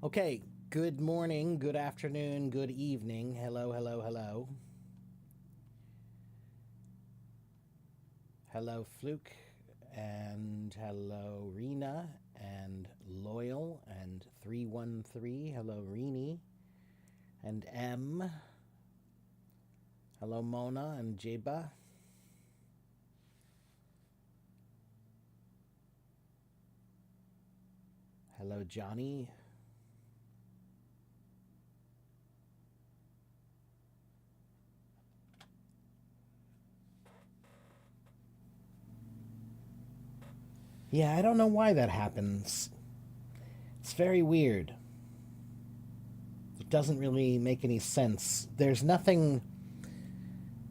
Okay, good morning, good afternoon, good evening. Hello, hello, hello. Hello, Fluke, and hello, Rena, and Loyal, and 313. Hello, Rini, and M. Hello, Mona, and Jeba. Hello, Johnny. Yeah, I don't know why that happens. It's very weird. It doesn't really make any sense. There's nothing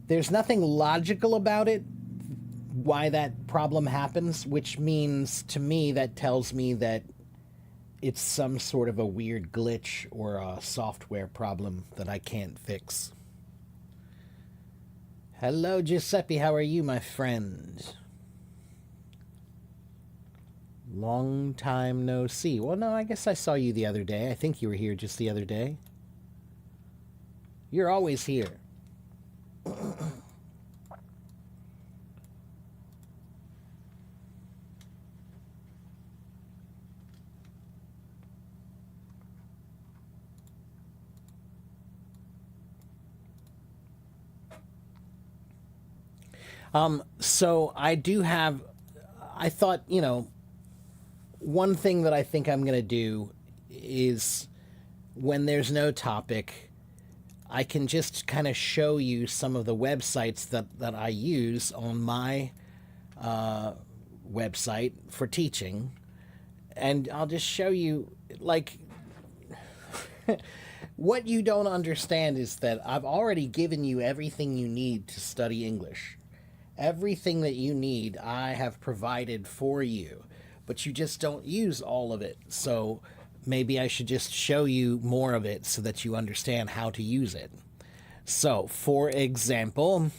logical about it why that problem happens, which means to me that tells me that it's some sort of a weird glitch or a software problem that I can't fix. Hello, Giuseppe. How are you, my friend? Long time no see. Well, no, I guess I saw you the other day. I think you were here just the other day. You're always here. So I do have. I thought, one thing that I think I'm going to do is when there's no topic, I can just kind of show you some of the websites that I use on my website for teaching. And I'll just show you, like, what you don't understand is that I've already given you everything you need to study English. Everything that you need, I have provided for you, but you just don't use all of it. So maybe I should just show you more of it so that you understand how to use it. So, for example,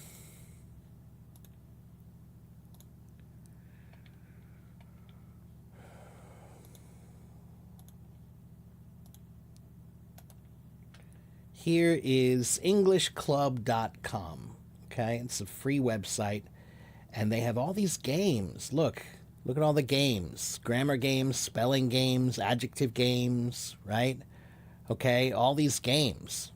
here is EnglishClub.com. Okay, it's a free website, and they have all these games. Look at all the games: grammar games, spelling games, adjective games, right? Okay, all these games.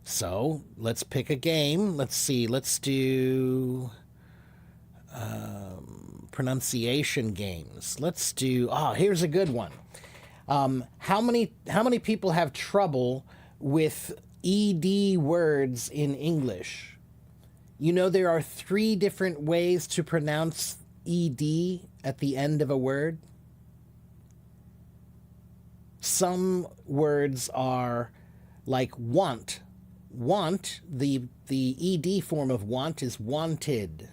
So let's pick a game. Let's see. Let's do pronunciation games. Let's do. Oh, here's a good one. How many people have trouble with ed words in English? You know there are three different ways to pronounce ed at the end of a word. Some words are like want. Want, the ed form of want is wanted.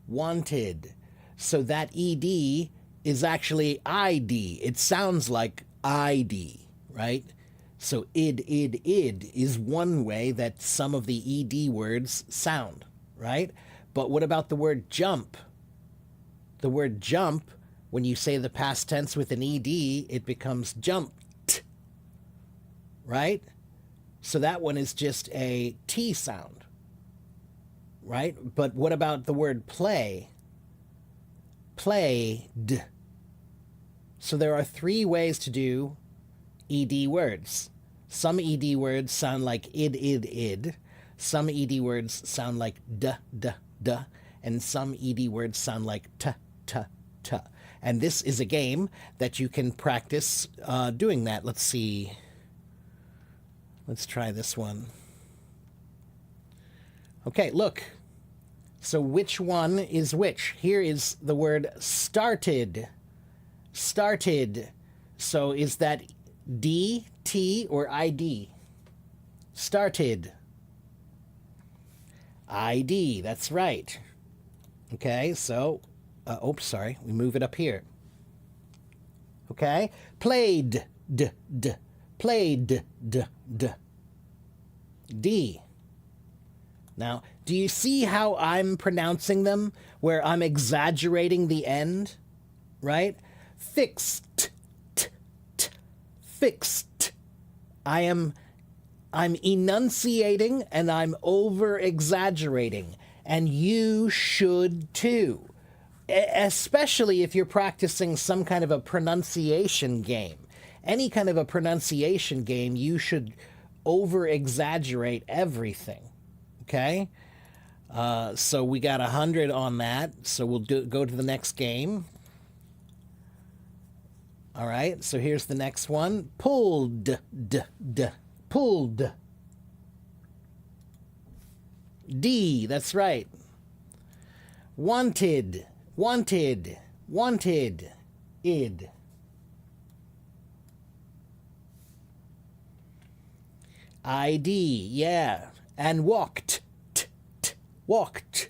Wanted. So that ed is actually id. It sounds like id, right? So id is one way that some of the ed words sound, right? But what about the word jump? The word jump, when you say the past tense with an ed, it becomes jumped, right? So that one is just a T sound, right? But what about the word play? Played. So there are three ways to do ed words. Some ed words sound like id. Some ed words sound like duh. And some ed words sound like t. And this is a game that you can practice doing that. Let's see. Let's try this one. Okay, look. So which one is which? Here is the word started. Started. So is that D, T, or ID? Started. ID, that's right. Okay, so, oops, sorry, we move it up here. Okay, played, played, D. Now, do you see how I'm pronouncing them, where I'm exaggerating the end, right? Fixed, fixed. I'm enunciating and I'm over exaggerating, and you should too. Especially if you're practicing some kind of a pronunciation game. Any kind of a pronunciation game, you should over exaggerate everything. Okay? So we got 100 on that. So we'll go to the next game. All right, so here's the next one. Pulled. Pulled. D, that's right. Wanted. Wanted. Wanted. Id. ID, yeah. And walked. Walked.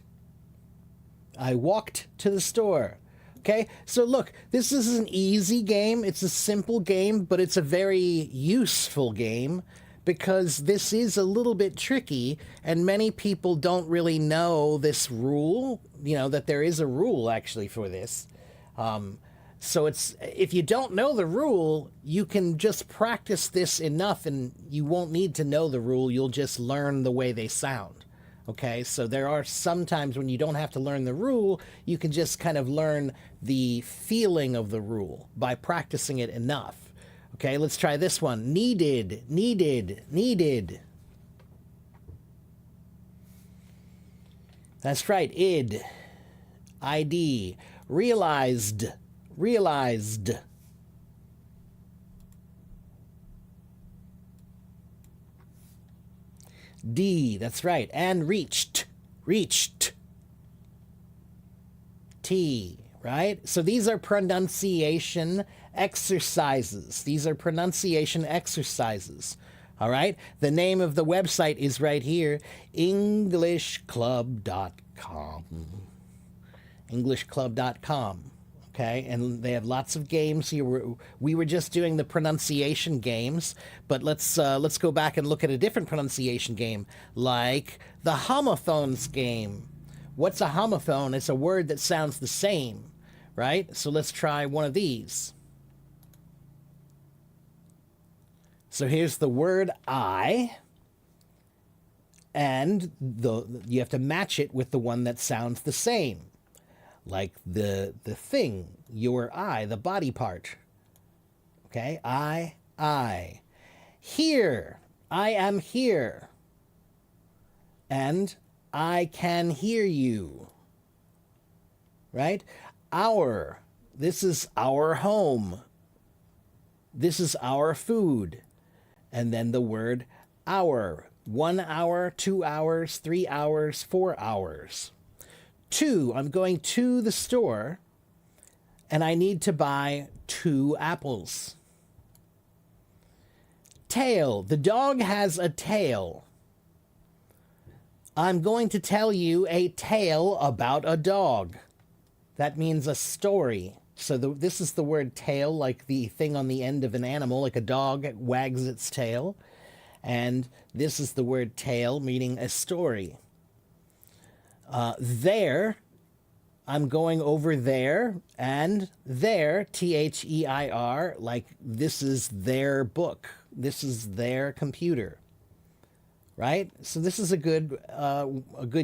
I walked to the store. Okay, so look, this is an easy game. It's a simple game, but it's a very useful game because this is a little bit tricky, and many people don't really know this rule, you know, that there is a rule actually for this. So it's, if you don't know the rule, you can just practice this enough and you won't need to know the rule. You'll just learn the way they sound. Okay, so there are some times when you don't have to learn the rule, you can just kind of learn the feeling of the rule by practicing it enough. Okay, let's try this one. Needed, needed, needed. That's right, id. ID. Realized, realized. D, that's right. And reached, reached. T, right? So these are pronunciation exercises. These are pronunciation exercises. All right? The name of the website is right here, englishclub.com. Englishclub.com. Okay, and they have lots of games here. We were just doing the pronunciation games, but let's go back and look at a different pronunciation game, like the homophones game. What's a homophone? It's a word that sounds the same, right? So let's try one of these. So here's the word I, and you have to match it with the one that sounds the same. Like the thing, your eye, the body part. Okay, I. Here, I am here. And I can hear you. Right? Our, this is our home. This is our food. And then the word hour. 1 hour, 2 hours, 3 hours, 4 hours. 2, I'm going to the store, and I need to buy 2 apples. Tail, the dog has a tail. I'm going to tell you a tale about a dog. That means a story. So this is the word tail, like the thing on the end of an animal, like a dog wags its tail. And this is the word tale, meaning a story. There, I'm going over there, and there, T-H-E-I-R, like this is their book. This is their computer. Right? So this is a good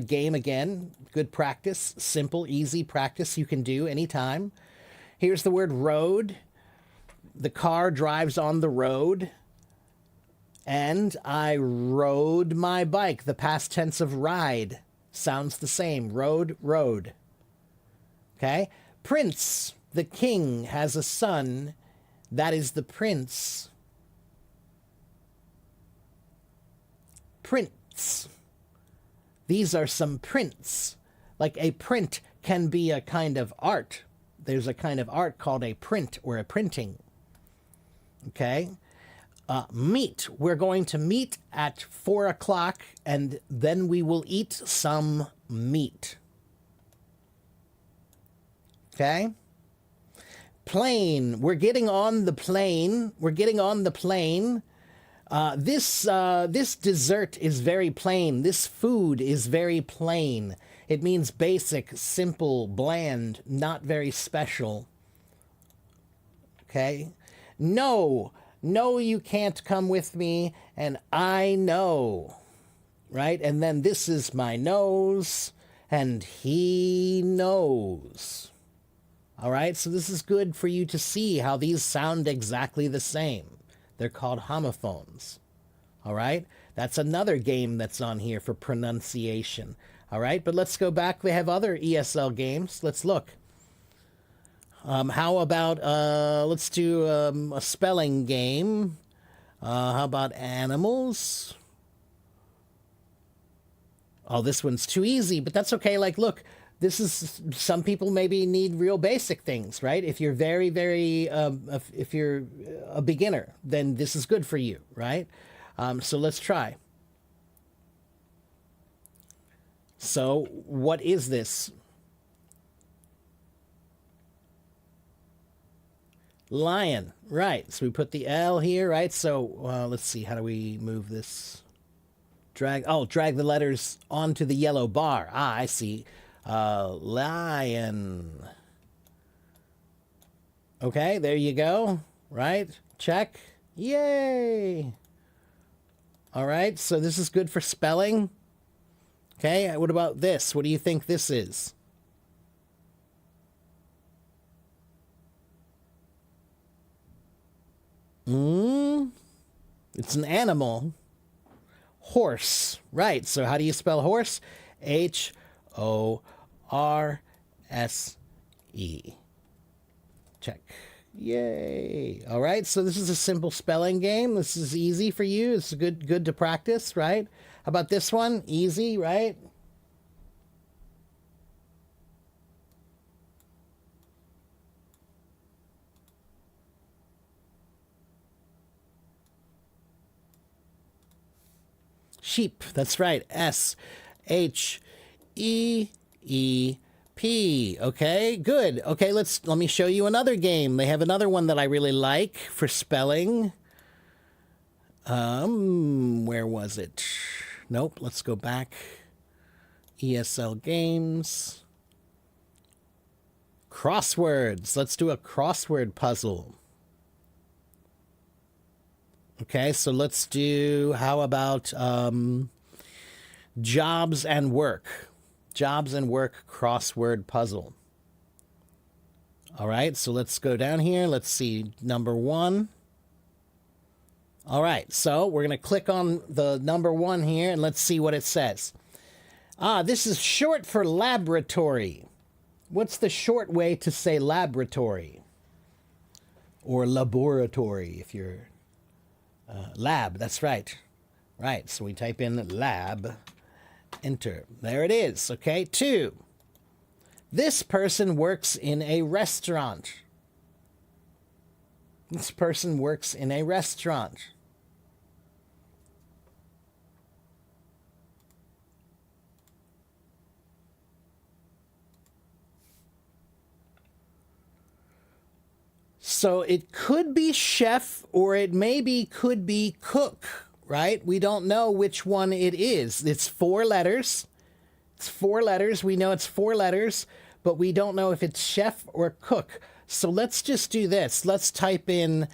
game again, good practice, simple, easy practice you can do anytime. Here's the word road. The car drives on the road. And I rode my bike. The past tense of ride sounds the same. Rode, rode. Okay? Prince, the king, has a son. That is the prince. Prints. These are some prints. Like a print can be a kind of art. There's a kind of art called a print or a printing. Okay? Meet. We're going to meet at 4 o'clock, and then we will eat some meat. Okay? Plane. We're getting on the plane. We're getting on the plane. This dessert is very plain. This food is very plain. It means basic, simple, bland, not very special. Okay? No. No, you can't come with me, and I know, right? And then this is my nose, and he knows. All right, so this is good for you to see how these sound exactly the same. They're called homophones. All right, that's another game that's on here for pronunciation. All right, but let's go back. They have other ESL games. Let's look. How about, let's do a spelling game. How about animals? Oh, this one's too easy, but that's okay. Like, look, this is, some people maybe need real basic things, right? If you're very, very, if you're a beginner, then this is good for you, right? So let's try. So what is this? Lion, right. So we put the L here, right? So let's see, how do we move this? Drag the letters onto the yellow bar. Ah, I see. Lion. Okay, there you go. Right? Check. Yay! All right, so this is good for spelling. Okay, what about this? What do you think this is? It's an animal. Horse. Right, so how do you spell horse? H-O-R-S-E. Check. Yay. All right, so this is a simple spelling game. This is easy for you. It's good to practice, right? How about this one? Easy, right? Sheep. That's right. S-H-E-E-P. Okay, good. Okay, let me show you another game. They have another one that I really like for spelling. Where was it? Nope, let's go back. ESL games. Crosswords. Let's do a crossword puzzle. Okay, so let's do, how about jobs and work? Jobs and work crossword puzzle. All right, so let's go down here. Let's see, number 1. All right, so we're going to click on the number 1 here, and let's see what it says. Ah, this is short for laboratory. What's the short way to say laboratory? Or laboratory, if you're... lab, that's right. Right, so we type in lab, enter. There it is, okay? 2. This person works in a restaurant. This person works in a restaurant. So it could be chef, or it could be cook, right? We don't know which one it is. It's 4 letters. It's 4 letters. We know it's 4 letters, but we don't know if it's chef or cook. So let's just do this. Let's type in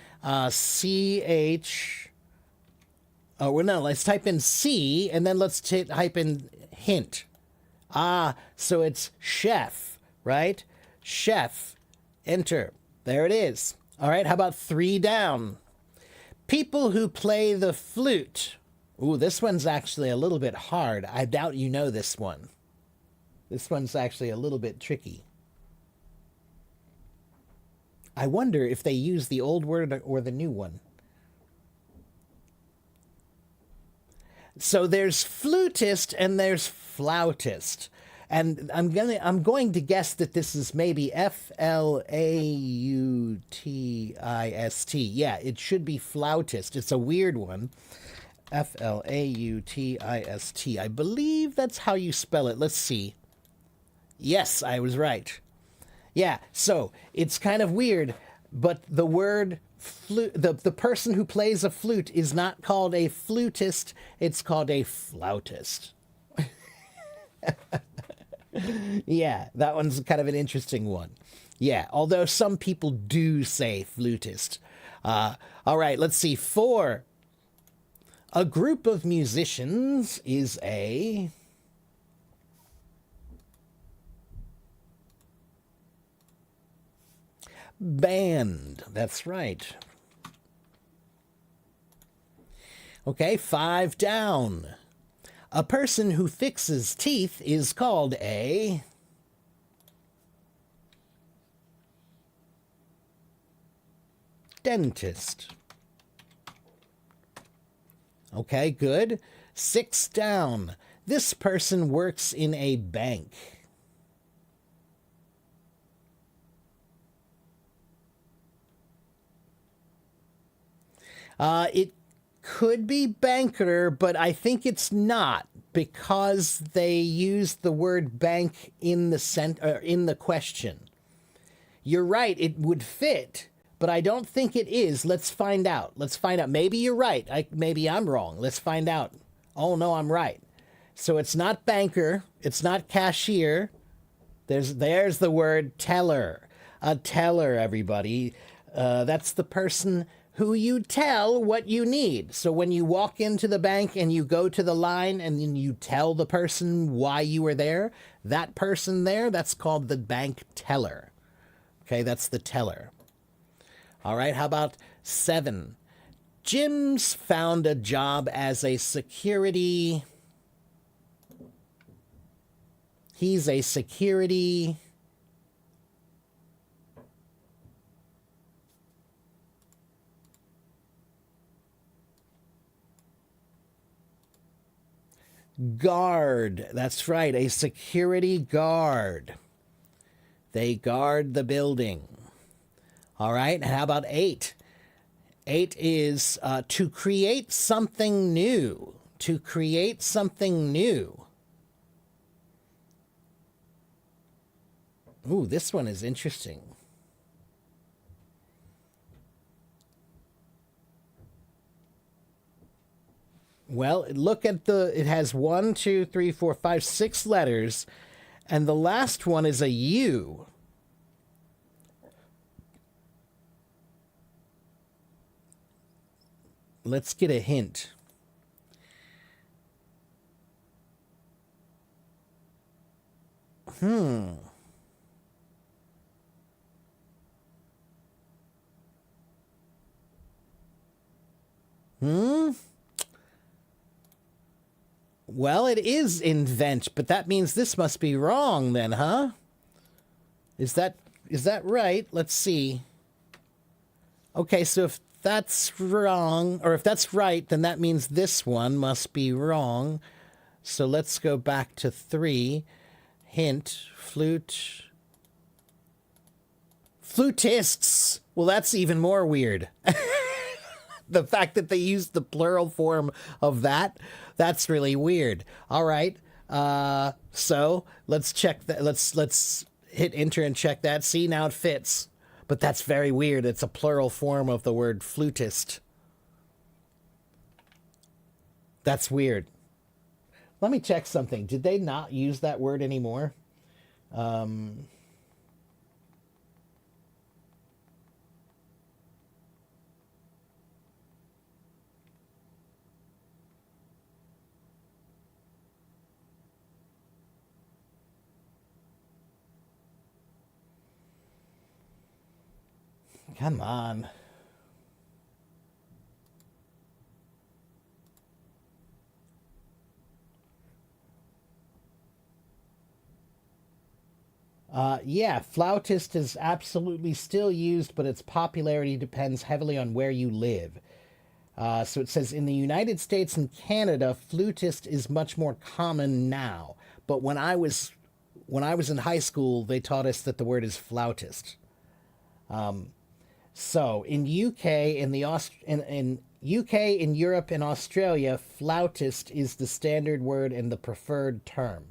C-H... Oh, well, no, let's type in C, and then let's type in hint. Ah, so it's chef, right? Chef. Enter. There it is. All right, how about 3 down? People who play the flute. Ooh, this one's actually a little bit hard. I doubt you know this one. This one's actually a little bit tricky. I wonder if they use the old word or the new one. So there's flutist and there's flautist. And I'm going to guess that this is maybe F-L-A-U-T-I-S-T. Yeah, it should be flautist. It's a weird one. F-L-A-U-T-I-S-T. I believe that's how you spell it. Let's see. Yes, I was right. Yeah, so it's kind of weird, but the word flute, the person who plays a flute is not called a flutist, it's called a flautist. Yeah, that one's kind of an interesting one. Yeah, although some people do say flutist. All right, let's see. 4. A group of musicians is a band. That's right. Okay, 5 down. A person who fixes teeth is called a dentist. Okay, good. 6 down. This person works in a bank. It could be banker, but I think it's not because they used the word bank in the question. You're right, it would fit, but I don't think it is. Let's find out. Maybe you're right. Maybe I'm wrong. Let's find out. Oh, no, I'm right. So it's not banker. It's not cashier. There's the word teller. A teller, everybody. That's the person who you tell what you need. So when you walk into the bank and you go to the line and then you tell the person why you were there, that person there, that's called the bank teller. Okay, that's the teller. All right, how about 7? Jim's found a job as a security. He's a security guard. That's right, a security guard. They guard the building. All right, and how about 8? 8 is to create something new. To create something new. Ooh, this one is interesting. Well, look at it has 1, 2, 3, 4, 5, 6 letters, and the last one is a U. Let's get a hint. Hmm. Well, it is invent, but that means this must be wrong then, huh? Is that right? Let's see. Okay, so if that's wrong, or if that's right, then that means this one must be wrong. So let's go back to 3. Hint, flute. Flutists. Well, that's even more weird. The fact that they used the plural form of that's really weird. All right. So let's check that. Let's hit enter and check that. See, now it fits. But that's very weird. It's a plural form of the word flutist. That's weird. Let me check something. Did they not use that word anymore? Come on. Yeah, flautist is absolutely still used, but its popularity depends heavily on where you live. So it says in the United States and Canada, flutist is much more common now. But when I was in high school, they taught us that the word is flautist. So in UK, in UK, in Europe, and Australia, flautist is the standard word and the preferred term.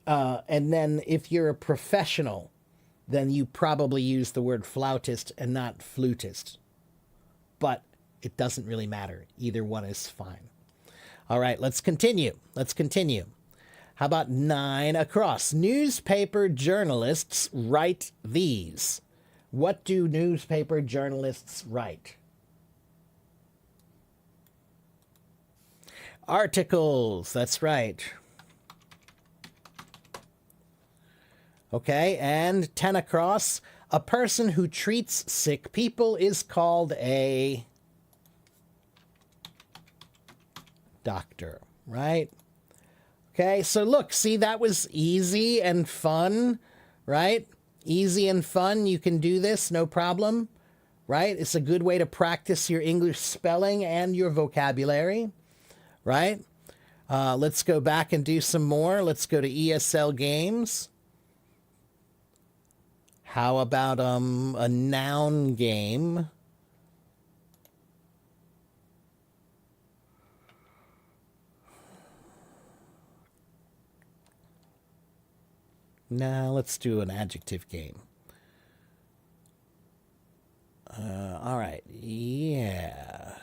And then if you're a professional, then you probably use the word flautist and not flutist. But it doesn't really matter. Either one is fine. All right, let's continue. How about 9 across? Newspaper journalists write these. What do newspaper journalists write? Articles, that's right. Okay, and 10 across. A person who treats sick people is called a doctor, right? Okay, so look, see, that was easy and fun, right? Easy and fun. You can do this, no problem, right? It's a good way to practice your English spelling and your vocabulary, right? Let's go back and do some more. Let's go to ESL Games. How about a noun game? Now let's do an adjective game. All right, yeah.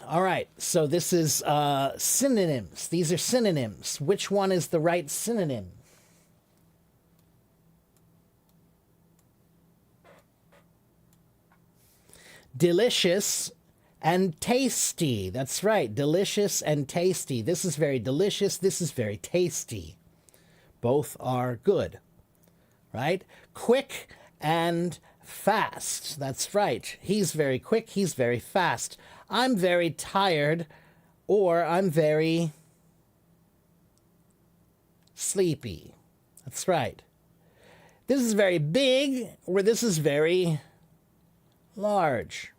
All right, so this is synonyms. These are synonyms. Which one is the right synonym? Delicious and tasty. That's right, delicious and tasty. This is very delicious. This is very tasty. Both are good, right? Quick and fast. That's right. He's very quick. He's very fast. I'm very tired, or I'm very sleepy. That's right. This is very big, or this is very large.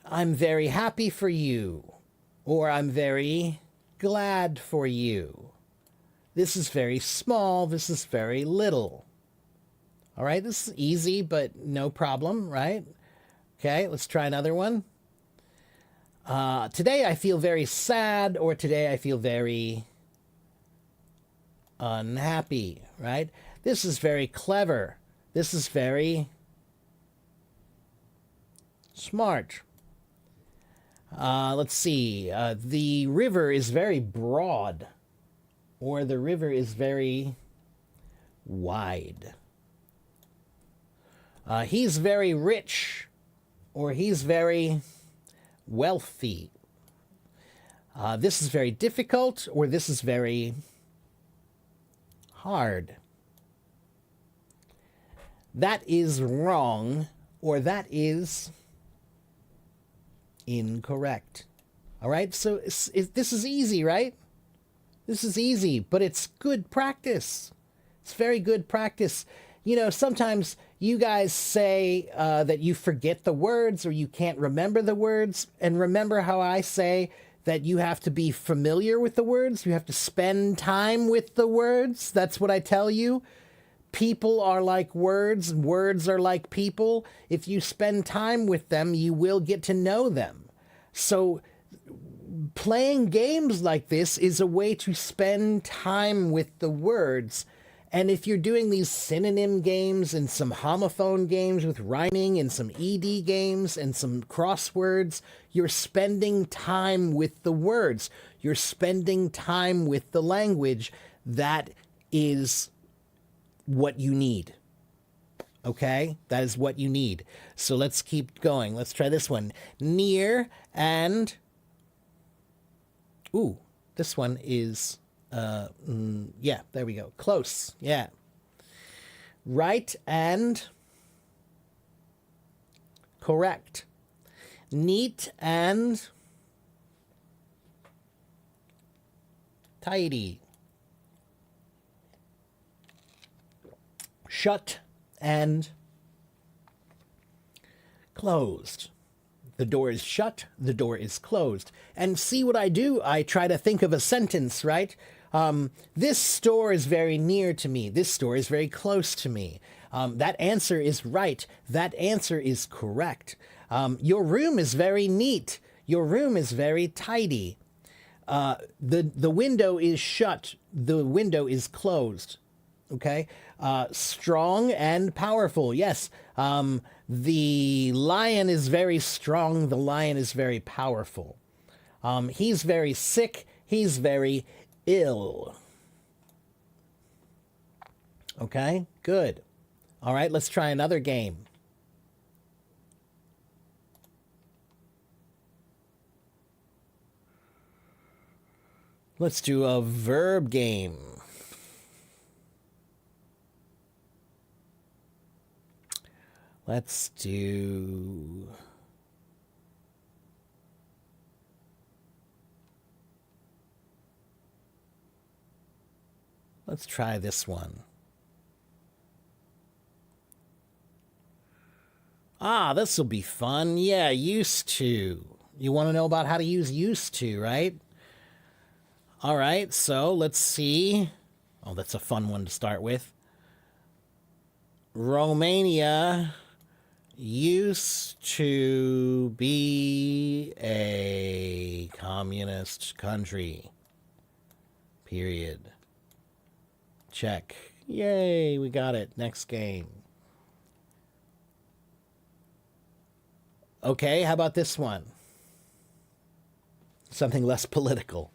I'm very happy for you, or I'm very glad for you. This is very small. This is very little. All right, this is easy, but no problem, right? Okay, let's try another one. Today I feel very sad, or today I feel very unhappy, right? This is very clever. This is very smart. Let's see. The river is very broad, or the river is very wide. He's very rich, or he's very wealthy. This is very difficult, or this is very hard. That is wrong, or that is incorrect. All right, so this is easy, right? This is easy, but it's good practice. It's very good practice. You know, sometimes you guys say that you forget the words or you can't remember the words. And remember how I say that you have to be familiar with the words? You have to spend time with the words. That's what I tell you. People are like words, and words are like people. If you spend time with them, you will get to know them. So playing games like this is a way to spend time with the words. And if you're doing these synonym games and some homophone games with rhyming and some ED games and some crosswords, you're spending time with the words. You're spending time with the language. That is what you need. Okay? That is what you need. So let's keep going. Let's try this one. Near and... Ooh, this one is... yeah, there we go. Close. Yeah. Right and correct. Neat and tidy. Shut and closed. The door is shut, the door is closed. And see what I do? I try to think of a sentence, right? This store is very near to me. This store is very close to me. That answer is right. That answer is correct. Your room is very neat. Your room is very tidy. The window is shut. The window is closed. Okay? Strong and powerful. Yes. The lion is very strong. The lion is very powerful. He's very sick. He's very ill. Okay, good. All right, let's try another game. Let's do a verb game. Let's do... Let's try this one. Ah, this will be fun. Yeah, used to. You want to know about how to use used to, right? All right, so let's see. Oh, that's a fun one to start with. Romania used to be a communist country. Period. Check. Yay, we got it. Next game. Okay, how about this one? Something less political.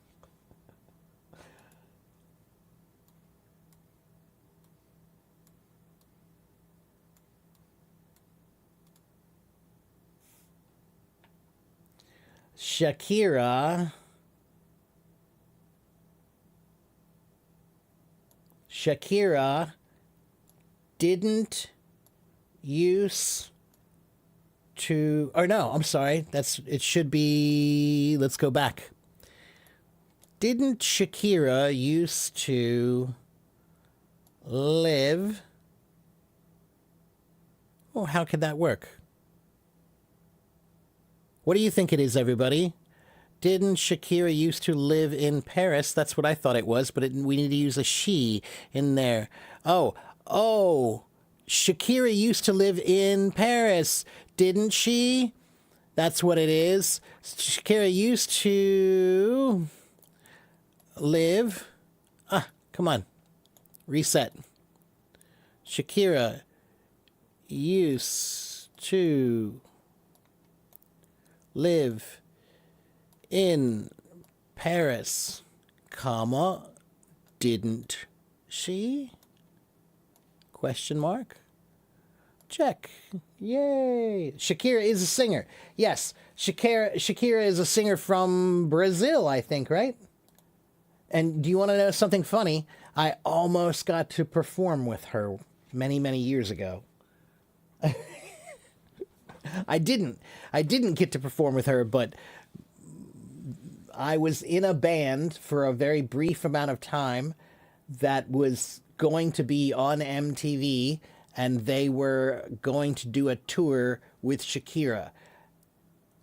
Shakira didn't use to, or no, I'm sorry. It should be, let's go back. Didn't Shakira used to live? Oh, how could that work? What do you think it is, everybody? Didn't Shakira used to live in Paris? That's what I thought it was, but we need to use a she in there. Oh, Shakira used to live in Paris, didn't she? That's what it is. Shakira used to live... come on. Reset. Shakira used to live in Paris, comma, didn't she? Question mark. Check. Yay. Shakira is a singer. Yes, Shakira is a singer from Brazil, I think, right? And do you want to know something funny? I almost got to perform with her many, many years ago. I didn't get to perform with her, but I was in a band for a very brief amount of time that was going to be on MTV, and they were going to do a tour with Shakira.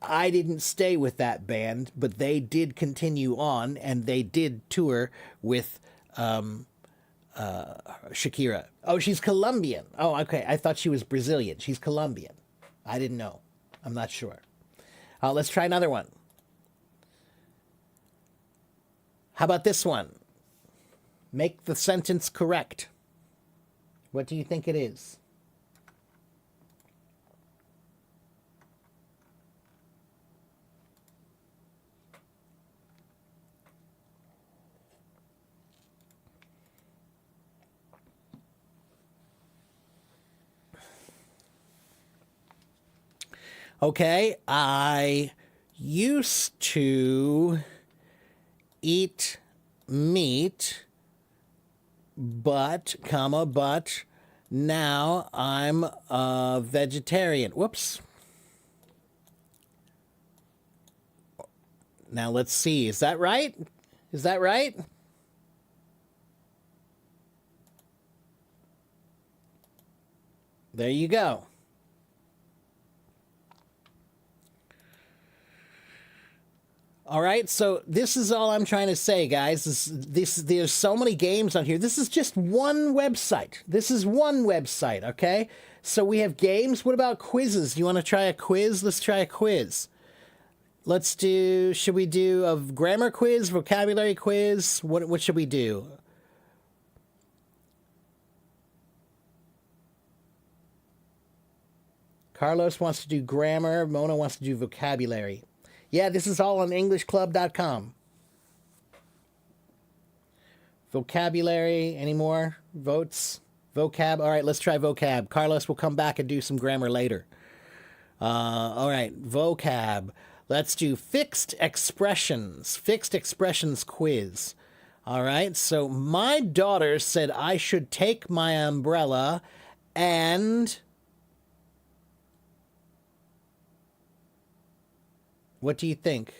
I didn't stay with that band, but they did continue on, and they did tour with Shakira. Oh, she's Colombian. Oh, okay. I thought she was Brazilian. She's Colombian. I didn't know. I'm not sure. Let's try another one. How about this one? Make the sentence correct. What do you think it is? Okay, I used to eat meat, but now I'm a vegetarian. Whoops. Now let's see. Is that right? Is that right? There you go. All right, so this is all I'm trying to say, guys. There's so many games on here. This is just one website. This is one website, okay? So we have games. What about quizzes? Do you want to try a quiz? Let's try a quiz. Should we do a grammar quiz, vocabulary quiz? What should we do? Carlos wants to do grammar. Mona wants to do vocabulary. Yeah, this is all on EnglishClub.com. Vocabulary, any more votes? Vocab. All right, let's try vocab. Carlos will come back and do some grammar later. All right, vocab. Let's do fixed expressions. Fixed expressions quiz. All right, so my daughter said I should take my umbrella and... What do you think?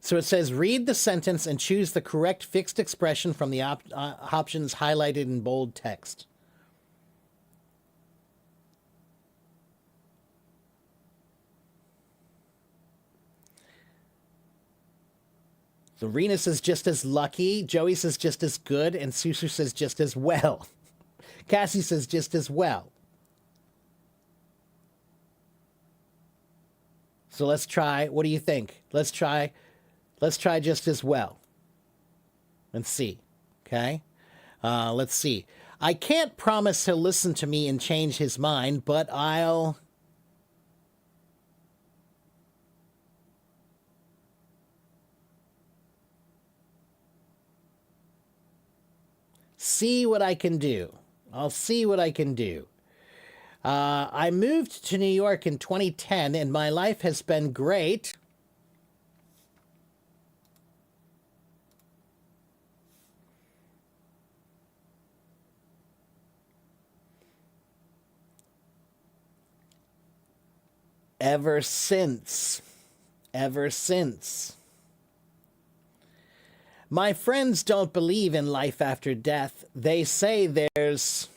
So it says, read the sentence and choose the correct fixed expression from the options highlighted in bold text. Lorena says just as lucky. Joey says just as good. And Susu says just as well. Cassie says just as well. So let's try. What do you think? Let's try just as well. And see. Okay? Let's see. I can't promise he'll listen to me and change his mind, but I'll... see what I can do. I'll see what I can do. I moved to New York in 2010, and my life has been great. Ever since. Ever since. My friends don't believe in life after death. They say there's...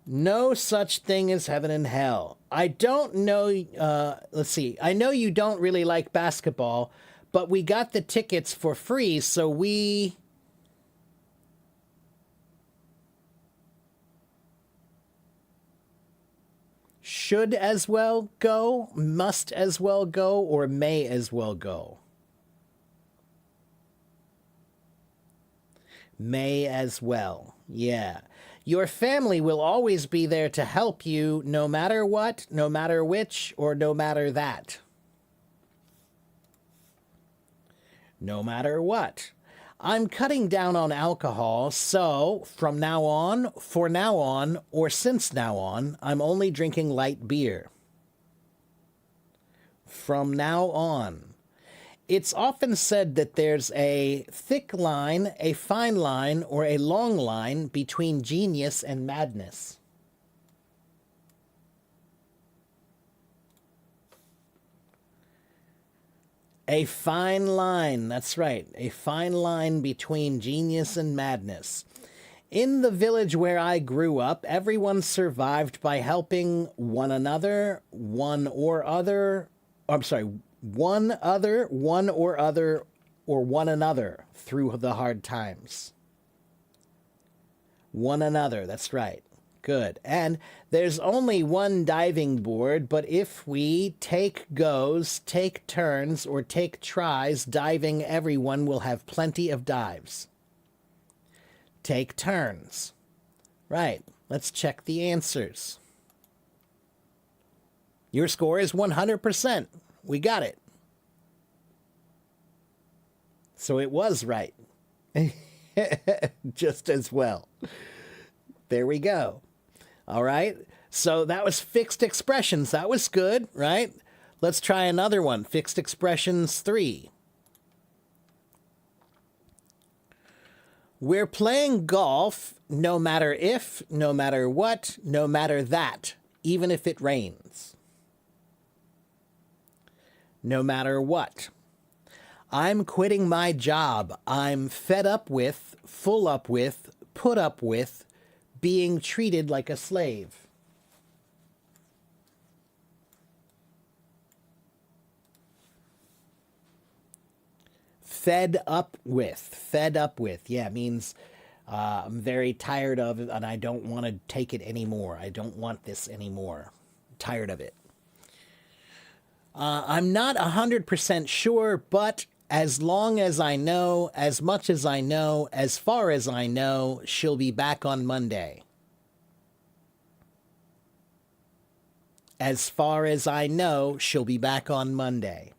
no such thing as heaven and hell. I don't know... let's see. I know you don't really like basketball, but we got the tickets for free, so we... should as well go, must as well go, or may as well go? May as well. Yeah. Your family will always be there to help you no matter what, no matter which, or no matter that. No matter what. I'm cutting down on alcohol, so from now on, for now on, or since now on, I'm only drinking light beer. From now on. It's often said that there's a thick line, a fine line, or a long line between genius and madness. A fine line, that's right, a fine line between genius and madness. In the village where I grew up, everyone survived by helping one another, one or other, or one another through the hard times. One another, that's right. Good. And there's only one diving board, but if we take goes, take turns, or take tries diving, everyone will have plenty of dives. Take turns. Right. Let's check the answers. Your score is 100%. We got it. So it was right. Just as well. There we go. All right. So that was fixed expressions. That was good, right? Let's try another one. Fixed expressions 3. We're playing golf no matter if, no matter what, no matter that, even if it rains. No matter what. I'm quitting my job. I'm fed up with, full up with, put up with, being treated like a slave. Fed up with. Fed up with. Yeah, it means I'm very tired of it, and I don't want to take it anymore. I don't want this anymore. I'm tired of it. I'm not 100% sure, but as long as I know, as much as I know, as far as I know, she'll be back on Monday. As far as I know, she'll be back on Monday.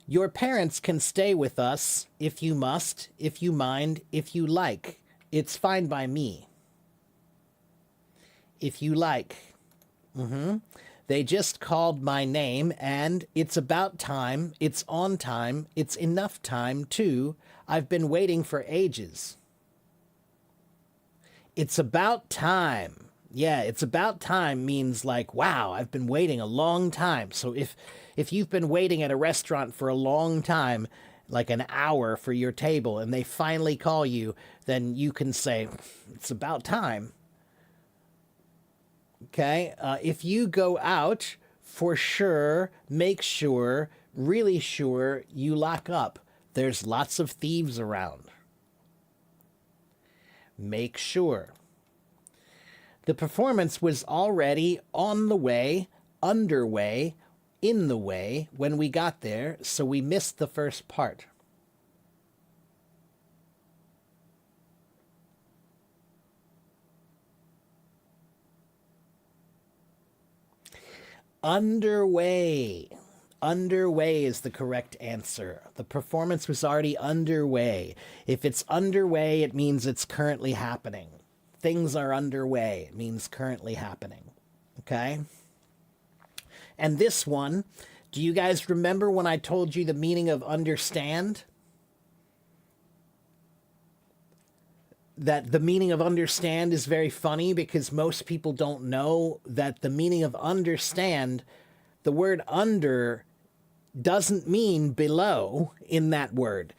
Your parents can stay with us if you must, if you mind, if you like. It's fine by me. If you like. They just called my name, and it's about time, it's on time, it's enough time, too. I've been waiting for ages. It's about time. Yeah, it's about time means like, wow, I've been waiting a long time. So if you've been waiting at a restaurant for a long time, like an hour for your table, and they finally call you, then you can say, it's about time. Okay? If you go out, for sure, make sure, really sure, you lock up. There's lots of thieves around. Make sure. The performance was already on the way, underway, in the way when we got there, so we missed the first part. Underway. Underway is the correct answer. The performance was already underway. If it's underway, it means it's currently happening. Things are underway. It means currently happening. Okay? And this one, do you guys remember when I told you the meaning of understand? That the meaning of understand is very funny because most people don't know that the meaning of understand, the word under doesn't mean below in that word.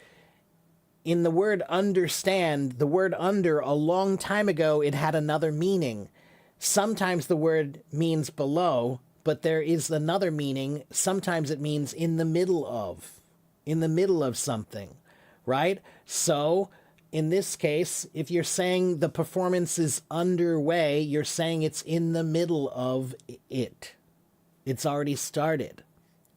In the word understand, the word under, a long time ago, it had another meaning. Sometimes the word means below, but there is another meaning. Sometimes it means in the middle of something, right? So in this case, if you're saying the performance is underway, you're saying it's in the middle of it. It's already started.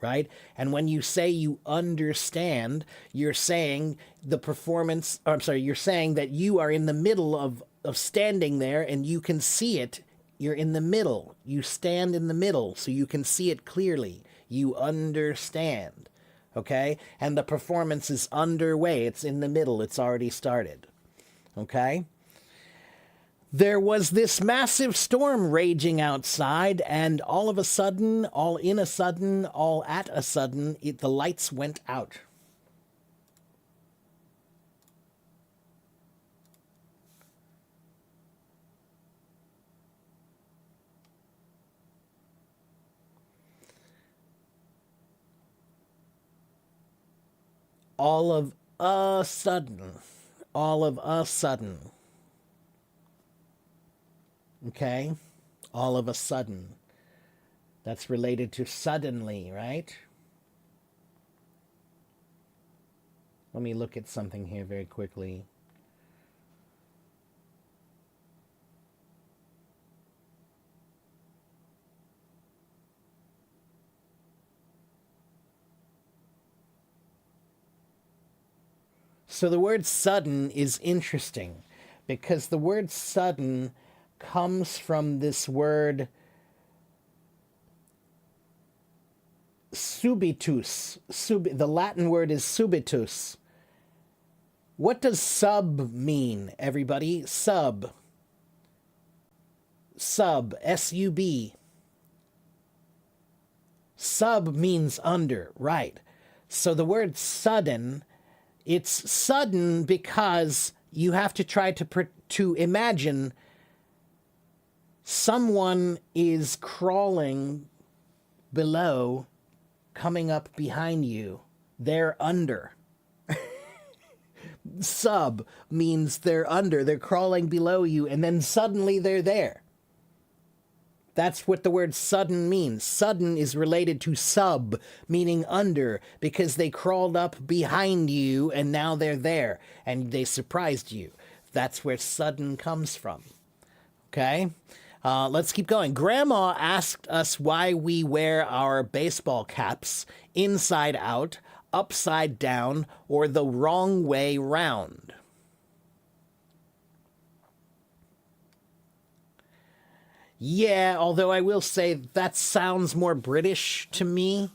Right? And when you say you understand, you're saying the performance, or I'm sorry, you're saying that you are in the middle of standing there and you can see it. You're in the middle. You stand in the middle so you can see it clearly. You understand. Okay? And the performance is underway. It's in the middle. It's already started. Okay? There was this massive storm raging outside, and all of a sudden, all in a sudden, all at a sudden, the lights went out. All of a sudden. All of a sudden. Okay? All of a sudden. That's related to suddenly, right? Let me look at something here very quickly. So the word sudden is interesting because the word sudden comes from this word subitus. The Latin word is subitus. What does sub mean, everybody? Sub. Sub. S-U-B. Sub means under, right. So the word sudden, it's sudden because you have to try to imagine someone is crawling below, coming up behind you. They're under. Sub means they're under. They're crawling below you, and then suddenly they're there. That's what the word sudden means. Sudden is related to sub, meaning under, because they crawled up behind you and now they're there and they surprised you. That's where sudden comes from. Okay? Let's keep going. Grandma asked us why we wear our baseball caps inside out, upside down, or the wrong way round. Yeah, although I will say that sounds more British to me.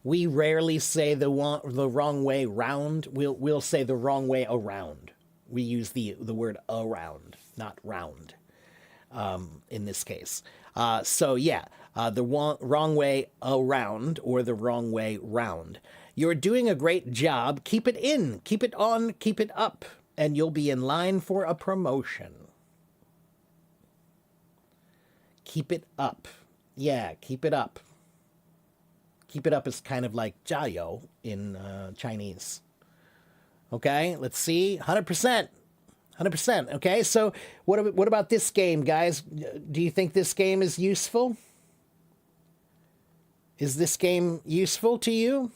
We rarely say the wrong way round. We'll say the wrong way around. We use the word around, not round, in this case. So yeah, the wrong way around or the wrong way round. You're doing a great job. Keep it in, keep it on, keep it up, and you'll be in line for a promotion. Keep it up. Yeah, keep it up. Keep it up is kind of like 加油 in Chinese. Okay, let's see. 100%. 100%. Okay, so what about this game, guys? Do you think this game is useful? Is this game useful to you?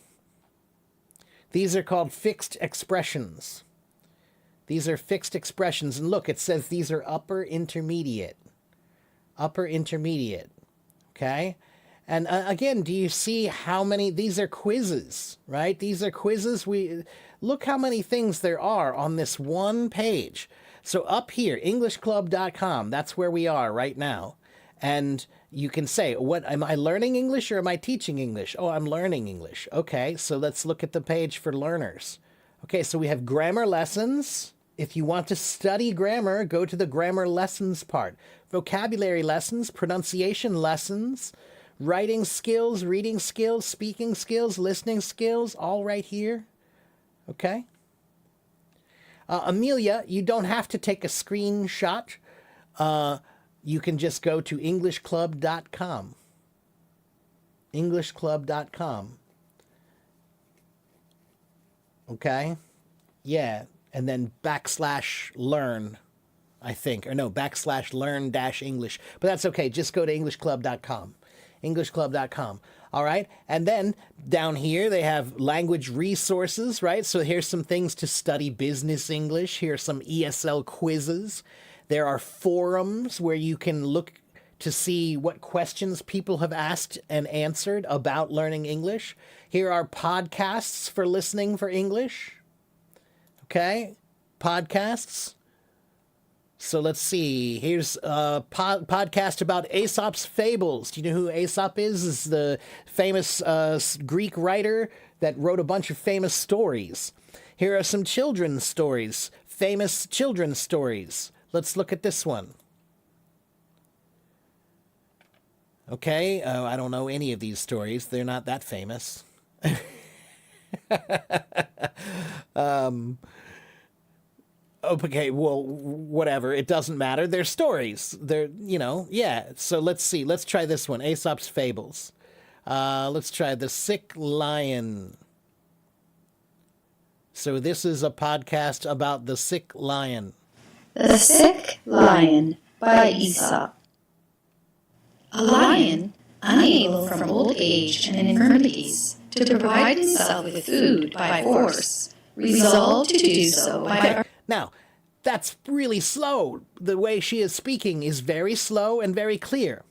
These are called fixed expressions. These are fixed expressions. And look, it says these are upper intermediate. Upper intermediate. Okay? And again, do you see how many? These are quizzes, right? These are quizzes. Look how many things there are on this one page. So up here, EnglishClub.com, that's where we are right now. And you can say, what, am I learning English or am I teaching English? Oh, I'm learning English. Okay, so let's look at the page for learners. Okay, so we have grammar lessons. If you want to study grammar, go to the grammar lessons part. Vocabulary lessons, pronunciation lessons, writing skills, reading skills, speaking skills, listening skills, all right here. Okay? Amelia, you don't have to take a screenshot. You can just go to EnglishClub.com. EnglishClub.com. Okay? Yeah. And then /learn, I think. Or no, /learn-English. But that's okay. Just go to EnglishClub.com. EnglishClub.com. All right. And then down here, they have language resources, right? So here's some things to study business English. Here are some ESL quizzes. There are forums where you can look to see what questions people have asked and answered about learning English. Here are podcasts for listening for English. Okay, podcasts. So let's see. Here's a podcast about Aesop's Fables. Do you know who Aesop is? Is the famous Greek writer that wrote a bunch of famous stories. Here are some children's stories, famous children's stories. Let's look at this one. Okay, I don't know any of these stories. They're not that famous. Okay, well, whatever. It doesn't matter. They're stories. They're, yeah. So let's see. Let's try this one. Aesop's Fables. Let's try The Sick Lion. So this is a podcast about the sick lion. The Sick Lion by Aesop. A lion, unable from old age and infirmities to provide himself with food by force, resolved to do so by... Now, that's really slow. The way she is speaking is very slow and very clear.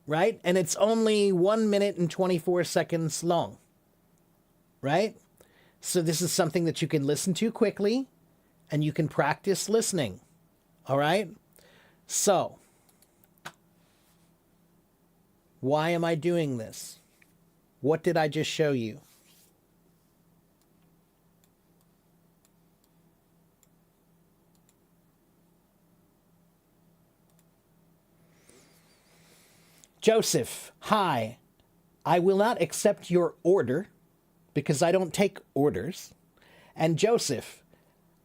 Right? And it's only 1 minute and 24 seconds long. Right? So this is something that you can listen to quickly and you can practice listening. All right? So, why am I doing this? What did I just show you? Joseph, hi. I will not accept your order because I don't take orders. And Joseph,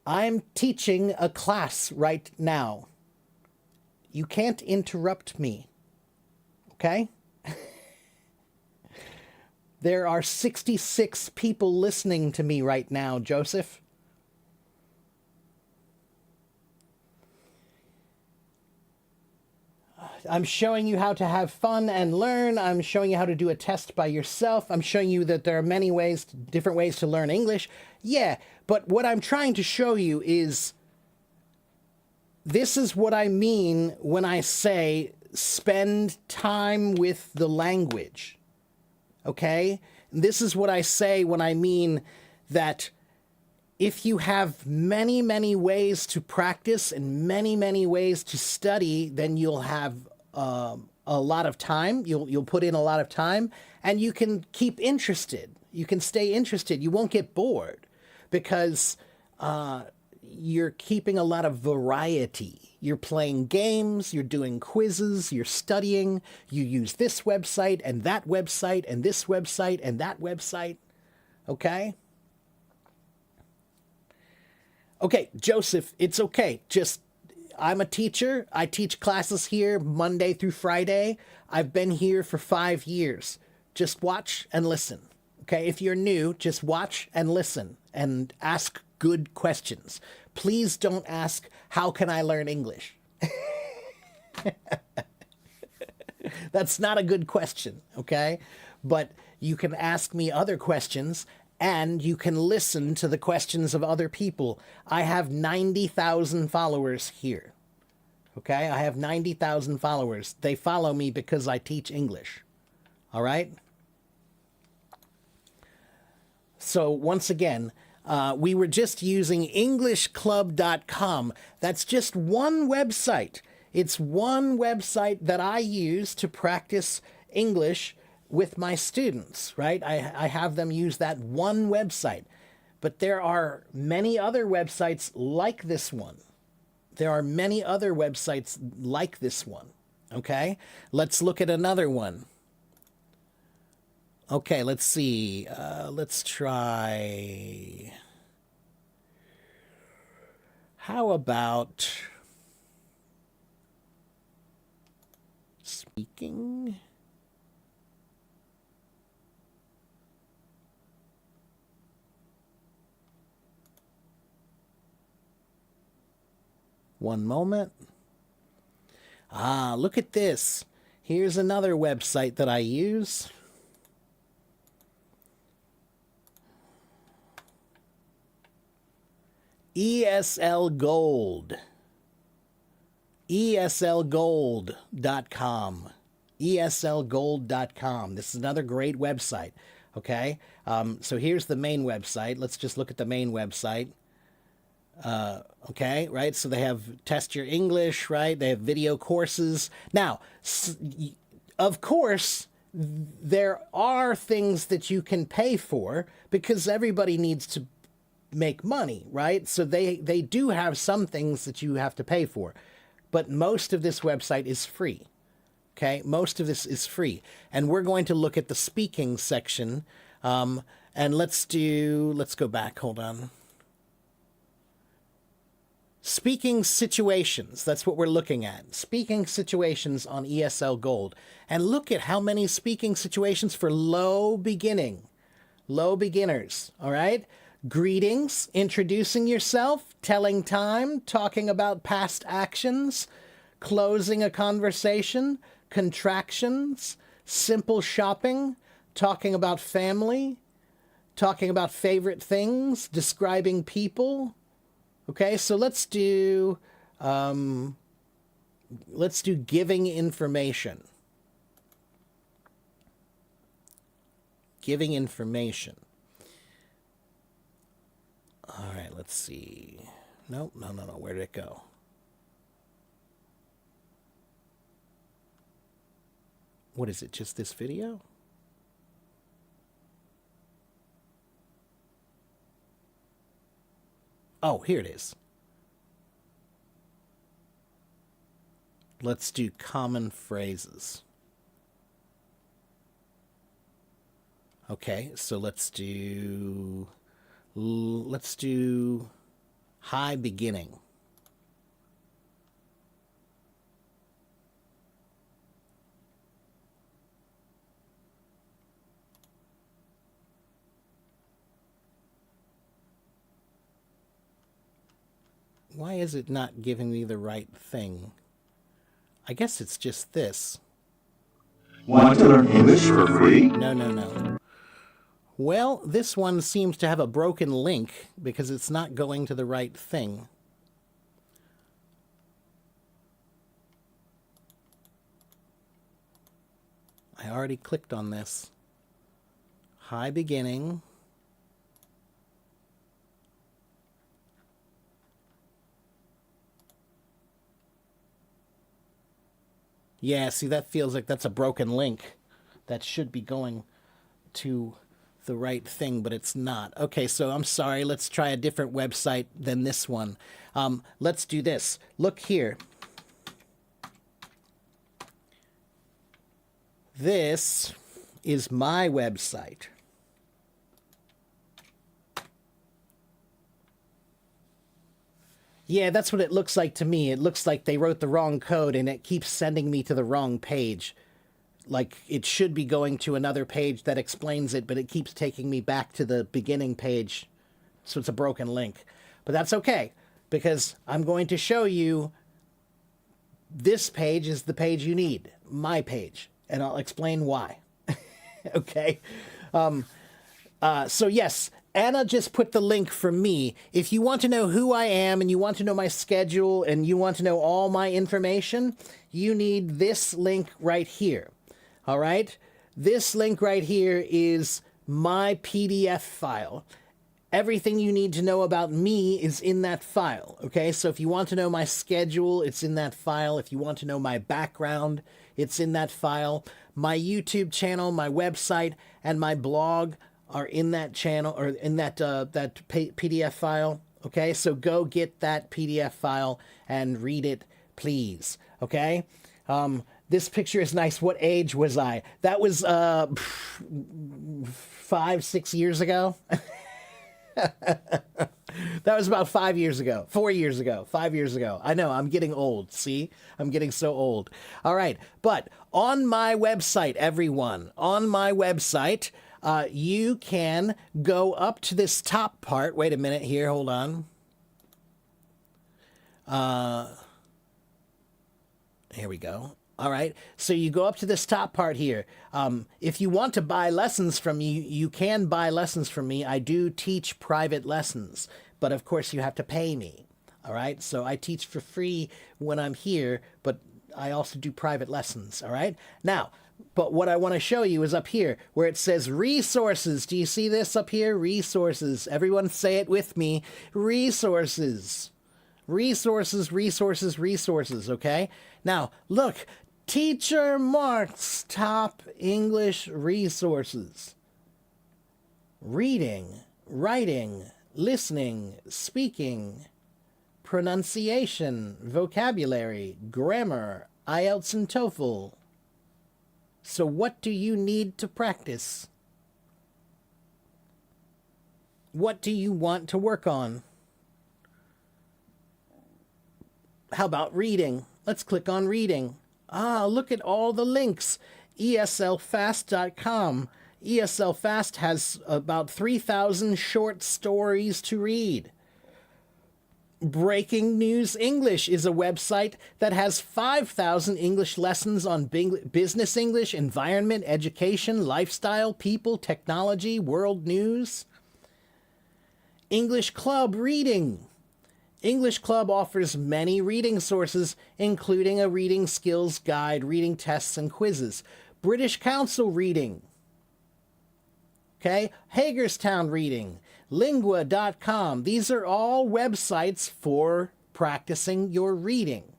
I'm teaching a class right now. You can't interrupt me. Okay? There are 66 people listening to me right now, Joseph. I'm showing you how to have fun and learn. I'm showing you how to do a test by yourself. I'm showing you that there are many ways, different ways to learn English. Yeah, but what I'm trying to show you is this is what I mean when I say spend time with the language. Okay? This is what I say when I mean that if you have many, many ways to practice and many, many ways to study, then you'll have a lot of time. You'll put in a lot of time, and you can keep interested. You can stay interested. You won't get bored because you're keeping a lot of variety. You're playing games, you're doing quizzes, you're studying. You use this website and that website and this website and that website. Okay? Okay, Joseph, it's okay. Just, I'm a teacher. I teach classes here Monday through Friday. I've been here for 5 years. Just watch and listen. Okay, if you're new, just watch and listen and ask good questions. Please don't ask, how can I learn English? That's not a good question, okay? But you can ask me other questions and you can listen to the questions of other people. I have 90,000 followers here. Okay? I have 90,000 followers. They follow me because I teach English. All right? So once again, we were just using EnglishClub.com. That's just one website. It's one website that I use to practice English with my students, right? I have them use that one website. But there are many other websites like this one. There are many other websites like this one, okay? Let's look at another one. Okay, let's see. Let's try... How about... Speaking... One moment. Ah, look at this. Here's another website that I use. ESL Gold. ESLGold.com. ESLGold.com. This is another great website. Okay? So here's the main website. Let's just look at the main website. Okay, right? So they have Test Your English, right? They have video courses. Now, of course, there are things that you can pay for because everybody needs to make money, right? So they do have some things that you have to pay for. But most of this website is free. Okay? Most of this is free. And we're going to look at the speaking section. And let's go back. Hold on. Speaking situations, that's what we're looking at. Speaking situations on ESL Gold. And look at how many speaking situations for low beginners, all right? Greetings, introducing yourself, telling time, talking about past actions, closing a conversation, contractions, simple shopping, talking about family, talking about favorite things, describing people. Okay, so let's do giving information. Giving information. All right, let's see. Nope, no. Where did it go? What is it? Just this video? Oh, here it is. Let's do common phrases. Okay, so let's do high beginning. Why is it not giving me the right thing? I guess it's just this. Want to learn English for free? No. Well, this one seems to have a broken link because it's not going to the right thing. I already clicked on this. Hi, beginning. Yeah, see, that feels like that's a broken link. That should be going to the right thing, but it's not. Okay, so I'm sorry. Let's try a different website than this one. Let's do this. Look here. This is my website. Yeah, that's what it looks like to me. It looks like they wrote the wrong code and it keeps sending me to the wrong page. Like it should be going to another page that explains it, but it keeps taking me back to the beginning page. So it's a broken link. But that's okay, because I'm going to show you this page is the page you need, my page, and I'll explain why. Okay? So yes, Anna just put the link for me. If you want to know who I am and you want to know my schedule and you want to know all my information, you need this link right here. All right? This link right here is my PDF file. Everything you need to know about me is in that file. Okay? So if you want to know my schedule, it's in that file. If you want to know my background, it's in that file. My YouTube channel, my website, and my blog are in that channel, or in that PDF file. Okay, so go get that PDF file and read it, please. Okay, this picture is nice. What age was I? That was 5-6 years ago. That was about 5 years ago, 4 years ago, 5 years ago. I know, I'm getting old. See? I'm getting so old. All right. But on my website, everyone, on my website, you can go up to this top part. Wait a minute here. Hold on. Here we go. All right. So you go up to this top part here. If you want to buy lessons from me, you can buy lessons from me. I do teach private lessons, but of course you have to pay me. All right. So I teach for free when I'm here, but I also do private lessons. All right. Now, but what I want to show you is up here where it says resources. Do you see this up here? Resources. Everyone say it with me. Resources. Resources, resources, resources. Okay. Now, look. Teacher Mark's top English resources. Reading, writing, listening, speaking, pronunciation, vocabulary, grammar, IELTS and TOEFL. So what do you need to practice? What do you want to work on? How about reading? Let's click on reading. Ah, look at all the links. ESLfast.com. ESL Fast has about 3,000 short stories to read. Breaking News English is a website that has 5,000 English lessons on business English, environment, education, lifestyle, people, technology, world news. English Club Reading. English Club offers many reading sources, including a reading skills guide, reading tests, and quizzes. British Council Reading. Okay, Hagerstown Reading. Lingua.com. These are all websites for practicing your reading.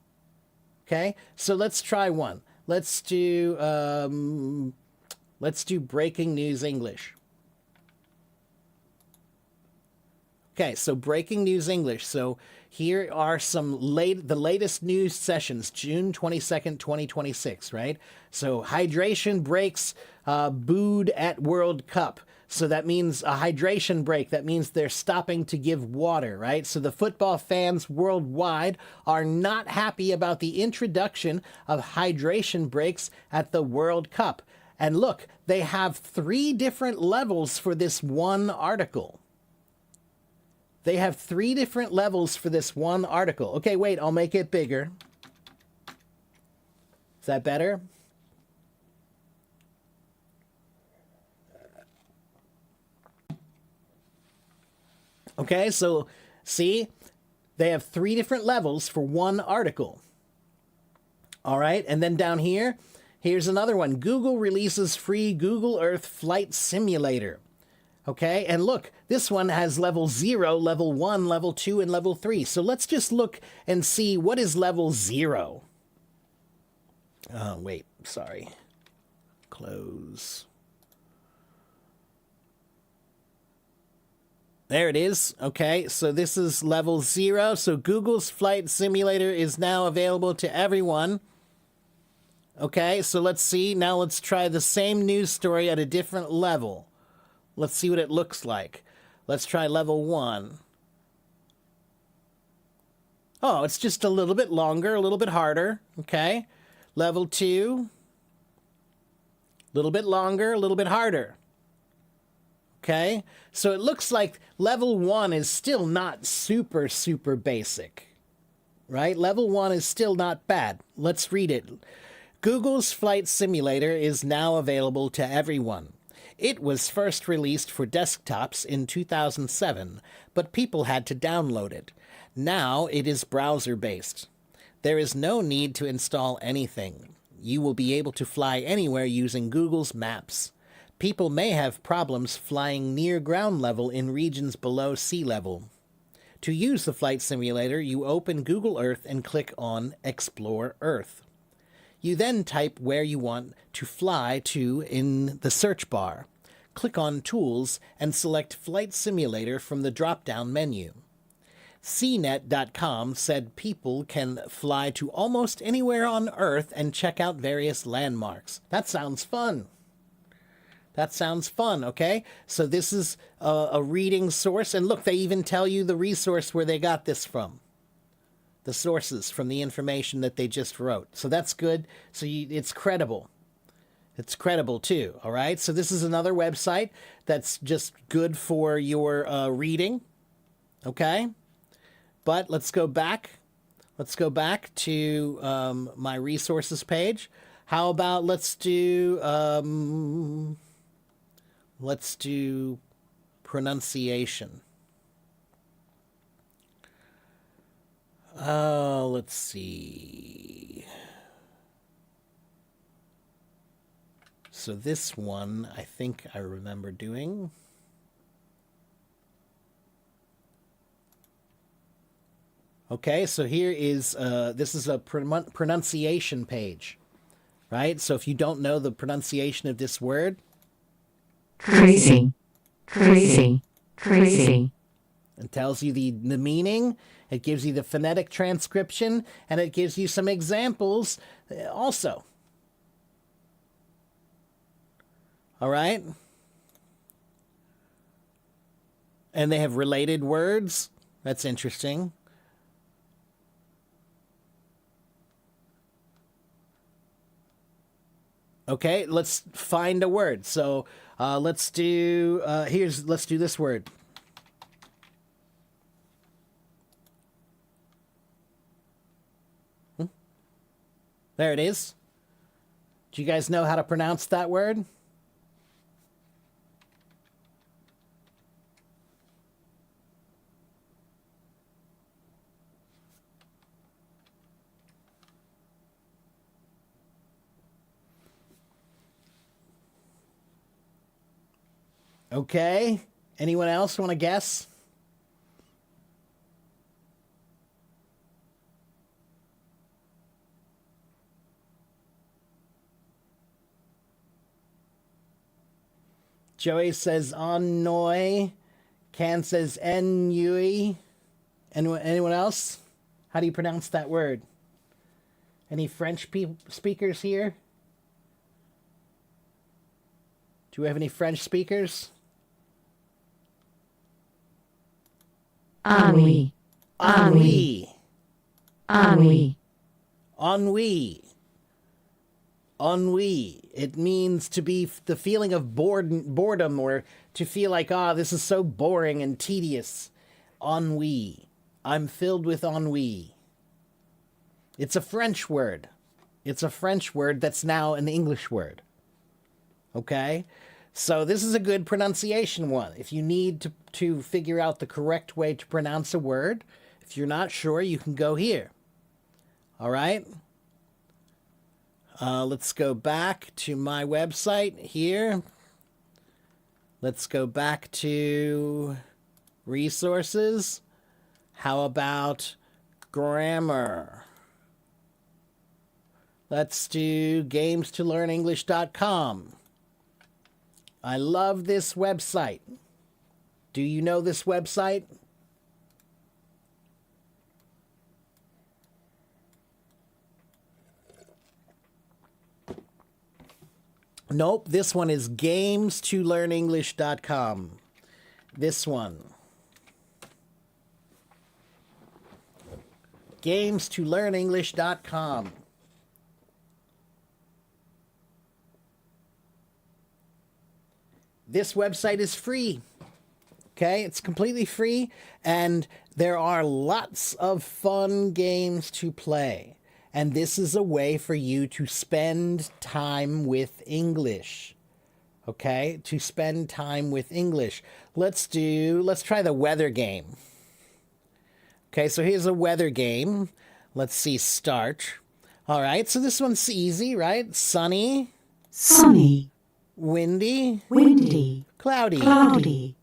Okay, so let's try one. Let's do Breaking News English. Okay, so Breaking News English. So here are the latest news sessions, June 22nd, 2026, right? So hydration breaks booed at World Cup. So that means a hydration break. That means they're stopping to give water, right? So the football fans worldwide are not happy about the introduction of hydration breaks at the World Cup. And look, they have 3 different levels for this one article. They have 3 different levels for this one article. Okay, wait, I'll make it bigger. Is that better? Okay, so see, they have 3 different levels for one article. All right, and then down here, here's another one. Google releases free Google Earth Flight Simulator. Okay, and look, this one has level 0, level 1, level 2, and level 3. So let's just look and see what is level 0. Oh, wait, sorry. Close. There it is. Okay, so this is level 0. So Google's Flight Simulator is now available to everyone. Okay, so let's see. Now let's try the same news story at a different level. Let's see what it looks like. Let's try level 1. Oh, it's just a little bit longer, a little bit harder. Okay. Level 2. A little bit longer, a little bit harder. Okay. So it looks like level 1 is still not super, super basic. Right? Level 1 is still not bad. Let's read it. Google's Flight Simulator is now available to everyone. It was first released for desktops in 2007, but people had to download it. Now it is browser-based. There is no need to install anything. You will be able to fly anywhere using Google's Maps. People may have problems flying near ground level in regions below sea level. To use the flight simulator, you open Google Earth and click on Explore Earth. You then type where you want to fly to in the search bar. Click on Tools and select Flight Simulator from the drop-down menu. CNET.com said people can fly to almost anywhere on Earth and check out various landmarks. That sounds fun. That sounds fun, okay? So this is a reading source. And look, they even tell you the resource where they got this from. The sources from the information that they just wrote. So that's good. So it's credible. It's credible too, all right? So this is another website that's just good for your reading, okay? But let's go back. Let's go back to my resources page. How about let's do pronunciation. Let's see. So this one, I think I remember doing. Okay, so here is, this is a pronunciation page, right? So if you don't know the pronunciation of this word. Crazy, crazy, crazy. It tells you the meaning, it gives you the phonetic transcription, and it gives you some examples also. All right? And they have related words. That's interesting. Okay, let's find a word. So let's do let's do this word. There it is. Do you guys know how to pronounce that word? Okay. Anyone else want to guess? Joey says Ennui. Can says Ennui. Anyone else? How do you pronounce that word? Any French speakers here? Do we have any French speakers? Ennui, Ennui. ennui, Ennui. Ennui. It means to be the feeling of boredom or to feel like, this is so boring and tedious. Ennui. I'm filled with ennui. It's a French word. It's a French word that's now an English word. Okay? So this is a good pronunciation one. If you need to figure out the correct way to pronounce a word, if you're not sure, you can go here. All right? Let's go back to my website here. Let's go back to resources. How about grammar? Let's do games2learnenglish.com. I love this website. Do you know this website? Nope, this one is games2learnenglish.com. This one. games2learnenglish.com. This website is free. Okay, it's completely free, and there are lots of fun games to play. And this is a way for you to spend time with English. Okay, to spend time with English. Let's try the weather game. Okay, so here's a weather game. Let's see, start. All right, so this one's easy, right? Sunny, Sunny, windy, windy, cloudy. cloudy,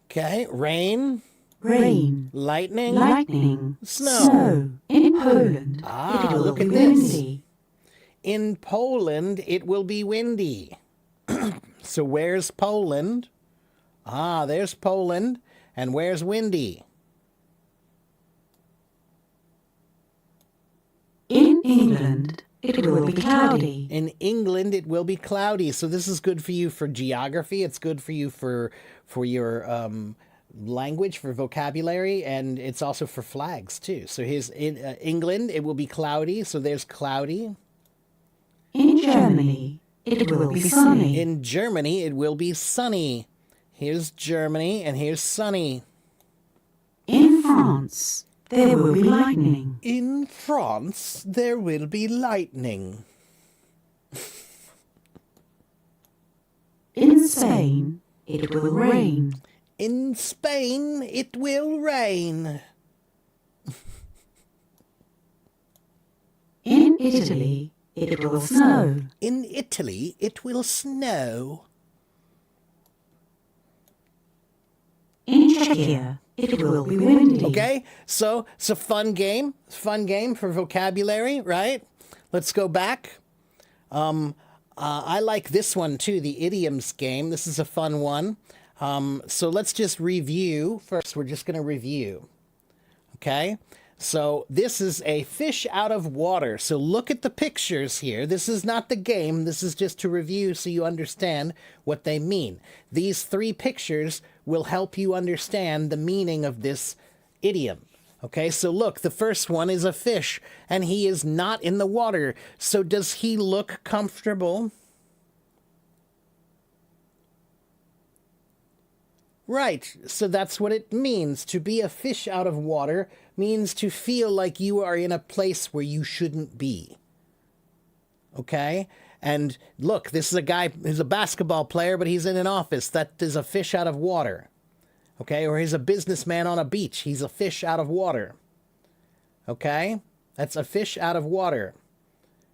Okay, rain, rain, lightning, lightning, snow. snow. In Poland, Ah, it will look be at this. windy. In Poland, it will be windy. So where's Poland? Ah, there's Poland. And where's windy? In England, it will be cloudy. In England, it will be cloudy. So this is good for you for geography. It's good for you for your language, for vocabulary, and it's also for flags too. So here's in England, it will be cloudy. So there's cloudy. In Germany, it will be sunny. In Germany, it will be sunny. Here's Germany, and here's sunny. In France, there will be lightning. In France, there will be lightning. In Spain, it will rain. In Spain, it will rain. In Italy, it will snow. In Italy, it will snow. In Czechia, it will be windy. Okay, so it's a fun game for vocabulary, right? Let's go back. I like this one too, the idioms game. This is a fun one. So let's just review. First, we're just going to review. Okay, so this is a fish out of water. So look at the pictures here. This is not the game. This is just to review so you understand what they mean. These three pictures will help you understand the meaning of this idiom. Okay, so look, the first one is a fish, and he is not in the water. So does he look comfortable? Right, so that's what it means. To be a fish out of water means to feel like you are in a place where you shouldn't be. Okay? And look, this is a guy who's a basketball player, but he's in an office. That is a fish out of water. Okay? Or he's a businessman on a beach. He's a fish out of water. Okay? That's a fish out of water.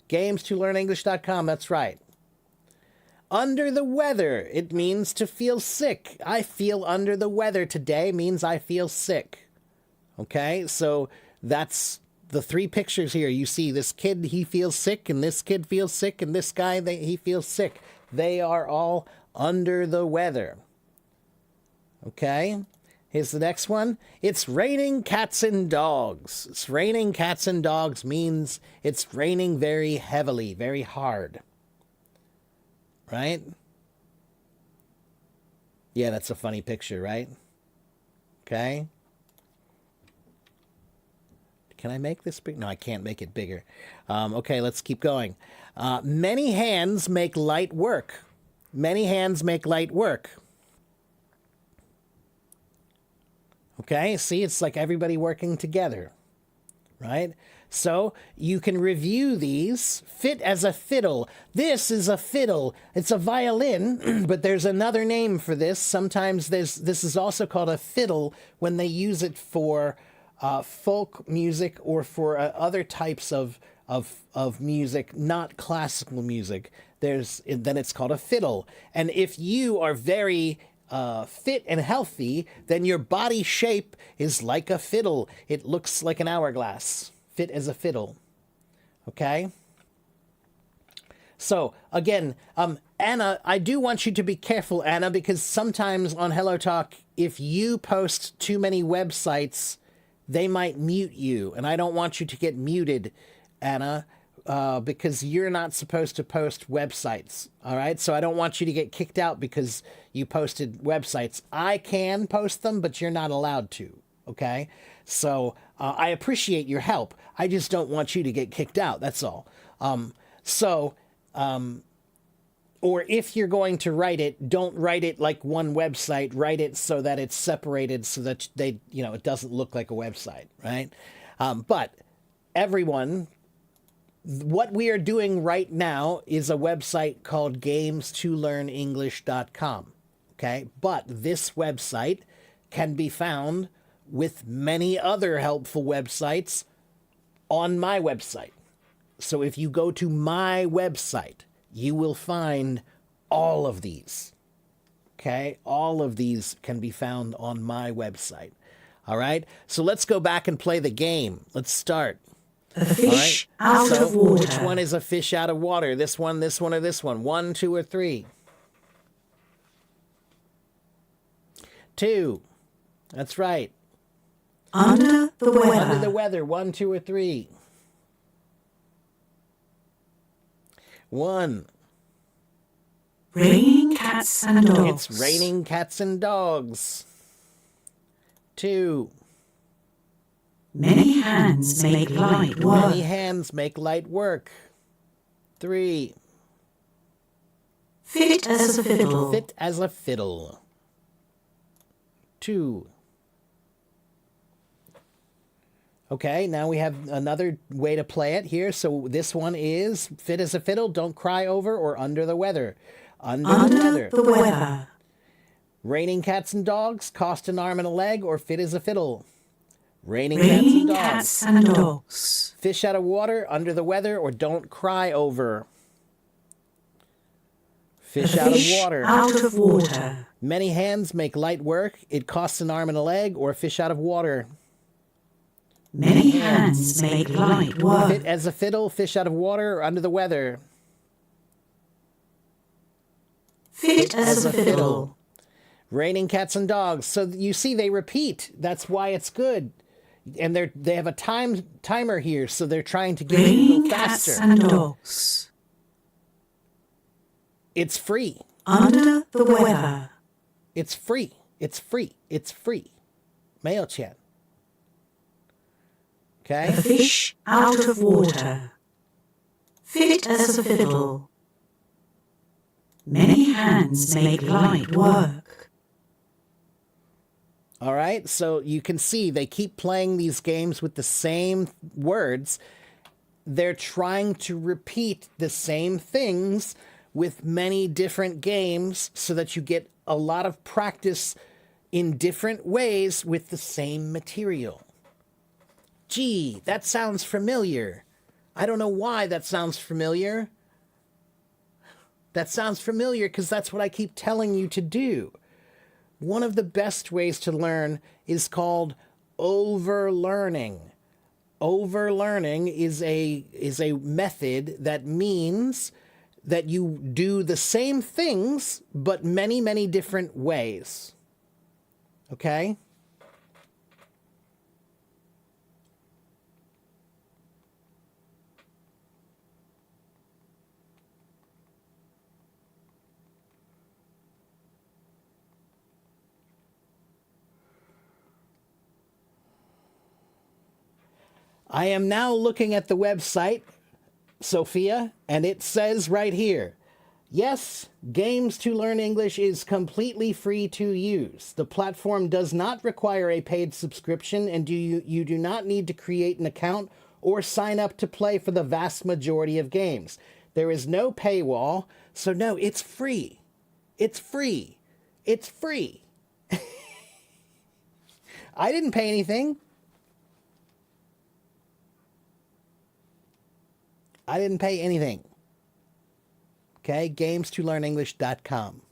Games2learnenglish.com, that's right. Under the weather, it means to feel sick. I feel under the weather today means I feel sick. Okay, so that's the three pictures here. You see this kid, he feels sick, and this kid feels sick, and this guy, he feels sick. They are all under the weather. Okay, here's the next one. It's raining cats and dogs. It's raining cats and dogs means it's raining very heavily, very hard. Right? Yeah, that's a funny picture, right? Okay. Can I make this big? No, I can't make it bigger. Okay, let's keep going. Many hands make light work. Many hands make light work. Okay, see, it's like everybody working together, right? So you can review these. Fit as a fiddle. This is a fiddle. It's a violin, but there's another name for this. Sometimes this is also called a fiddle when they use it for folk music or for other types of music, not classical music. Then it's called a fiddle. And if you are very fit and healthy, then your body shape is like a fiddle. It looks like an hourglass. Fit as a fiddle. Okay? So, again, Anna, I do want you to be careful, Anna, because sometimes on Hello Talk, if you post too many websites, they might mute you. And I don't want you to get muted, Anna, because you're not supposed to post websites. All right? So I don't want you to get kicked out because you posted websites. I can post them, but you're not allowed to. Okay? So I appreciate your help. I just don't want you to get kicked out. That's all. Or if you're going to write it, don't write it like one website. Write it so that it's separated so that it doesn't look like a website, right? But everyone, what we are doing right now is a website called games2learnenglish.com. Okay? But this website can be found with many other helpful websites on my website. So if you go to my website, you will find all of these. Okay? All of these can be found on my website. All right? So let's go back and play the game. Let's start. A fish out of water. Which one is a fish out of water? This one, or this one? 1, 2, or 3? 2. That's right. Under the weather. Under the weather. 1, 2, or 3? 1. Raining cats and dogs. It's raining cats and dogs. 2. Many hands make light work. Many hands make light work. 3. Fit as a fiddle. Fit as a fiddle. 2. Okay, now we have another way to play it here. So this one is fit as a fiddle, don't cry over, or under the weather. Under the weather. Raining cats and dogs, cost an arm and a leg, or fit as a fiddle. Raining Raining cats cats and dogs. Fish out of water, under the weather, or don't cry over. Fish out of water. Out of water. Many hands make light work. It costs an arm and a leg, or fish out of water. Many hands make light work. Fit as a fiddle, fish out of water, or under the weather. Fit as a fiddle. Raining cats and dogs. So you see, they repeat. That's why it's good. And they have a timer here, so they're trying to get you to Raining go cats faster. and dogs. It's free. Under the weather. It's free. It's free. It's free. MailChimp. Okay? A fish out of water. Fit as a fiddle. Many hands make light work. All right, so you can see they keep playing these games with the same words. They're trying to repeat the same things with many different games so that you get a lot of practice in different ways with the same material. Gee, that sounds familiar. I don't know why that sounds familiar. That sounds familiar because that's what I keep telling you to do. One of the best ways to learn is called overlearning. Overlearning is a method that means that you do the same things, but many, many different ways. Okay? I am now looking at the website, Sophia, and it says right here, yes, Games to Learn English is completely free to use. The platform does not require a paid subscription, and you do not need to create an account or sign up to play for the vast majority of games. There is no paywall, so no, it's free. It's free. It's free. I didn't pay anything. I didn't pay anything. Okay, games2learnenglish.com.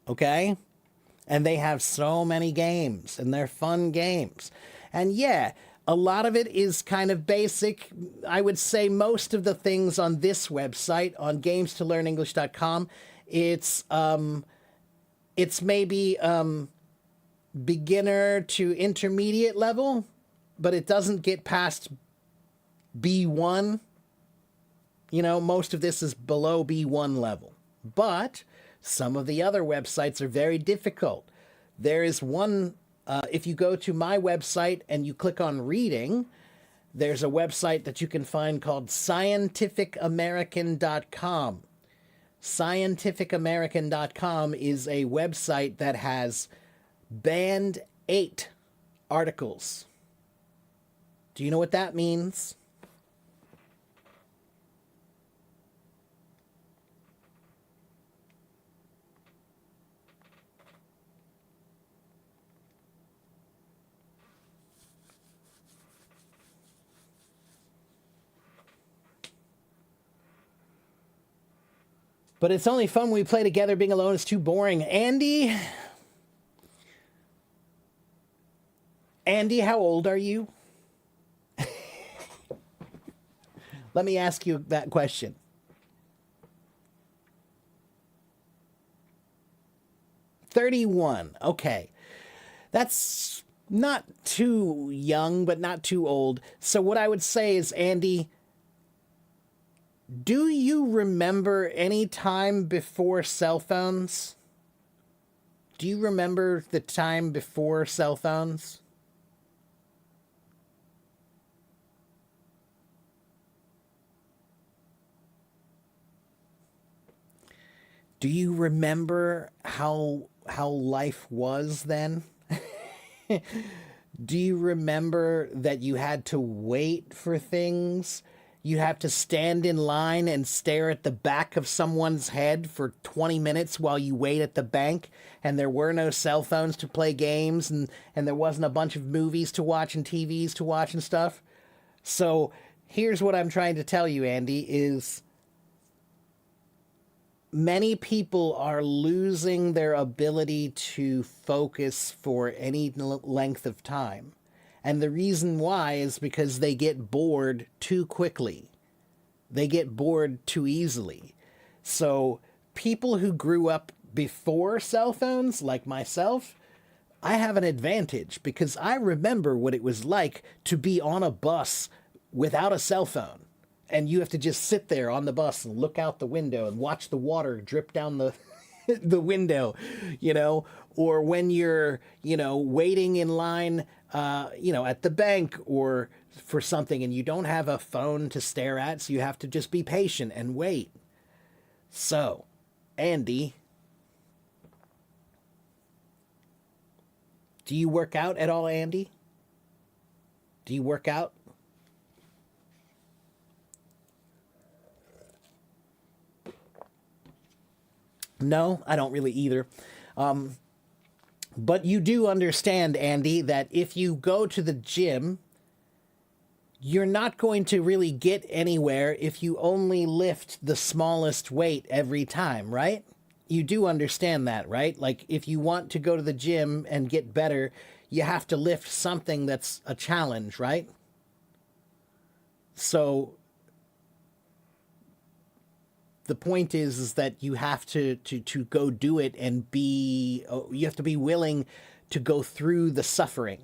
Okay? And they have so many games, and they're fun games. And yeah, a lot of it is kind of basic. I would say most of the things on this website, on games2learnenglish.com, it's maybe beginner to intermediate level, but it doesn't get past B1. You know, most of this is below B1 level. But some of the other websites are very difficult. There is one, if you go to my website and you click on reading, there's a website that you can find called scientificamerican.com. Scientificamerican.com is a website that has banned 8 articles. Do you know what that means? But it's only fun when we play together. Being alone is too boring. Andy, how old are you? Let me ask you that question. "31. Okay. That's not too young, but not too old. So what I would say is, Andy, do you remember any time before cell phones? Do you remember the time before cell phones? Do you remember how life was then? Do you remember that you had to wait for things? You have to stand in line and stare at the back of someone's head for 20 minutes while you wait at the bank, and there were no cell phones to play games, and there wasn't a bunch of movies to watch and TVs to watch and stuff. So here's what I'm trying to tell you, Andy, is many people are losing their ability to focus for any length of time. And the reason why is because they get bored too quickly. They get bored too easily. So people who grew up before cell phones, like myself, I have an advantage because I remember what it was like to be on a bus without a cell phone. And you have to just sit there on the bus and look out the window and watch the water drip down the window, you know, or when you're, waiting in line, at the bank or for something and you don't have a phone to stare at, so you have to just be patient and wait. So, Andy, do you work out at all, Andy? Do you work out? No, I don't really either. But you do understand, Andy, that if you go to the gym, you're not going to really get anywhere if you only lift the smallest weight every time, right? You do understand that, right? Like, if you want to go to the gym and get better, you have to lift something that's a challenge, right? So the point is that you have to go do it and you have to be willing to go through the suffering.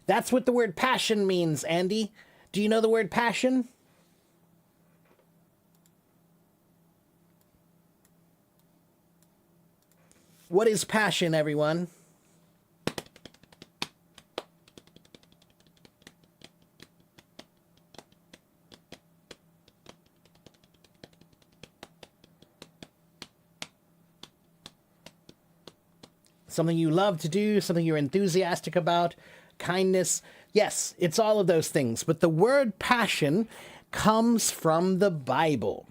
That's what the word passion means, Andy. Do you know the word passion? What is passion, everyone? Something you love to do, something you're enthusiastic about. kindness. Yes, it's all of those things. But the word passion comes from the Bible.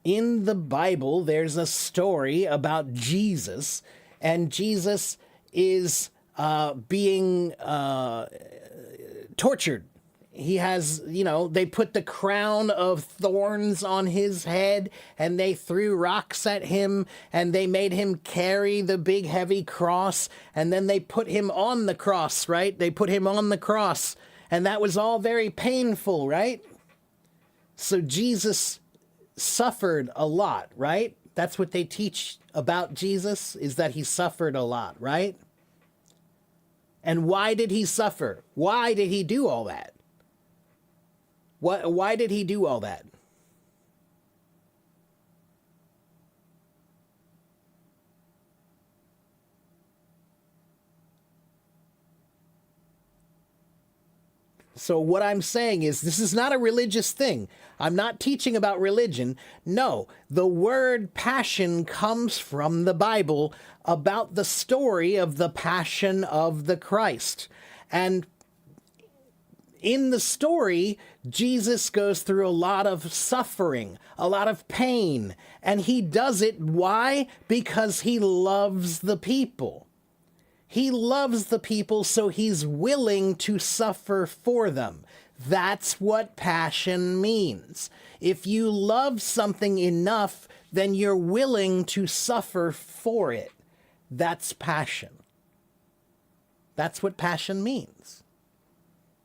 In the Bible, there's a story about Jesus, and Jesus is being tortured. He has, they put the crown of thorns on his head, and they threw rocks at him, and they made him carry the big heavy cross, and then they put him on the cross, right? They put him on the cross, and that was all very painful, right? So Jesus suffered a lot, right? That's what they teach about Jesus, is that he suffered a lot, right? And why did he suffer? Why did he do all that? Why did he do all that? So what I'm saying is, this is not a religious thing. I'm not teaching about religion. No, the word passion comes from the Bible about the story of the passion of the Christ. And in the story, Jesus goes through a lot of suffering, a lot of pain, and he does it. Why? Because he loves the people. He loves the people, so he's willing to suffer for them. That's what passion means. If you love something enough, then you're willing to suffer for it. That's passion. That's what passion means.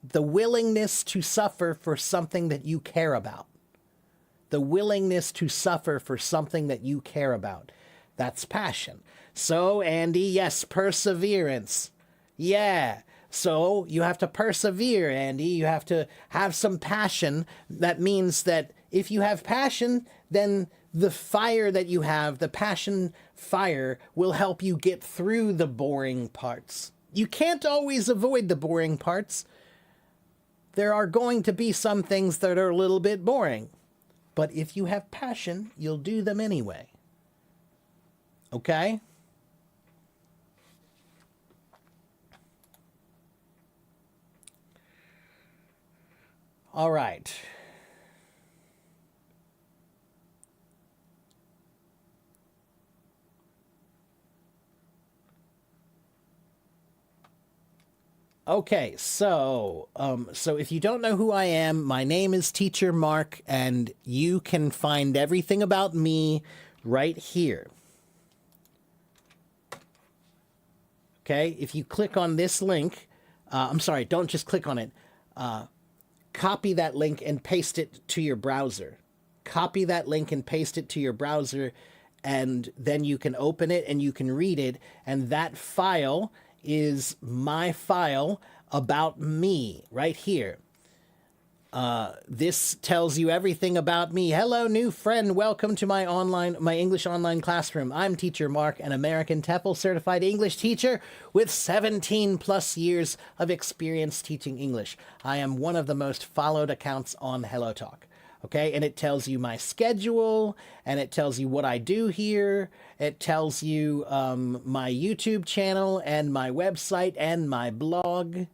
The willingness to suffer for something that you care about. The willingness to suffer for something that you care about. That's passion. So, Andy, yes, perseverance. Yeah. So you have to persevere, Andy. You have to have some passion. That means that if you have passion, then the fire that you have, the passion fire, will help you get through the boring parts. You can't always avoid the boring parts. There are going to be some things that are a little bit boring. But if you have passion, you'll do them anyway. Okay? All right. Okay, so if you don't know who I am, my name is Teacher Mark, and you can find everything about me right here. Okay, if you click on this link, I'm sorry, don't just click on it. Copy that link and paste it to your browser. Copy that link and paste it to your browser, and then you can open it and you can read it, and that file is my file about me right here. This tells you everything about me. Hello, new friend. Welcome to my English online classroom. I'm Teacher Mark, an American TEFL certified English teacher with 17 plus years of experience teaching English. I am one of the most followed accounts on HelloTalk. Okay, and it tells you my schedule, and it tells you what I do here. It tells you my YouTube channel and my website and my blog.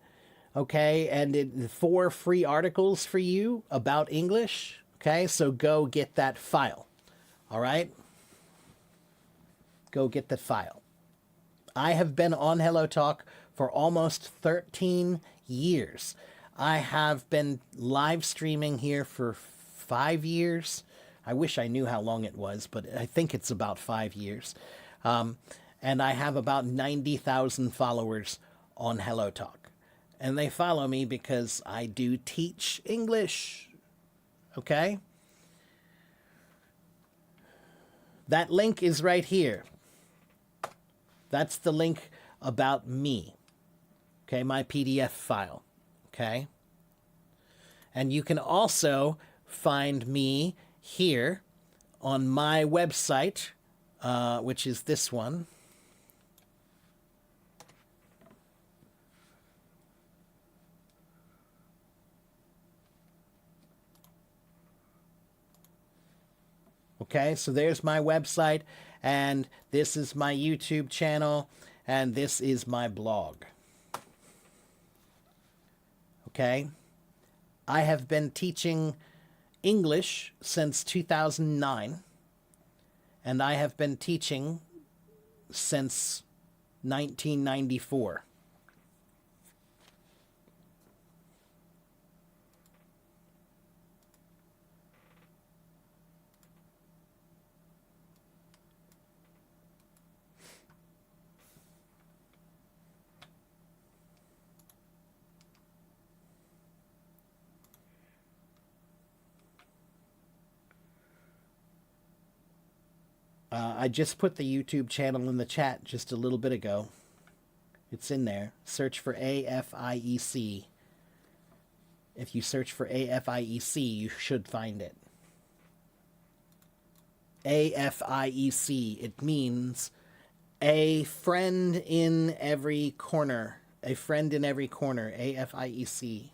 Okay, and 4 free articles for you about English. Okay, so go get that file. All right? Go get the file. I have been on HelloTalk for almost 13 years. I have been live streaming here for 5 years. I wish I knew how long it was, but I think it's about 5 years. And I have about 90,000 followers on HelloTalk. And they follow me because I do teach English. Okay? That link is right here. That's the link about me. Okay, my PDF file. Okay? And you can also find me here on my website, which is this one. Okay, so there's my website, and this is my YouTube channel, and this is my blog. okay? I have been teaching English since 2009, and I have been teaching since 1994. I just put the YouTube channel in the chat just a little bit ago. It's in there. Search for AFIEC. If you search for AFIEC, you should find it. AFIEC. It means a friend in every corner. A friend in every corner. AFIEC.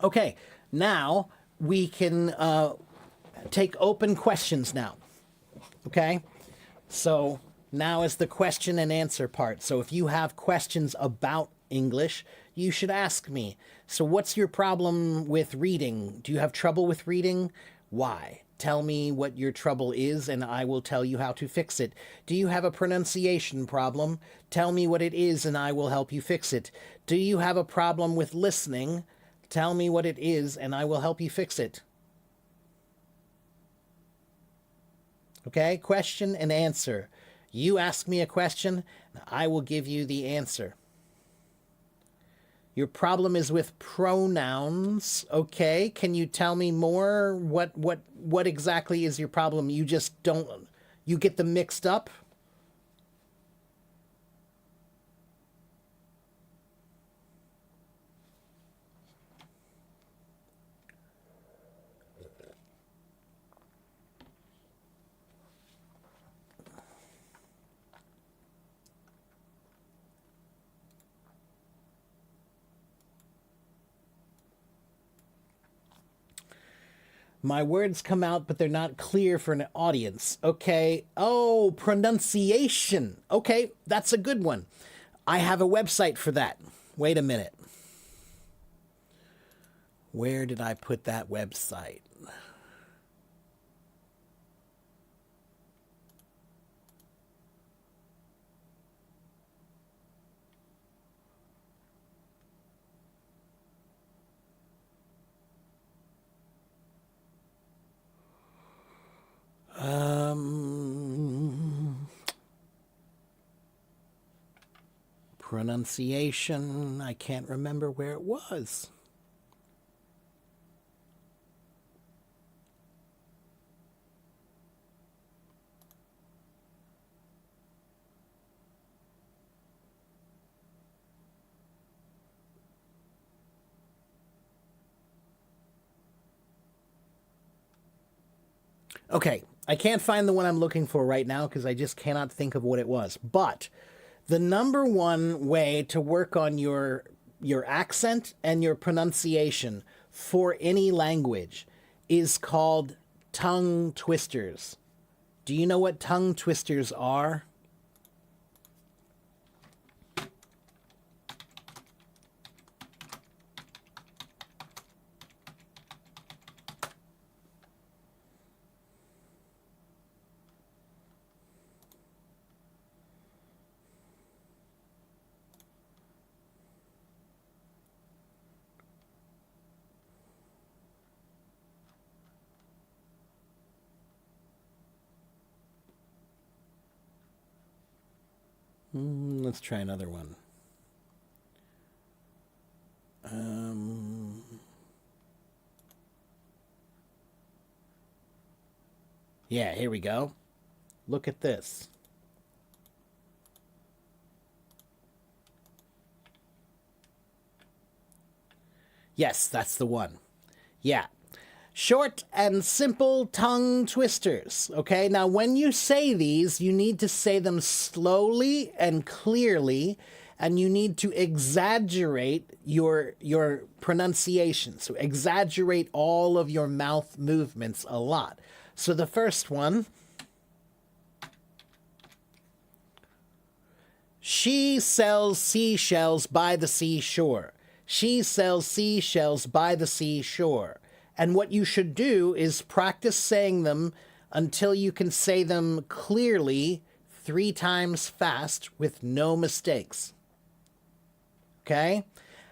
Okay, now we can take open questions now. Okay? So now is the question and answer part. So if you have questions about English, you should ask me. So what's your problem with reading? Do you have trouble with reading? Why? Tell me what your trouble is and I will tell you how to fix it. Do you have a pronunciation problem? Tell me what it is and I will help you fix it. Do you have a problem with listening? Tell me what it is, and I will help you fix it. Okay? Question and answer. You ask me a question, and I will give you the answer. Your problem is with pronouns. Okay? Can you tell me more? What exactly is your problem? You just don't... You get them mixed up? My words come out, but they're not clear for an audience. Okay. Oh, pronunciation. Okay, that's a good one. I have a website for that. Wait a minute. Where did I put that website? Pronunciation. I can't remember where it was. Okay, I can't find the one I'm looking for right now because I just cannot think of what it was. But the number one way to work on your accent and your pronunciation for any language is called tongue twisters. Do you know what tongue twisters are? Let's try another one. Yeah, here we go. Look at this. Yes, that's the one. Yeah. Short and simple tongue twisters. Okay, now when you say these, you need to say them slowly and clearly, and you need to exaggerate your pronunciation. So exaggerate all of your mouth movements a lot. So the first one, she sells seashells by the seashore. She sells seashells by the seashore. And what you should do is practice saying them until you can say them clearly 3 times fast with no mistakes. Okay?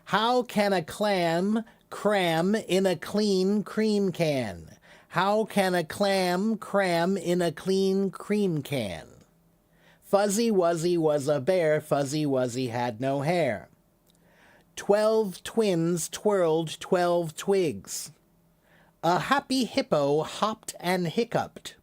How can a clam cram in a clean cream can? How can a clam cram in a clean cream can? Fuzzy Wuzzy was a bear. Fuzzy Wuzzy had no hair. 12 twins twirled 12 twigs. A happy hippo hopped and hiccuped.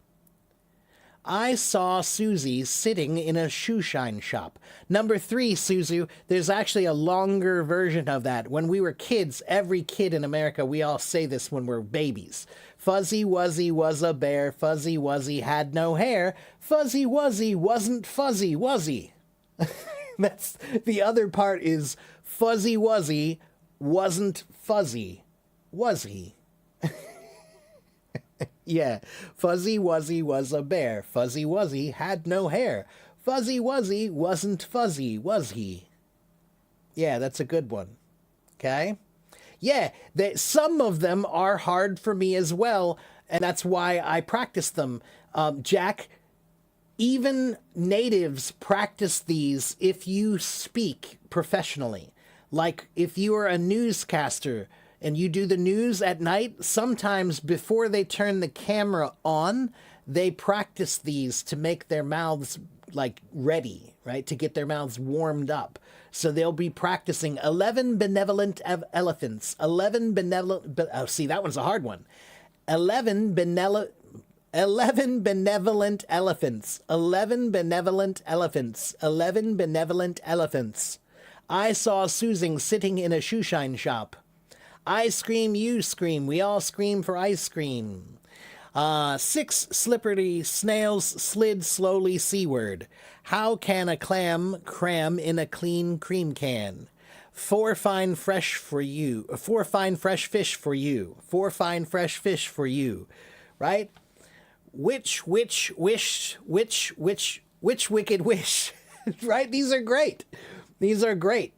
I saw Susie sitting in a shoeshine shop. Number 3, Suzu, there's actually a longer version of that. When we were kids, every kid in America, we all say this when we're babies. Fuzzy Wuzzy was a bear. Fuzzy Wuzzy had no hair. Fuzzy Wuzzy wasn't fuzzy, was he? That's the other part is Fuzzy Wuzzy wasn't fuzzy, was he? Yeah, Fuzzy Wuzzy was a bear. Fuzzy Wuzzy had no hair. Fuzzy Wuzzy wasn't fuzzy, was he? Yeah, that's a good one. Okay? Yeah, some of them are hard for me as well, and that's why I practice them. Jack, even natives practice these if you speak professionally. Like if you are a newscaster and you do the news at night, sometimes before they turn the camera on, they practice these to make their mouths like ready, right? To get their mouths warmed up. So they'll be practicing 11 benevolent elephants. 11 benevolent, oh, see, that one's a hard one. 11 benevolent elephants. 11 benevolent elephants. 11 benevolent elephants. I saw Susan sitting in a shoeshine shop. I scream, you scream, we all scream for ice cream. 6 slippery snails slid slowly seaward. How can a clam cram in a clean cream can? 4 fine fresh for you. 4 fine fresh fish for you. 4 fine fresh fish for you. Right? Which wicked wish. Right? These are great. These are great.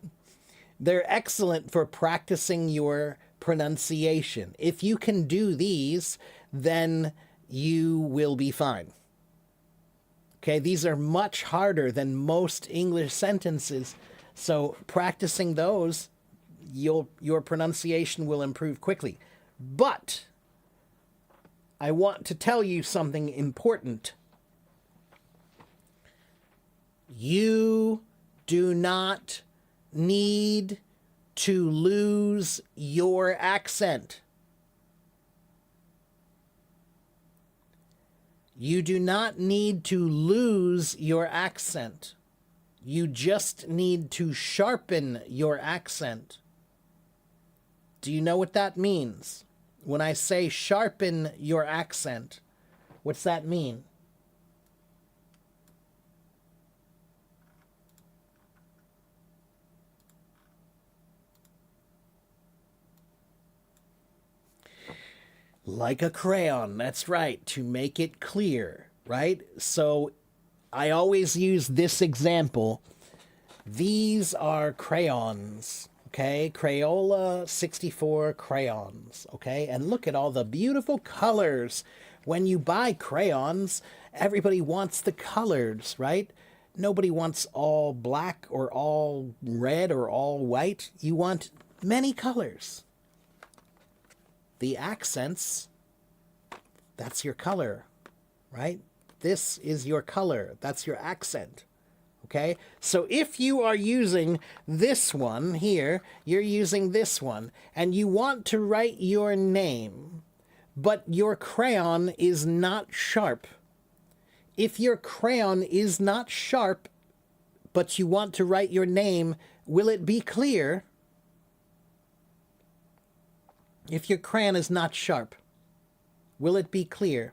They're excellent for practicing your pronunciation. If you can do these, then you will be fine. Okay, these are much harder than most English sentences, so practicing those, your pronunciation will improve quickly. But I want to tell you something important. You do not need to lose your accent. You do not need to lose your accent. You just need to sharpen your accent. Do you know what that means? When I say sharpen your accent, what's that mean? Like a crayon, that's right, to make it clear, right? So I always use this example. These are crayons, okay? Crayola 64 crayons, okay? And look at all the beautiful colors. When you buy crayons, everybody wants the colors, right? Nobody wants all black or all red or all white. You want many colors. The accents, that's your color, right? This is your color. That's your accent, okay? So if you are using this one here, you're using this one, and you want to write your name, but your crayon is not sharp. If your crayon is not sharp, but you want to write your name, will it be clear? If your crayon is not sharp, will it be clear?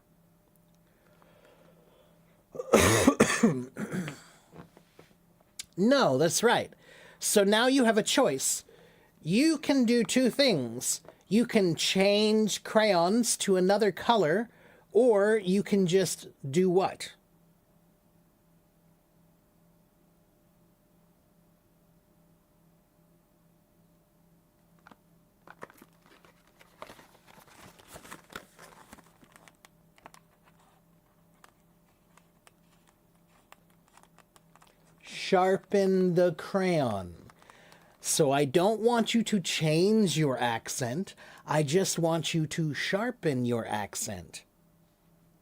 No, that's right. So now you have a choice. You can do 2 things. You can change crayons to another color, Or you can just do what? Sharpen the crayon. So I don't want you to change your accent. I just want you to sharpen your accent.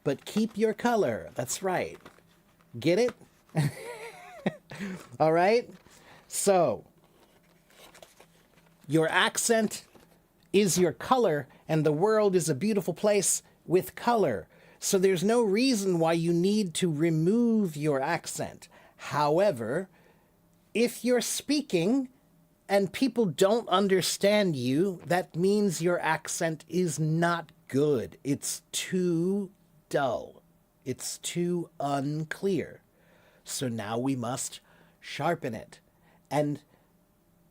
But keep your color. That's right. Get it? All right? So, your accent is your color, and the world is a beautiful place with color. So there's no reason why you need to remove your accent. However, if you're speaking and people don't understand you, that means your accent is not good. It's too dull. It's too unclear. So now we must sharpen it. And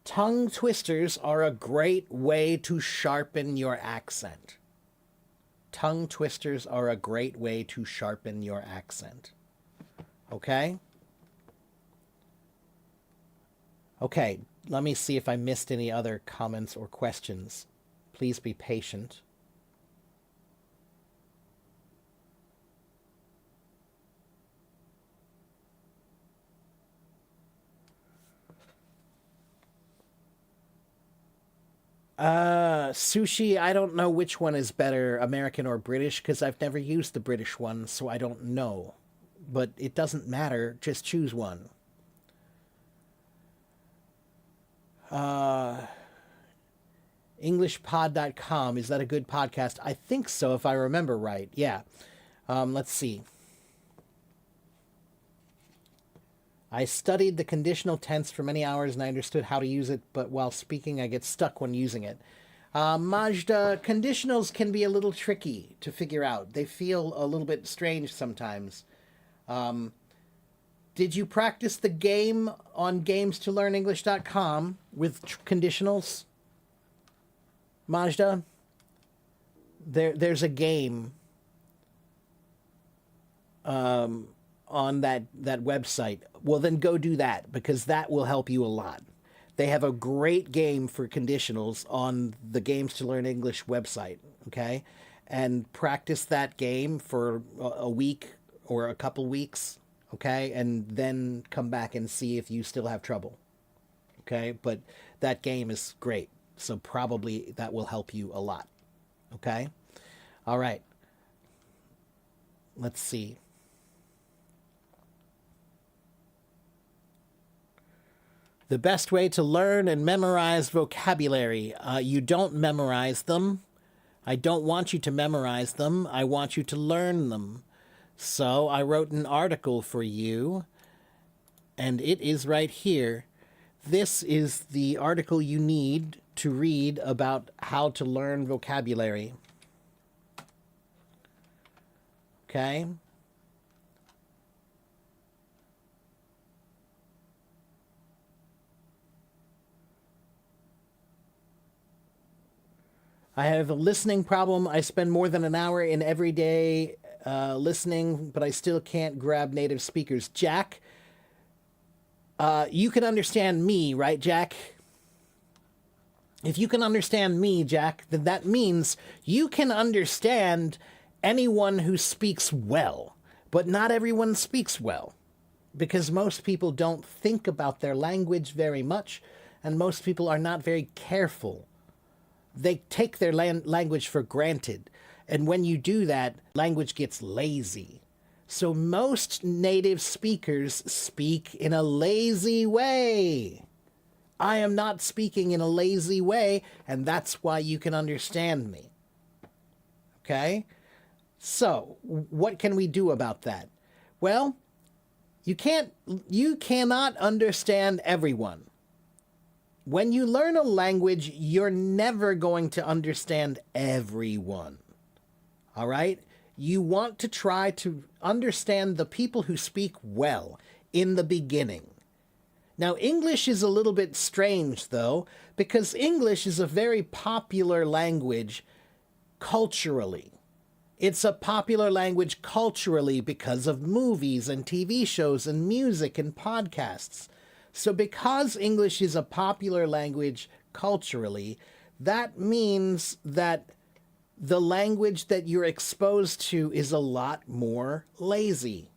tongue twisters are a great way to sharpen your accent. Tongue twisters are a great way to sharpen your accent. Okay? Okay, let me see if I missed any other comments or questions. Please be patient. Sushi, I don't know which one is better, American or British, because I've never used the British one, so I don't know. But it doesn't matter, just choose one. Englishpod.com, is that a good podcast? I think so, if I remember right. Yeah. Let's see. I studied the conditional tense for many hours and I understood how to use it, but while speaking, I get stuck when using it. Majda, conditionals can be a little tricky to figure out. They feel a little bit strange sometimes. Did you practice the game on GamesToLearnEnglish.com with conditionals? Majda? There's a game on that website. Well, then go do that, because that will help you a lot. They have a great game for conditionals on the Games to Learn English website, okay? And practice that game for a week or a couple weeks, okay? And then come back and see if you still have trouble, okay? But that game is great, so probably that will help you a lot, okay? All right. Let's see. The best way to learn and memorize vocabulary. You don't memorize them. I don't want you to memorize them. I want you to learn them. So I wrote an article for you, and it is right here. This is the article you need to read about how to learn vocabulary. Okay? I have a listening problem. I spend more than an hour in every day listening, but I still can't grab native speakers. Jack, you can understand me, right, Jack? If you can understand me, Jack, then that means you can understand anyone who speaks well. But not everyone speaks well, because most people don't think about their language very much, and most people are not very careful. They take their language for granted. And when you do that, language gets lazy. So most native speakers speak in a lazy way. I am not speaking in a lazy way, and that's why you can understand me. Okay? So, what can we do about that? Well, you cannot understand everyone. When you learn a language, you're never going to understand everyone. All right? You want to try to understand the people who speak well in the beginning. Now, English is a little bit strange, though, because English is a very popular language culturally. It's a popular language culturally because of movies and TV shows and music and podcasts. So, because English is a popular language culturally, that means that the language that you're exposed to is a lot more lazy.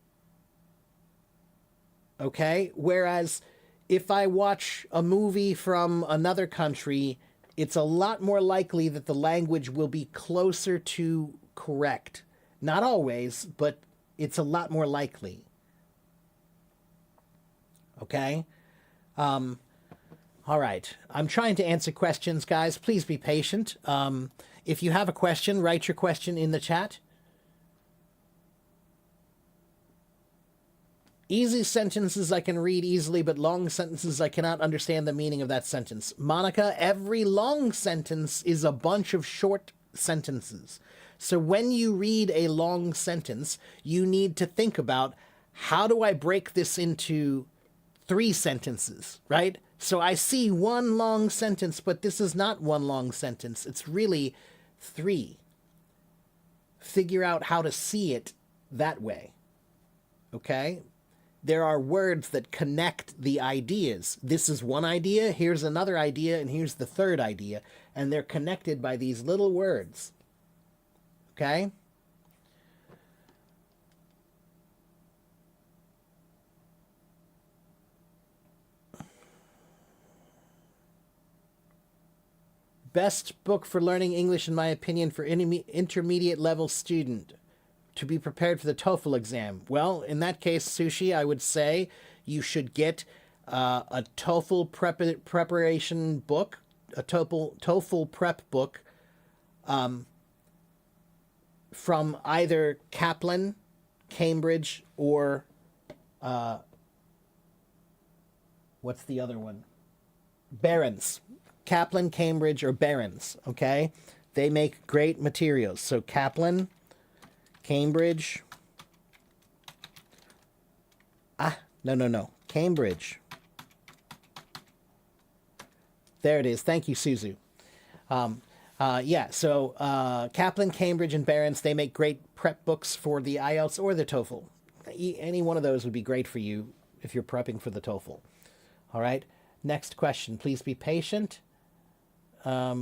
Okay? Whereas if I watch a movie from another country, it's a lot more likely that the language will be closer to correct. Not always, but it's a lot more likely. Okay? All right. I'm trying to answer questions, guys. Please be patient. If you have a question, write your question in the chat. Easy sentences I can read easily, but long sentences I cannot understand the meaning of that sentence. Monica, every long sentence is a bunch of short sentences. So when you read a long sentence, you need to think about, how do I break this into 3 sentences, right? So I see one long sentence, but this is not one long sentence. It's really 3. Figure out how to see it that way. Okay? There are words that connect the ideas. This is one idea, here's another idea, and here's the third idea. And they're connected by these little words. Okay? Best book for learning English, in my opinion, for intermediate level student to be prepared for the TOEFL exam. Well, in that case, Sushi, I would say you should get a TOEFL preparation book, a TOEFL prep book from either Kaplan, Cambridge, or what's the other one? Barron's. Kaplan, Cambridge, or Barron's, okay? They make great materials. So Kaplan, Cambridge. No. Cambridge. There it is. Thank you, Suzu. So Kaplan, Cambridge, and Barron's, they make great prep books for the IELTS or the TOEFL. Any one of those would be great for you if you're prepping for the TOEFL. All right. Next question. Please be patient. How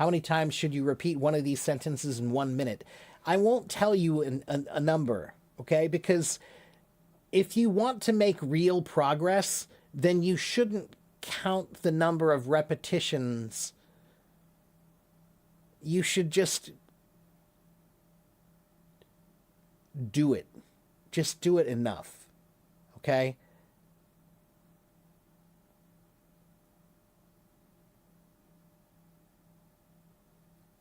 many times should you repeat one of these sentences in 1 minute? I won't tell you a number, okay? Because if you want to make real progress, then you shouldn't count the number of repetitions. You should just do it. Just do it enough, okay?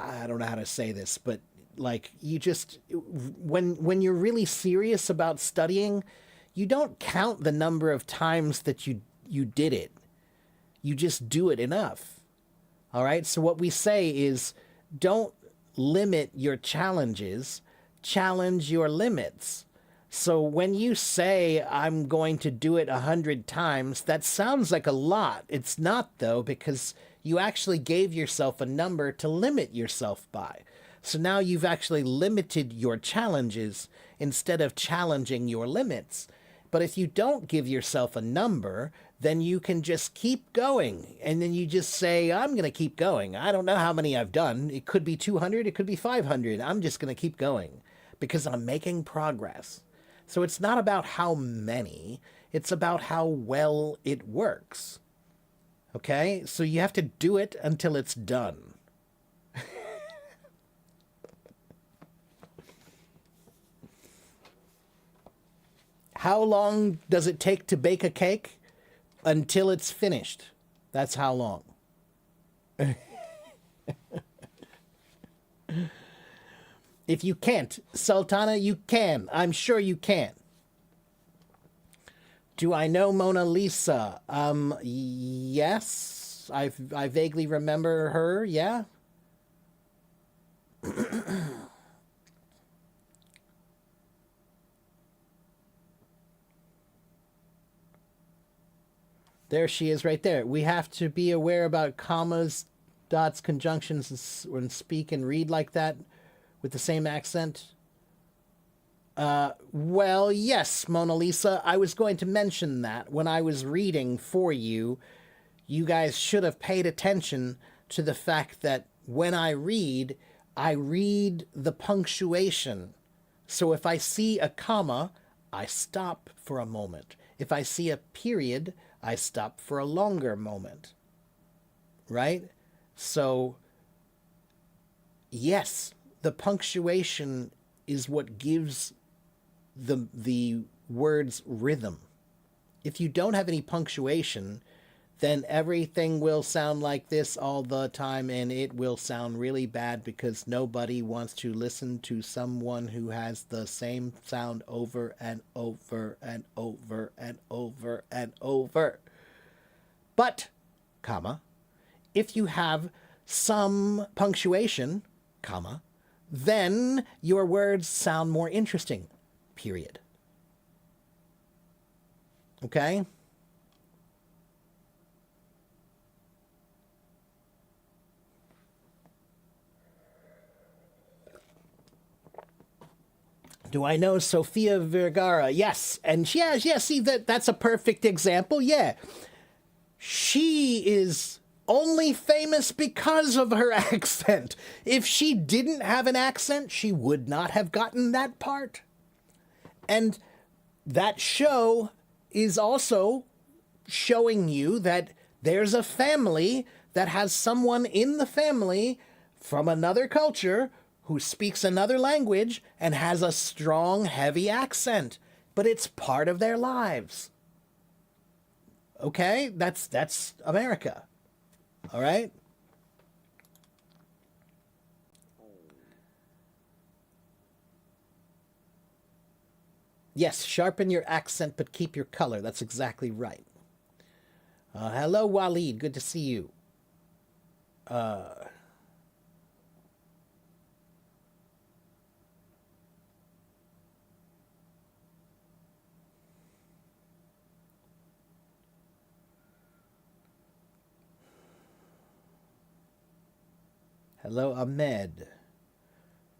I don't know how to say this, but like, you just, when you're really serious about studying, you don't count the number of times that you did it. You just do it enough. All right? So what we say is, don't limit your challenges, challenge your limits. So when you say, I'm going to do it 100 times, that sounds like a lot. It's not, though, because you actually gave yourself a number to limit yourself by. So now you've actually limited your challenges instead of challenging your limits. But if you don't give yourself a number, then you can just keep going. And then you just say, I'm going to keep going. I don't know how many I've done. It could be 200. It could be 500. I'm just going to keep going because I'm making progress. So it's not about how many. It's about how well it works. Okay? So you have to do it until it's done. How long does it take to bake a cake? Until it's finished. That's how long. If you can't, Sultana, you can. I'm sure you can. Do I know Mona Lisa? Yes. I vaguely remember her, yeah. There she is right there. We have to be aware about commas, dots, conjunctions, and speak and read like that with the same accent. Well, yes, Mona Lisa. I was going to mention that when I was reading for you. You guys should have paid attention to the fact that when I read the punctuation. So if I see a comma, I stop for a moment. If I see a period, I stop for a longer moment. Right? So, yes, the punctuation is what gives the words rhythm. If you don't have any punctuation, then everything will sound like this all the time, and it will sound really bad because nobody wants to listen to someone who has the same sound over and over and over and over and over. But, comma, if you have some punctuation, comma, then your words sound more interesting, period. Okay? Do I know Sofia Vergara? Yes. And see, that's a perfect example. Yeah. She is only famous because of her accent. If she didn't have an accent, she would not have gotten that part. And that show is also showing you that there's a family that has someone in the family from another culture who speaks another language and has a strong, heavy accent, but it's part of their lives. Okay? That's America. All right? Yes, sharpen your accent, but keep your color. That's exactly right. Hello, Waleed. Good to see you. Hello, Ahmed.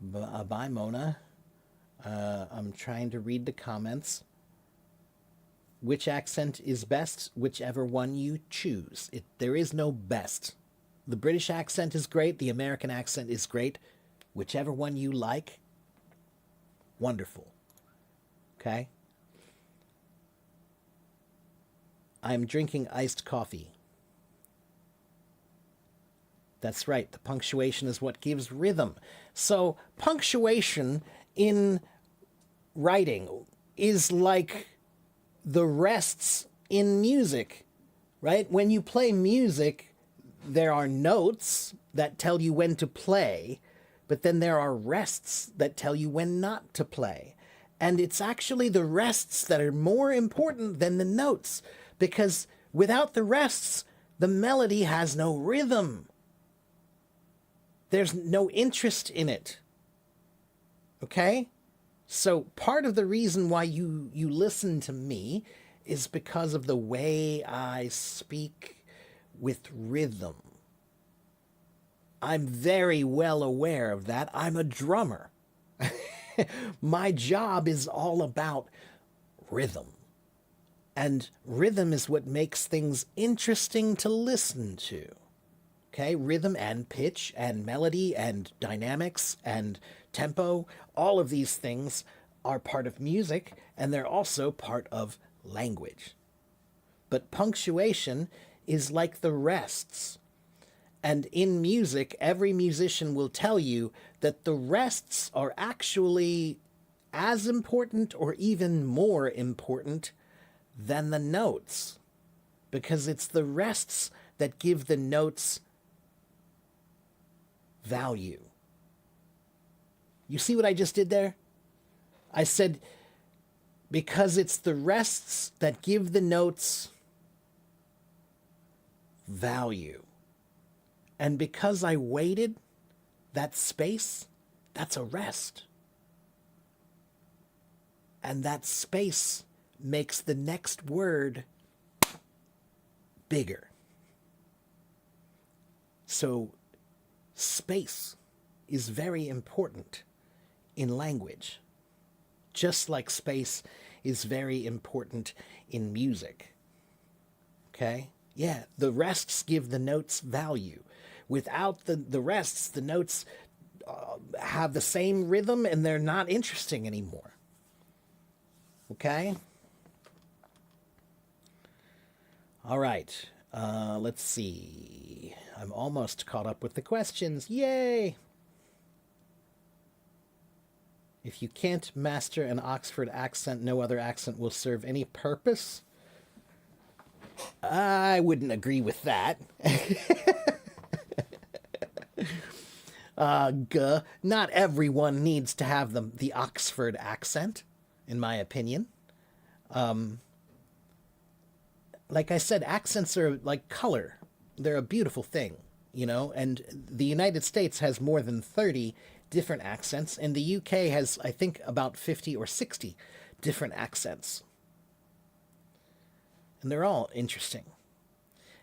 Bye, Mona. I'm trying to read the comments. Which accent is best? Whichever one you choose. There is no best. The British accent is great. The American accent is great. Whichever one you like, wonderful. Okay? I'm drinking iced coffee. That's right. The punctuation is what gives rhythm. So punctuation in writing is like the rests in music, right? When you play music, there are notes that tell you when to play, but then there are rests that tell you when not to play. And it's actually the rests that are more important than the notes, because without the rests, the melody has no rhythm. There's no interest in it. Okay? So part of the reason why you listen to me is because of the way I speak with rhythm. I'm very well aware of that. I'm a drummer. My job is all about rhythm. And rhythm is what makes things interesting to listen to. Okay, rhythm and pitch and melody and dynamics and tempo, all of these things are part of music, and they're also part of language. But punctuation is like the rests. And in music, every musician will tell you that the rests are actually as important or even more important than the notes, because it's the rests that give the notes value. You see what I just did there? I said, because it's the rests that give the notes value. And because I waited that space, that's a rest. And that space makes the next word bigger. So space is very important in language, just like space is very important in music. Okay? Yeah, the rests give the notes value. Without the rests, the notes have the same rhythm and they're not interesting anymore. Okay? All right. Let's see. I'm almost caught up with the questions. Yay! If you can't master an Oxford accent, no other accent will serve any purpose. I wouldn't agree with that. Not everyone needs to have the Oxford accent, in my opinion. Like I said, accents are like color. They're a beautiful thing, you know, and the United States has more than 30 different accents, and the UK has, I think, about 50 or 60 different accents. And they're all interesting.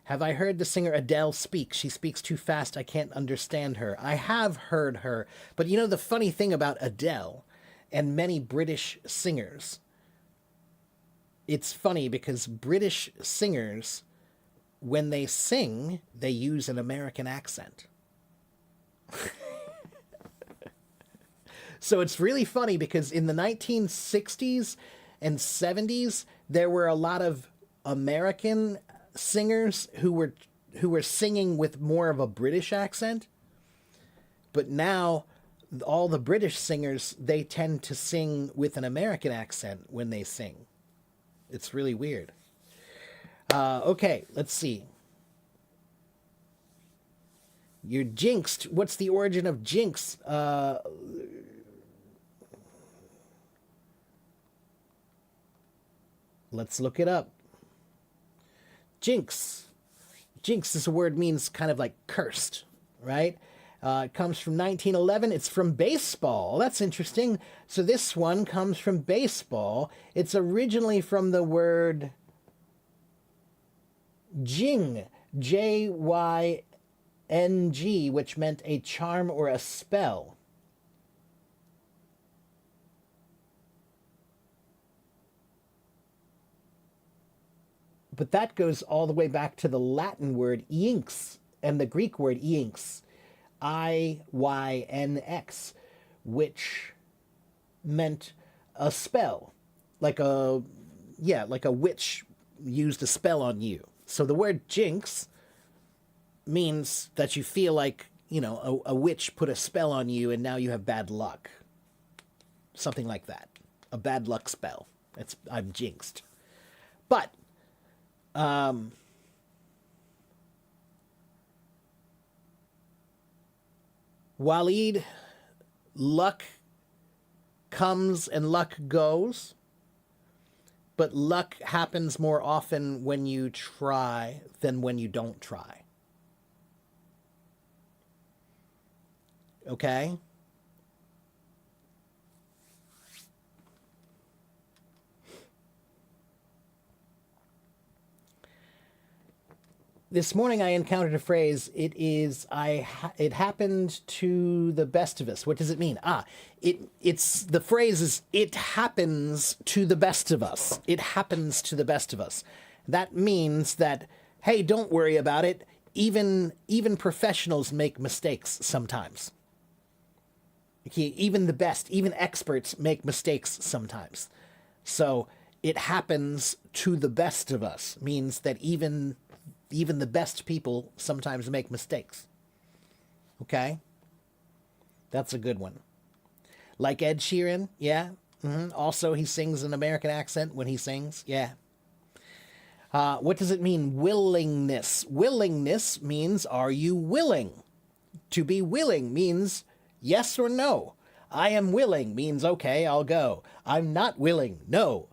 Have I heard the singer Adele speak? She speaks too fast, I can't understand her. I have heard her, but you know the funny thing about Adele and many British singers, it's funny because British singers, when they sing, they use an American accent. So it's really funny because in the 1960s and 70s, there were a lot of American singers who were singing with more of a British accent. But now all the British singers, they tend to sing with an American accent when they sing. It's really weird. Okay, let's see. You're jinxed. What's the origin of jinx? Let's look it up. Jinx. Jinx is a word means kind of like cursed, right? It comes from 1911. It's from baseball. That's interesting. So this one comes from baseball. It's originally from the word jing, J-Y-N-G, which meant a charm or a spell. But that goes all the way back to the Latin word iynx and the Greek word iynx, I-Y-N-X, which meant a spell, like a witch used a spell on you. So the word jinx means that you feel like, you know, a witch put a spell on you and now you have bad luck. Something like that. A bad luck spell. I'm jinxed. But Waleed, luck comes and luck goes, but luck happens more often when you try than when you don't try. Okay? This morning I encountered a phrase. It happened to the best of us. What does it mean? It's the phrase is, it happens to the best of us. It happens to the best of us. That means that, hey, don't worry about it. Even professionals make mistakes sometimes. Okay, even the best, even experts make mistakes sometimes. So it happens to the best of us means that even the best people sometimes make mistakes. Okay? That's a good one. Like Ed Sheeran, yeah. Also, he sings an American accent when he sings, yeah. What does it mean, willingness? Willingness means, are you willing? To be willing means yes or no. I am willing means, okay, I'll go. I'm not willing, no.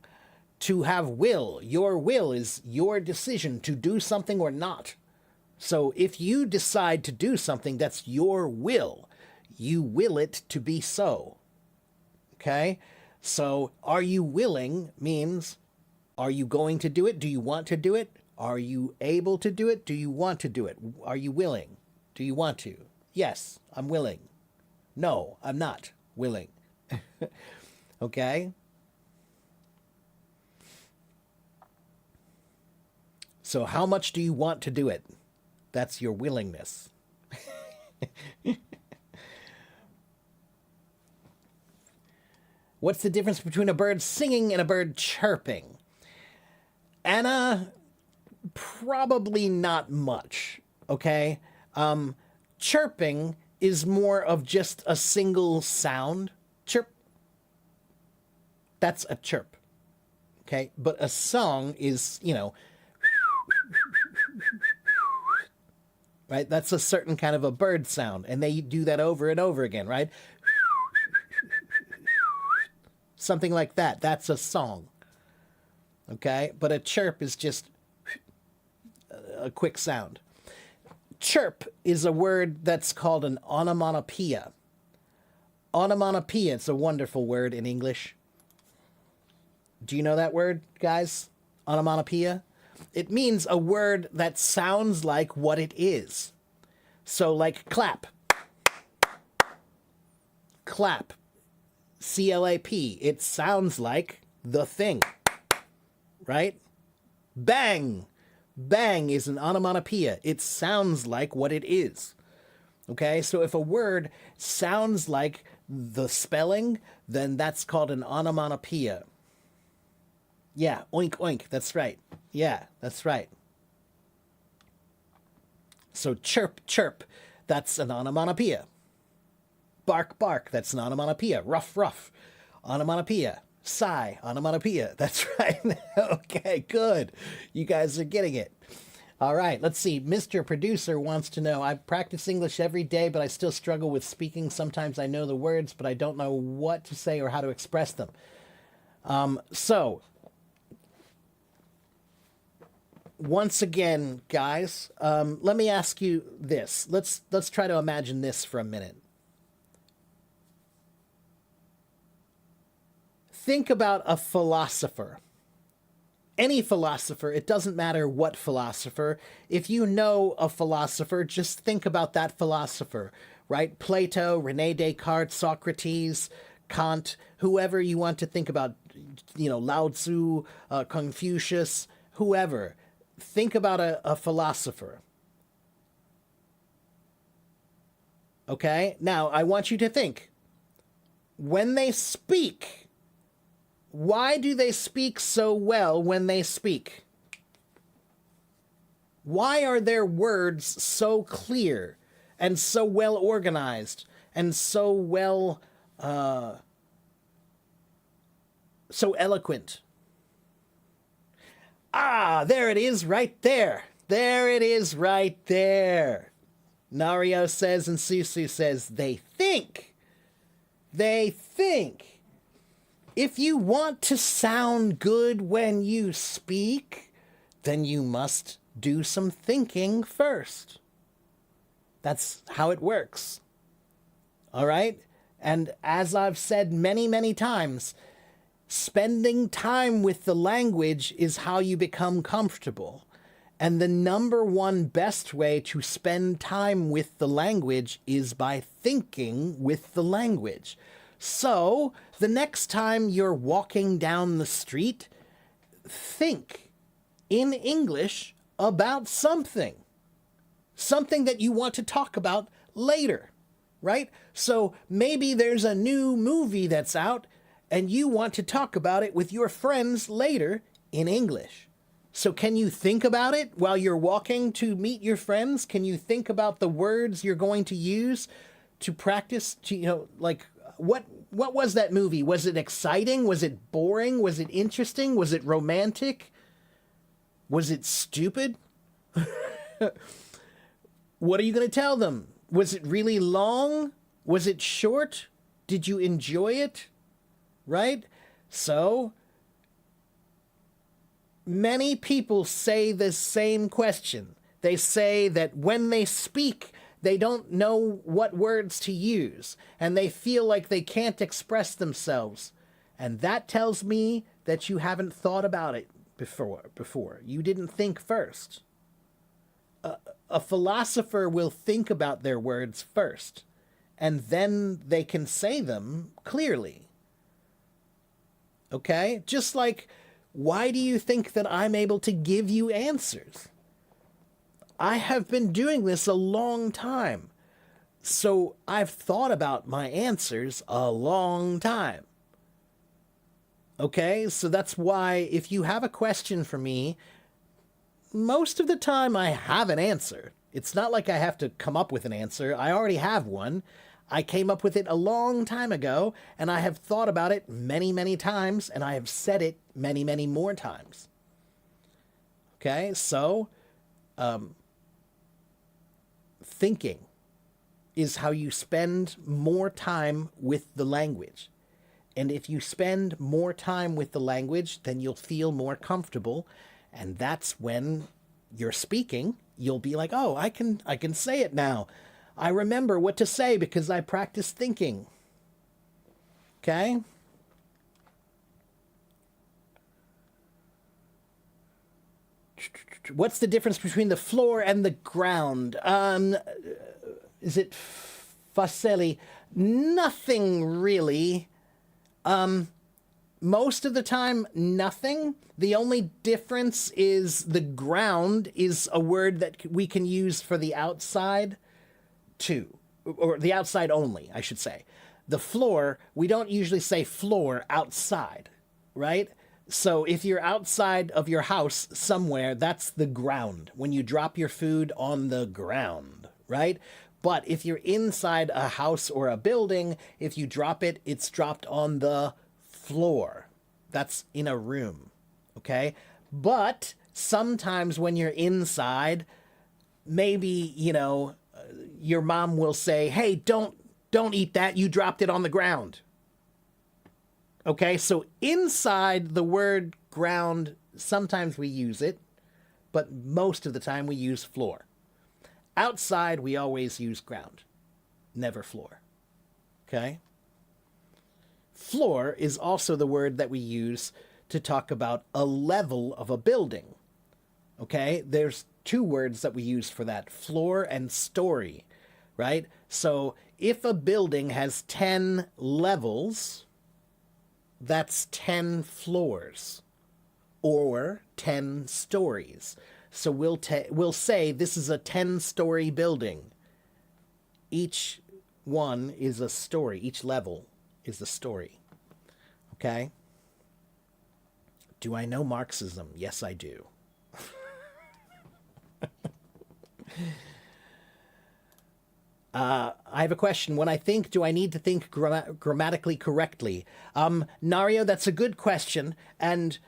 To have will, your will is your decision to do something or not. So if you decide to do something, that's your will. You will it to be so. Okay? So are you willing means, are you going to do it? Do you want to do it? Are you able to do it? Do you want to do it? Are you willing? Do you want to? Yes, I'm willing. No, I'm not willing. Okay? So how much do you want to do it? That's your willingness. What's the difference between a bird singing and a bird chirping? Anna, probably not much, okay? Chirping is more of just a single sound. Chirp. That's a chirp, okay? But a song is, right? That's a certain kind of a bird sound, and they do that over and over again, right? Something like that. That's a song, okay? But a chirp is just a quick sound. Chirp is a word that's called an onomatopoeia. Onomatopoeia, it's a wonderful word in English. Do you know that word, guys? Onomatopoeia? It means a word that sounds like what it is. So like clap. Clap. C-L-A-P. It sounds like the thing. Right? Bang. Bang is an onomatopoeia. It sounds like what it is. Okay? So if a word sounds like the spelling, then that's called an onomatopoeia. Yeah, oink, oink. That's right. Yeah, that's right. So chirp, chirp. That's an onomatopoeia. Bark, bark. That's an onomatopoeia. Ruff, ruff. Onomatopoeia. Sigh. Onomatopoeia. That's right. Okay, good. You guys are getting it. All right, let's see. Mr. Producer wants to know, I practice English every day, but I still struggle with speaking. Sometimes I know the words, but I don't know what to say or how to express them. Once again, guys, let me ask you this. Let's try to imagine this for a minute. Think about a philosopher. Any philosopher, it doesn't matter what philosopher. If you know a philosopher, just think about that philosopher, right? Plato, Rene Descartes, Socrates, Kant, whoever you want to think about, Lao Tzu, Confucius, whoever. Think about a philosopher. Okay? Now, I want you to think. When they speak, why do they speak so well when they speak? Why are their words so clear and so well organized and so well, so eloquent? Ah, there it is right there. There it is right there. Nario says and Susu says, they think. They think. If you want to sound good when you speak, then you must do some thinking first. That's how it works. All right? And as I've said many, many times, spending time with the language is how you become comfortable. And the number one best way to spend time with the language is by thinking with the language. So, the next time you're walking down the street, think in English about something. Something that you want to talk about later, right? So, maybe there's a new movie that's out, and you want to talk about it with your friends later in English. So can you think about it while you're walking to meet your friends? Can you think about the words you're going to use to practice, to, what was that movie? Was it exciting? Was it boring? Was it interesting? Was it romantic? Was it stupid? What are you going to tell them? Was it really long? Was it short? Did you enjoy it? Right? So, many people say the same question. They say that when they speak, they don't know what words to use, and they feel like they can't express themselves. And that tells me that you haven't thought about it. before. You didn't think first. A philosopher will think about their words first, and then they can say them clearly. Okay? Just like, why do you think that I'm able to give you answers? I have been doing this a long time. So I've thought about my answers a long time. Okay? So that's why if you have a question for me, most of the time I have an answer. It's not like I have to come up with an answer. I already have one. I came up with it a long time ago, and I have thought about it many, many times, and I have said it many, many more times. Okay, so thinking is how you spend more time with the language. And if you spend more time with the language, then you'll feel more comfortable, and that's when you're speaking, you'll be like, oh, I can say it now. I remember what to say because I practice thinking. Okay? What's the difference between the floor and the ground? Is it Facelli? Nothing really. Most of the time, nothing. The only difference is the ground is a word that we can use for the outside too, or the outside only, I should say. The floor, we don't usually say floor outside, right? So if you're outside of your house somewhere, that's the ground. When you drop your food on the ground, right? But if you're inside a house or a building, if you drop it, it's dropped on the floor. That's in a room, okay? But sometimes when you're inside, maybe, your mom will say, hey, don't eat that, you dropped it on the ground. Okay, so inside the word ground, sometimes we use it, but most of the time we use floor. Outside, we always use ground, never floor. Okay? Floor is also the word that we use to talk about a level of a building. Okay? There's two words that we use for that, floor and story, right? So if a building has 10 levels, that's 10 floors or 10 stories. So we'll say this is a 10-story building. Each one is a story. Each level is a story. Okay? Do I know Marxism? Yes, I do. I have a question. When I think, do I need to think grammatically correctly? Nario, that's a good question. And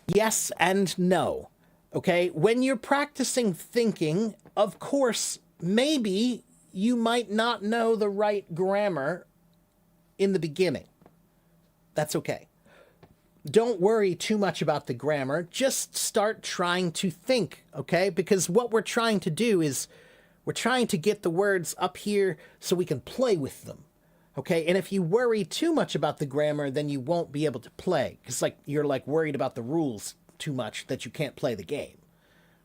yes and no. Okay? When you're practicing thinking, of course, maybe you might not know the right grammar in the beginning. That's okay. Don't worry too much about the grammar. Just start trying to think, okay? Because what we're trying to do is we're trying to get the words up here so we can play with them, okay? And if you worry too much about the grammar, then you won't be able to play. Because you're worried about the rules too much that you can't play the game,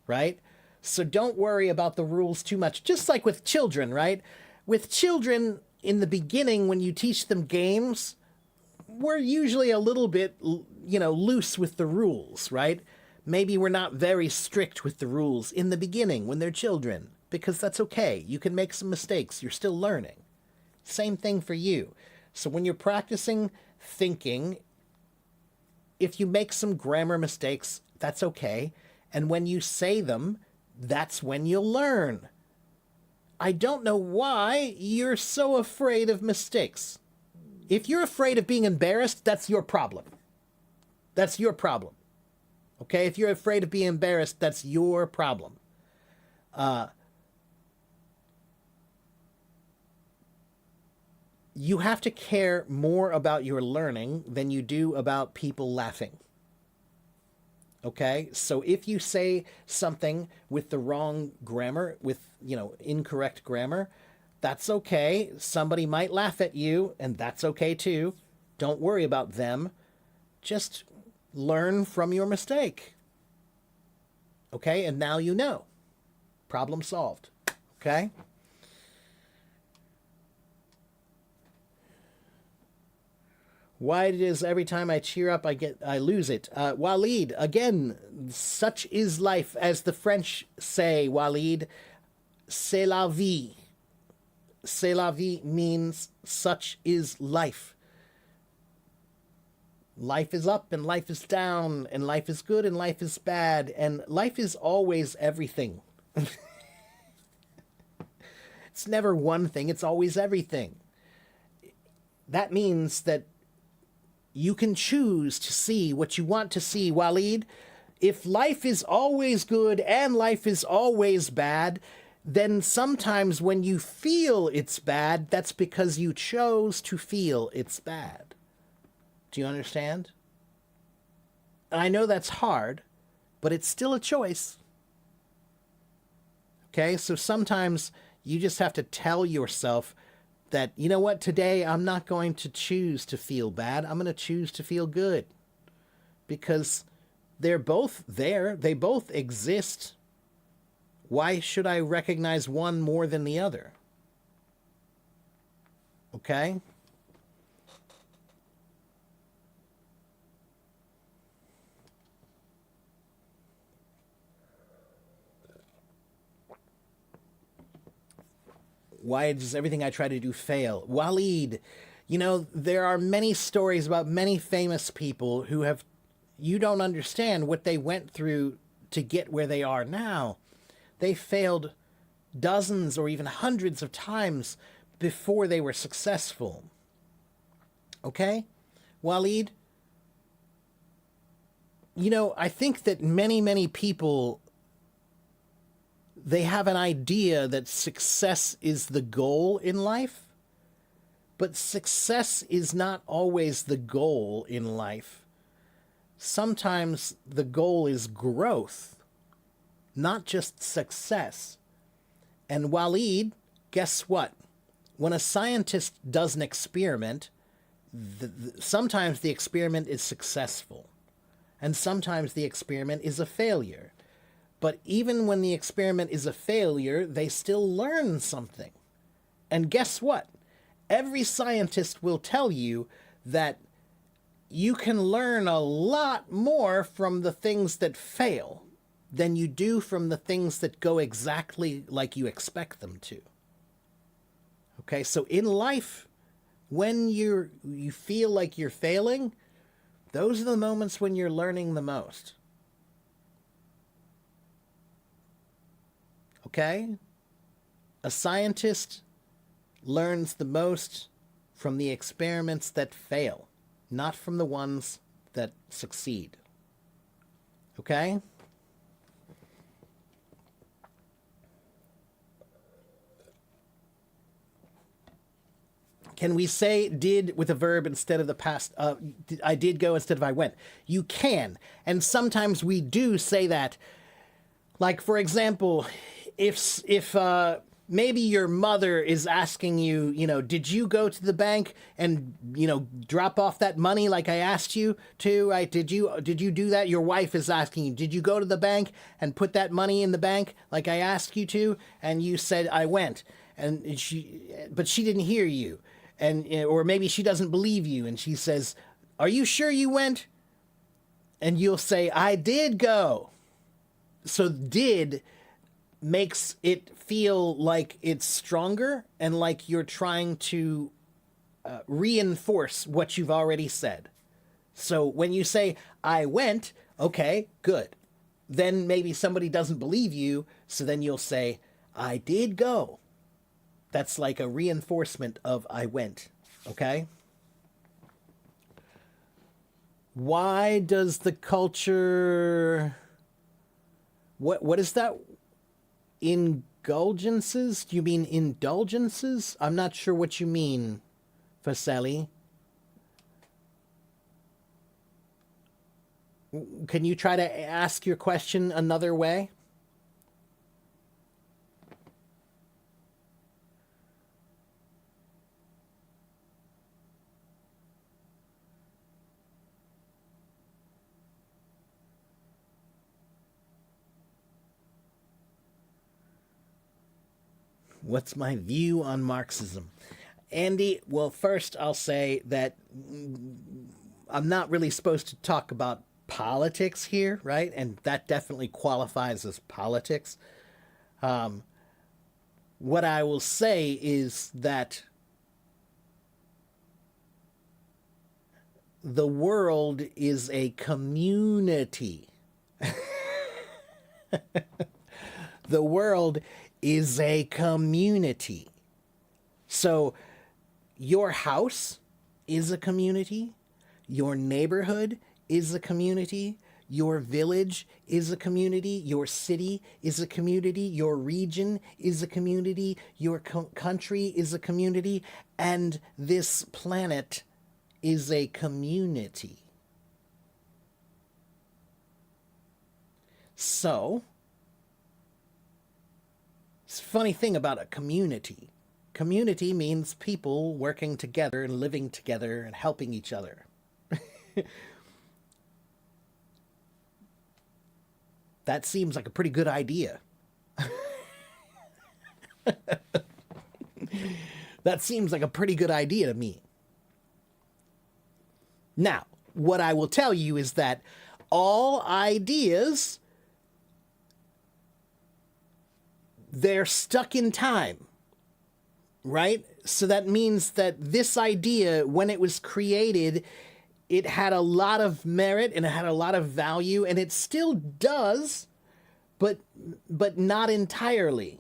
right? So don't worry about the rules too much. Just like with children, right? With children, in the beginning, when you teach them games, we're usually a little bit, loose with the rules, right? Maybe we're not very strict with the rules in the beginning when they're children, because that's okay. You can make some mistakes. You're still learning. Same thing for you. So when you're practicing thinking, if you make some grammar mistakes, that's okay. And when you say them, that's when you'll learn. I don't know why you're so afraid of mistakes. If you're afraid of being embarrassed, that's your problem. That's your problem. Okay? If you're afraid of being embarrassed, that's your problem. You have to care more about your learning than you do about people laughing. Okay? So if you say something with the wrong grammar, with, incorrect grammar, that's okay. Somebody might laugh at you, and that's okay too. Don't worry about them. Just, learn from your mistake. Okay, and now you know. Problem solved. Okay? Why does every time I cheer up I lose it? Walid, again, such is life, as the French say, Walid. C'est la vie. C'est la vie means such is life. Life is up and life is down, and life is good and life is bad, and life is always everything. It's never one thing, it's always everything. That means that you can choose to see what you want to see, Walid. If life is always good and life is always bad, then sometimes when you feel it's bad, that's because you chose to feel it's bad. Do you understand? I know that's hard, but it's still a choice. Okay, so sometimes you just have to tell yourself that, you know what, today I'm not going to choose to feel bad. I'm going to choose to feel good. Because they're both there. They both exist. Why should I recognize one more than the other? Okay? Why does everything I try to do fail? Walid, you know, there are many stories about many famous people who have, you don't understand what they went through to get where they are now. They failed dozens or even hundreds of times before they were successful. Okay? Walid, you know, I think that many people, they have an idea that success is the goal in life, but success is not always the goal in life. Sometimes the goal is growth, not just success. And Walid, guess what? When a scientist does an experiment, sometimes the experiment is successful, and sometimes the experiment is a failure. But even when the experiment is a failure, they still learn something. And guess what? Every scientist will tell you that you can learn a lot more from the things that fail than you do from the things that go exactly like you expect them to. Okay, so in life, when you feel like you're failing, those are the moments when you're learning the most. Okay? A scientist learns the most from the experiments that fail, not from the ones that succeed. Okay? Can we say did with a verb instead of the past? I did go instead of I went. You can. And sometimes we do say that. Like, for example, if maybe your mother is asking you, you know, did you go to the bank and, you know, drop off that money like I asked you to? Right? Did you do that? Your wife is asking you, did you go to the bank and put that money in the bank like I asked you to? And you said, I went. But she didn't hear you. And, or maybe she doesn't believe you and she says, are you sure you went? And you'll say, I did go. So did makes it feel like it's stronger and like you're trying to reinforce what you've already said. So when you say, I went, okay, good. Then maybe somebody doesn't believe you, so then you'll say, I did go. That's like a reinforcement of I went, okay? Why does the culture... What is that? Indulgences? Do you mean indulgences? I'm not sure what you mean, Faseli. Can you try to ask your question another way? What's my view on Marxism? Andy, well, first I'll say that I'm not really supposed to talk about politics here, right? And that definitely qualifies as politics. What I will say is that the world is a community. The world is a community. So your house is a community. Your neighborhood is a community. Your village is a community. Your city is a community. Your region is a community. Your country is a community. And this planet is a community. So, it's a funny thing about a community. Community means people working together and living together and helping each other. That seems like a pretty good idea. That seems like a pretty good idea to me. Now, what I will tell you is that all ideas, they're stuck in time, right? So that means that this idea, when it was created, it had a lot of merit and it had a lot of value, and it still does, but not entirely,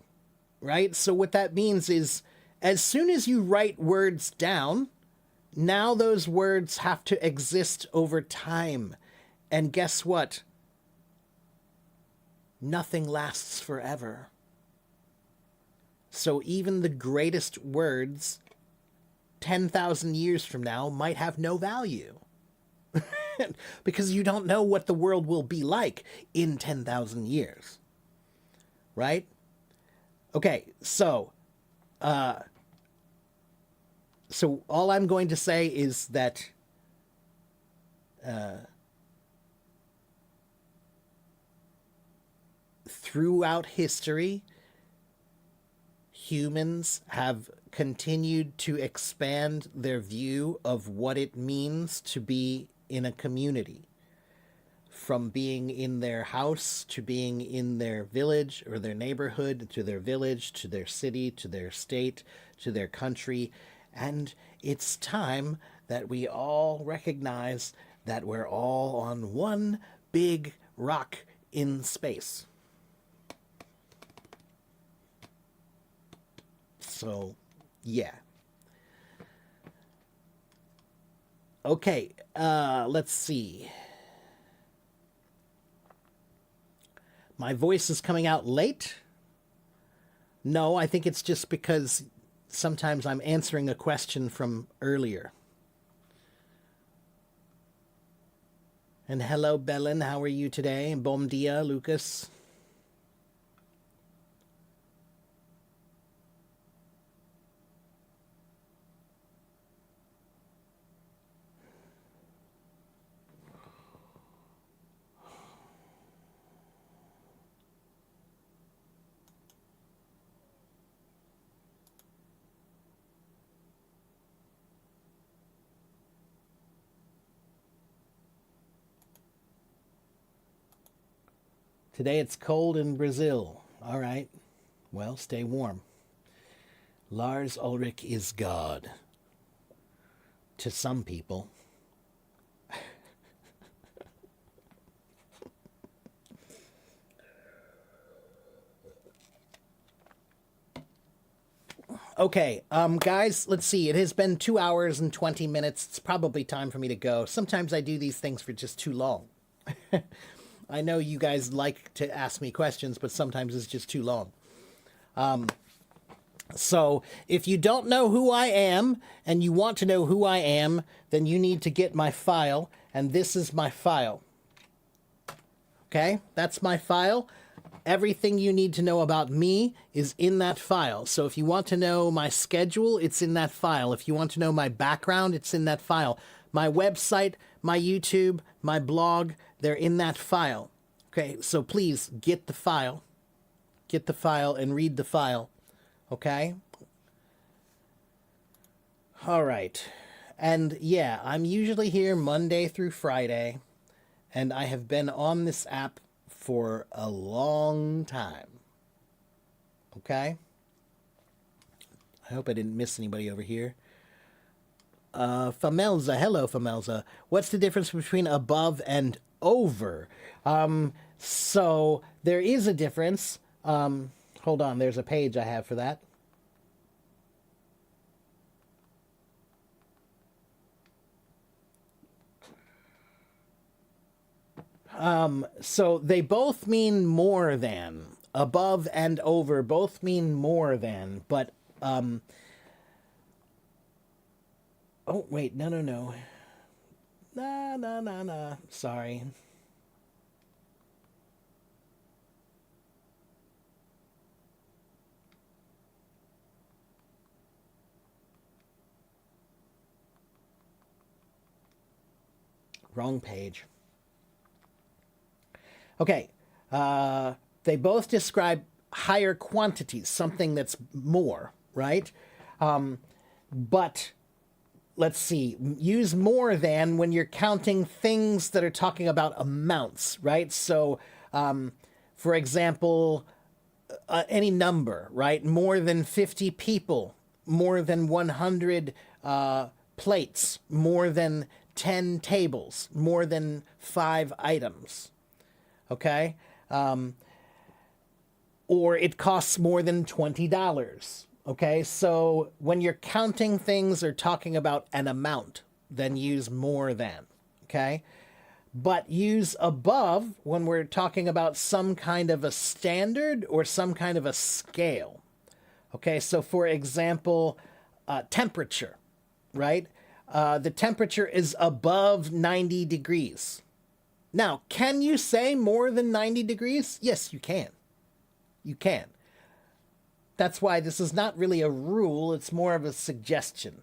right? So what that means is, as soon as you write words down, now those words have to exist over time. And guess what? Nothing lasts forever. So even the greatest words 10,000 years from now might have no value. Because you don't know what the world will be like in 10,000 years. Right? Okay, so all I'm going to say is that throughout history, humans have continued to expand their view of what it means to be in a community. From being in their house to being in their village or their neighborhood, to their village, to their city, to their state, to their country. And it's time that we all recognize that we're all on one big rock in space. So, yeah. Okay, let's see. My voice is coming out late? No, I think it's just because sometimes I'm answering a question from earlier. And hello, Belen, how are you today? Bom dia, Lucas. Today it's cold in Brazil. All right. Well, stay warm. Lars Ulrich is God. To some people. Okay, guys, let's see. It has been 2 hours and 20 minutes. It's probably time for me to go. Sometimes I do these things for just too long. I know you guys like to ask me questions, but sometimes it's just too long. So if you don't know who I am and you want to know who I am, then you need to get my file, and this is my file. Okay, that's my file. Everything you need to know about me is in that file. So if you want to know my schedule, it's in that file. If you want to know my background, it's in that file. My website, my YouTube, my blog, they're in that file. Okay, so please get the file. Get the file and read the file. Okay? All right. And yeah, I'm usually here Monday through Friday, and I have been on this app for a long time. Okay? I hope I didn't miss anybody over here. Famelza, hello, Famelza. What's the difference between above and over? So there is a difference. Hold on, there's a page I have for that. So they both mean more than. Above and over both mean more than, but oh wait, no. Nah. Sorry. Wrong page. Okay. They both describe higher quantities, something that's more, right? But let's see, use more than when you're counting things that are talking about amounts, right? So, for example, any number, right? More than 50 people, more than 100 plates, more than 10 tables, more than 5 items, okay? Or it costs more than $20. Okay, so when you're counting things or talking about an amount, then use more than. Okay, but use above when we're talking about some kind of a standard or some kind of a scale. Okay, so for example, temperature, right? The temperature is above 90 degrees. Now, can you say more than 90 degrees? Yes, you can. You can. That's why this is not really a rule, it's more of a suggestion.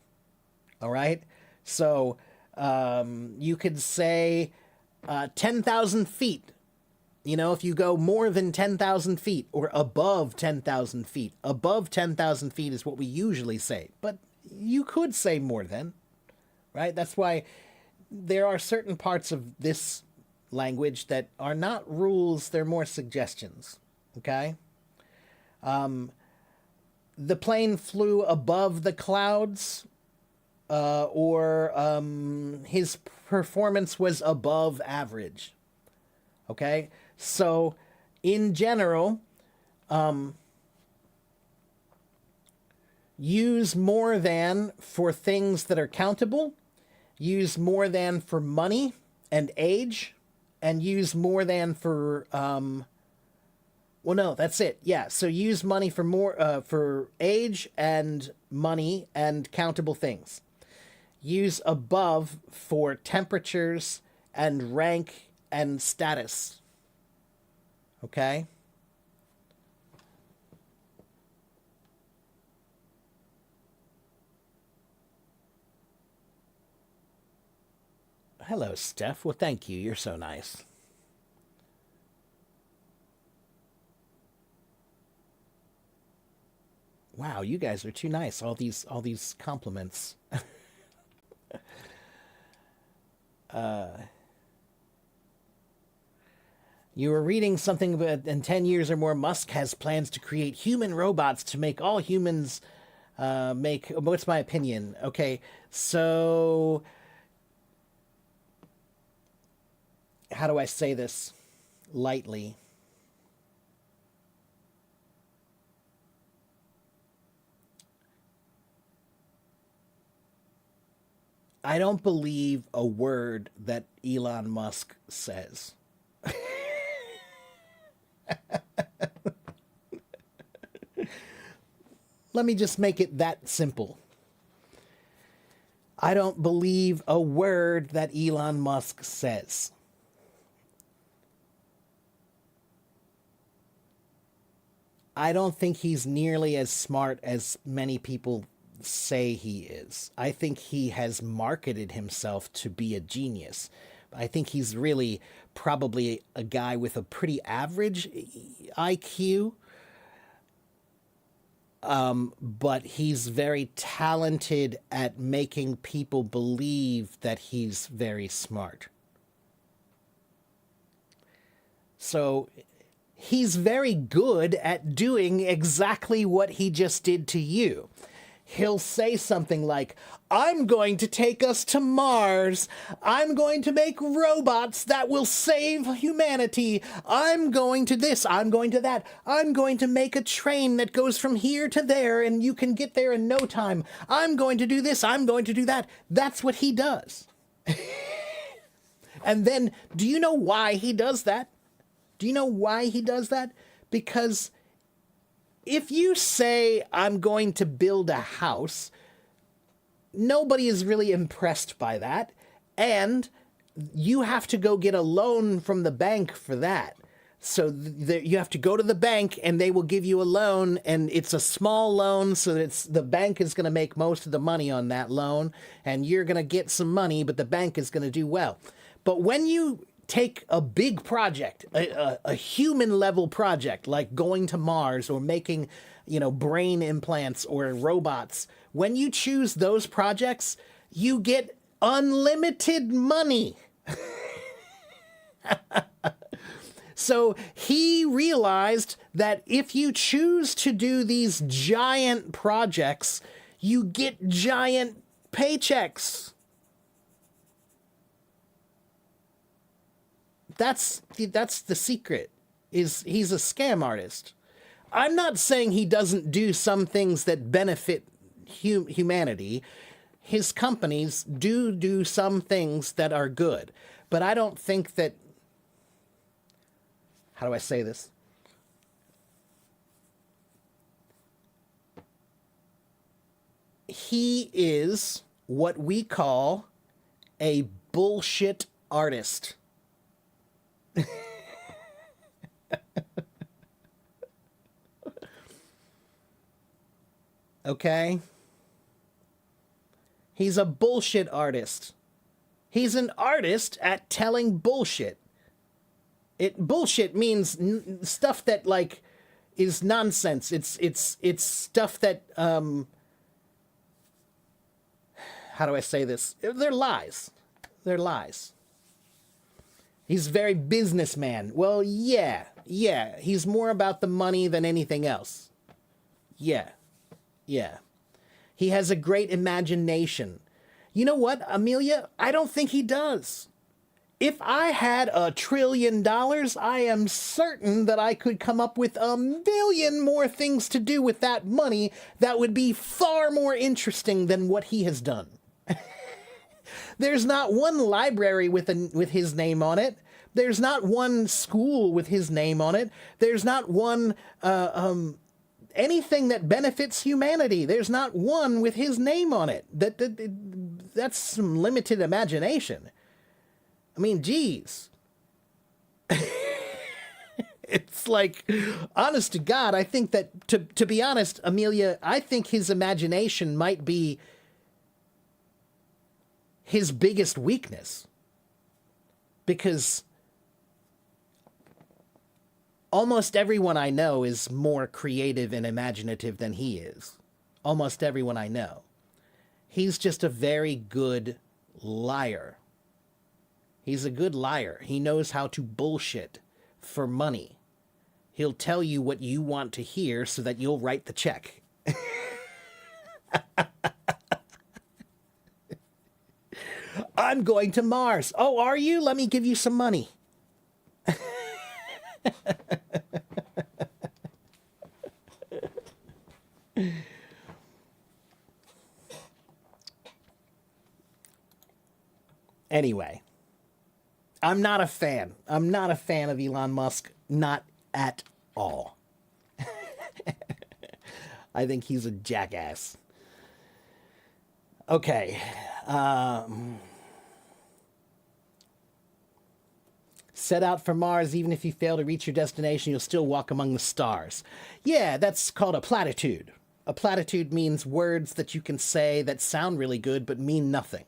All right? So you could say 10,000 feet. You know, if you go more than 10,000 feet or above 10,000 feet. Above 10,000 feet is what we usually say. But you could say more than, right? That's why there are certain parts of this language that are not rules, they're more suggestions. Okay? The plane flew above the clouds, or his performance was above average. Okay? So, in general, use more than for things that are countable, use more than for money and age, and use more than for well, no, that's it. Yeah, so use money for more for age and money and countable things. Use above for temperatures and rank and status. Okay? Hello, Steph. Well, thank you. You're so nice. Wow, you guys are too nice. All these compliments. You were reading something about in 10 years or more, Musk has plans to create human robots to make all humans make. What's my opinion? Okay, so how do I say this lightly? I don't believe a word that Elon Musk says. Let me just make it that simple. I don't believe a word that Elon Musk says. I don't think he's nearly as smart as many people say he is. I think he has marketed himself to be a genius. I think he's really probably a guy with a pretty average IQ. but he's very talented at making people believe that he's very smart. So he's very good at doing exactly what he just did to you. He'll say something like, I'm going to take us to Mars. I'm going to make robots that will save humanity. I'm going to this. I'm going to that. I'm going to make a train that goes from here to there and you can get there in no time. I'm going to do this. I'm going to do that. That's what he does. And then, do you know why he does that? Do you know why he does that? Because if you say, I'm going to build a house, nobody is really impressed by that. And you have to go get a loan from the bank for that. So you have to go to the bank and they will give you a loan, and it's a small loan, so the bank is going to make most of the money on that loan, and you're going to get some money, but the bank is going to do well. But when you take a big project, a human level project like going to Mars or making, brain implants or robots, when you choose those projects, you get unlimited money. So he realized that if you choose to do these giant projects, you get giant paychecks. That's the secret, is he's a scam artist. I'm not saying he doesn't do some things that benefit humanity. His companies do some things that are good. But I don't think that... How do I say this? He is what we call a bullshit artist. Okay? He's a bullshit artist. He's an artist at telling bullshit. Bullshit means stuff that is nonsense. It's stuff that how do I say this? They're lies. They're lies. He's very businessman. Well, yeah. He's more about the money than anything else. Yeah. He has a great imagination. You know what, Amelia? I don't think he does. If I had $1 trillion, I am certain that I could come up with 1 billion more things to do with that money that would be far more interesting than what he has done. There's not one library with his name on it. There's not one school with his name on it. There's not one anything that benefits humanity. There's not one with his name on it. That's some limited imagination. I mean, geez. It's like, honest to God, I think that, to be honest, Amelia, I think his imagination might be his biggest weakness. Because almost everyone I know is more creative and imaginative than he is. Almost everyone I know. He's just a very good liar. He's a good liar. He knows how to bullshit for money. He'll tell you what you want to hear so that you'll write the check. I'm going to Mars. Oh, are you? Let me give you some money. Anyway, I'm not a fan. I'm not a fan of Elon Musk. Not at all. I think he's a jackass. Okay. Set out for Mars. Even if you fail to reach your destination, you'll still walk among the stars. Yeah, that's called a platitude. A platitude means words that you can say that sound really good but mean nothing.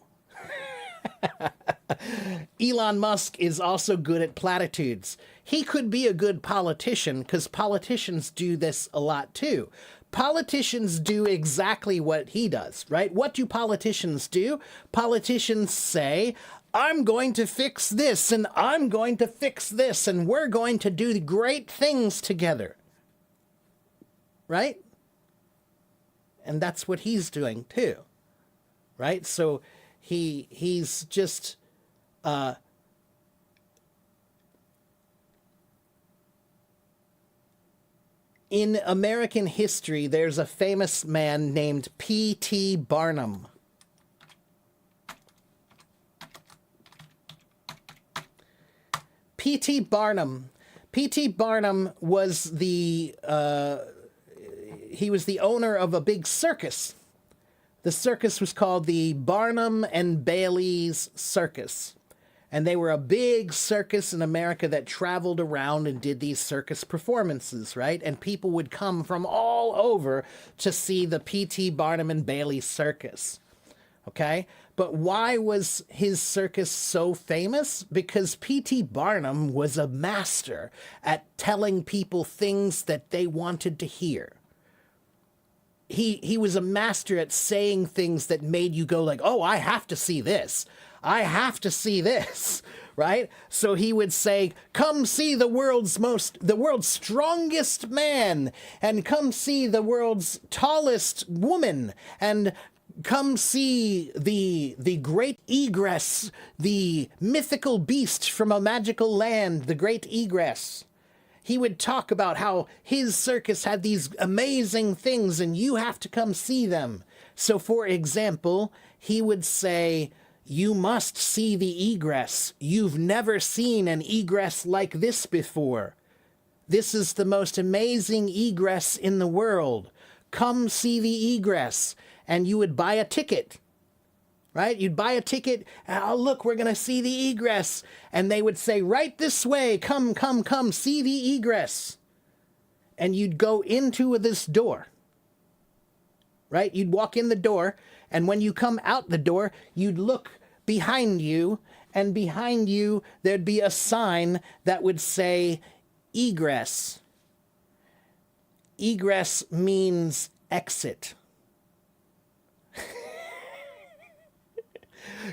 Elon Musk is also good at platitudes. He could be a good politician because politicians do this a lot too. politicians do exactly what he does, right? What do politicians do? Politicians say, I'm going to fix this, and I'm going to fix this, and we're going to do great things together. Right? And that's what he's doing too. Right? So he's just in American history, there's a famous man named P.T. Barnum. P.T. Barnum. P.T. Barnum was the he was the owner of a big circus. The circus was called the Barnum and Bailey's Circus. And they were a big circus in America that traveled around and did these circus performances, right? And people would come from all over to see the P.T. Barnum and Bailey Circus. Okay? But why was his circus so famous? Because P.T. Barnum was a master at telling people things that they wanted to hear. He was a master at saying things that made you go like, oh, I have to see this. I have to see this, right? So he would say, come see the world's strongest man, and come see the world's tallest woman, and come see the great egress, the mythical beast from a magical land, the great egress. He would talk about how his circus had these amazing things and you have to come see them. So, for example, he would say, you must see the egress. You've never seen an egress like this before. This is the most amazing egress in the world. Come see the egress. And you would buy a ticket. Right? You'd buy a ticket. Oh, look, we're going to see the egress. And they would say, right this way. Come, come, come, see the egress. And you'd go into this door. Right? You'd walk in the door. And when you come out the door, you'd look behind you. And behind you, there'd be a sign that would say egress. Egress means exit.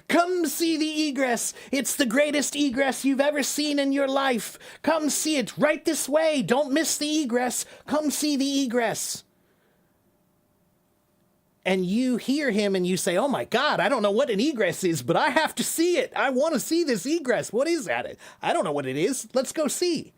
Come see the egress. It's the greatest egress you've ever seen in your life. Come see it right this way. Don't miss the egress. Come see the egress. And you hear him and you say, oh my God, I don't know what an egress is, but I have to see it. I want to see this egress. What is that? I don't know what it is. Let's go see.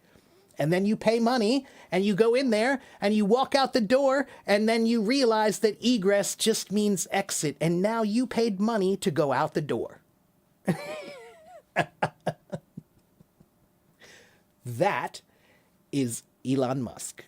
And then you pay money and you go in there and you walk out the door and then you realize that egress just means exit. And now you paid money to go out the door. That is Elon Musk.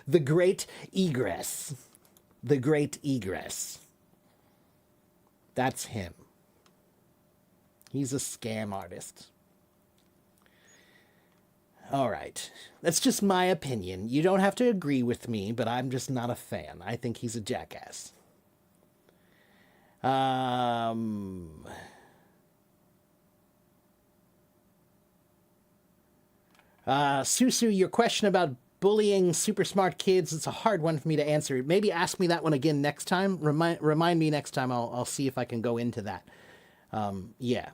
The Great Egress. The Great Egress. That's him. He's a scam artist. All right. That's just my opinion. You don't have to agree with me, but I'm just not a fan. I think he's a jackass. Susu, your question about bullying super smart kids, it's a hard one for me to answer. Maybe ask me that one again next time. Remind me next time. I'll see if I can go into that. Yeah,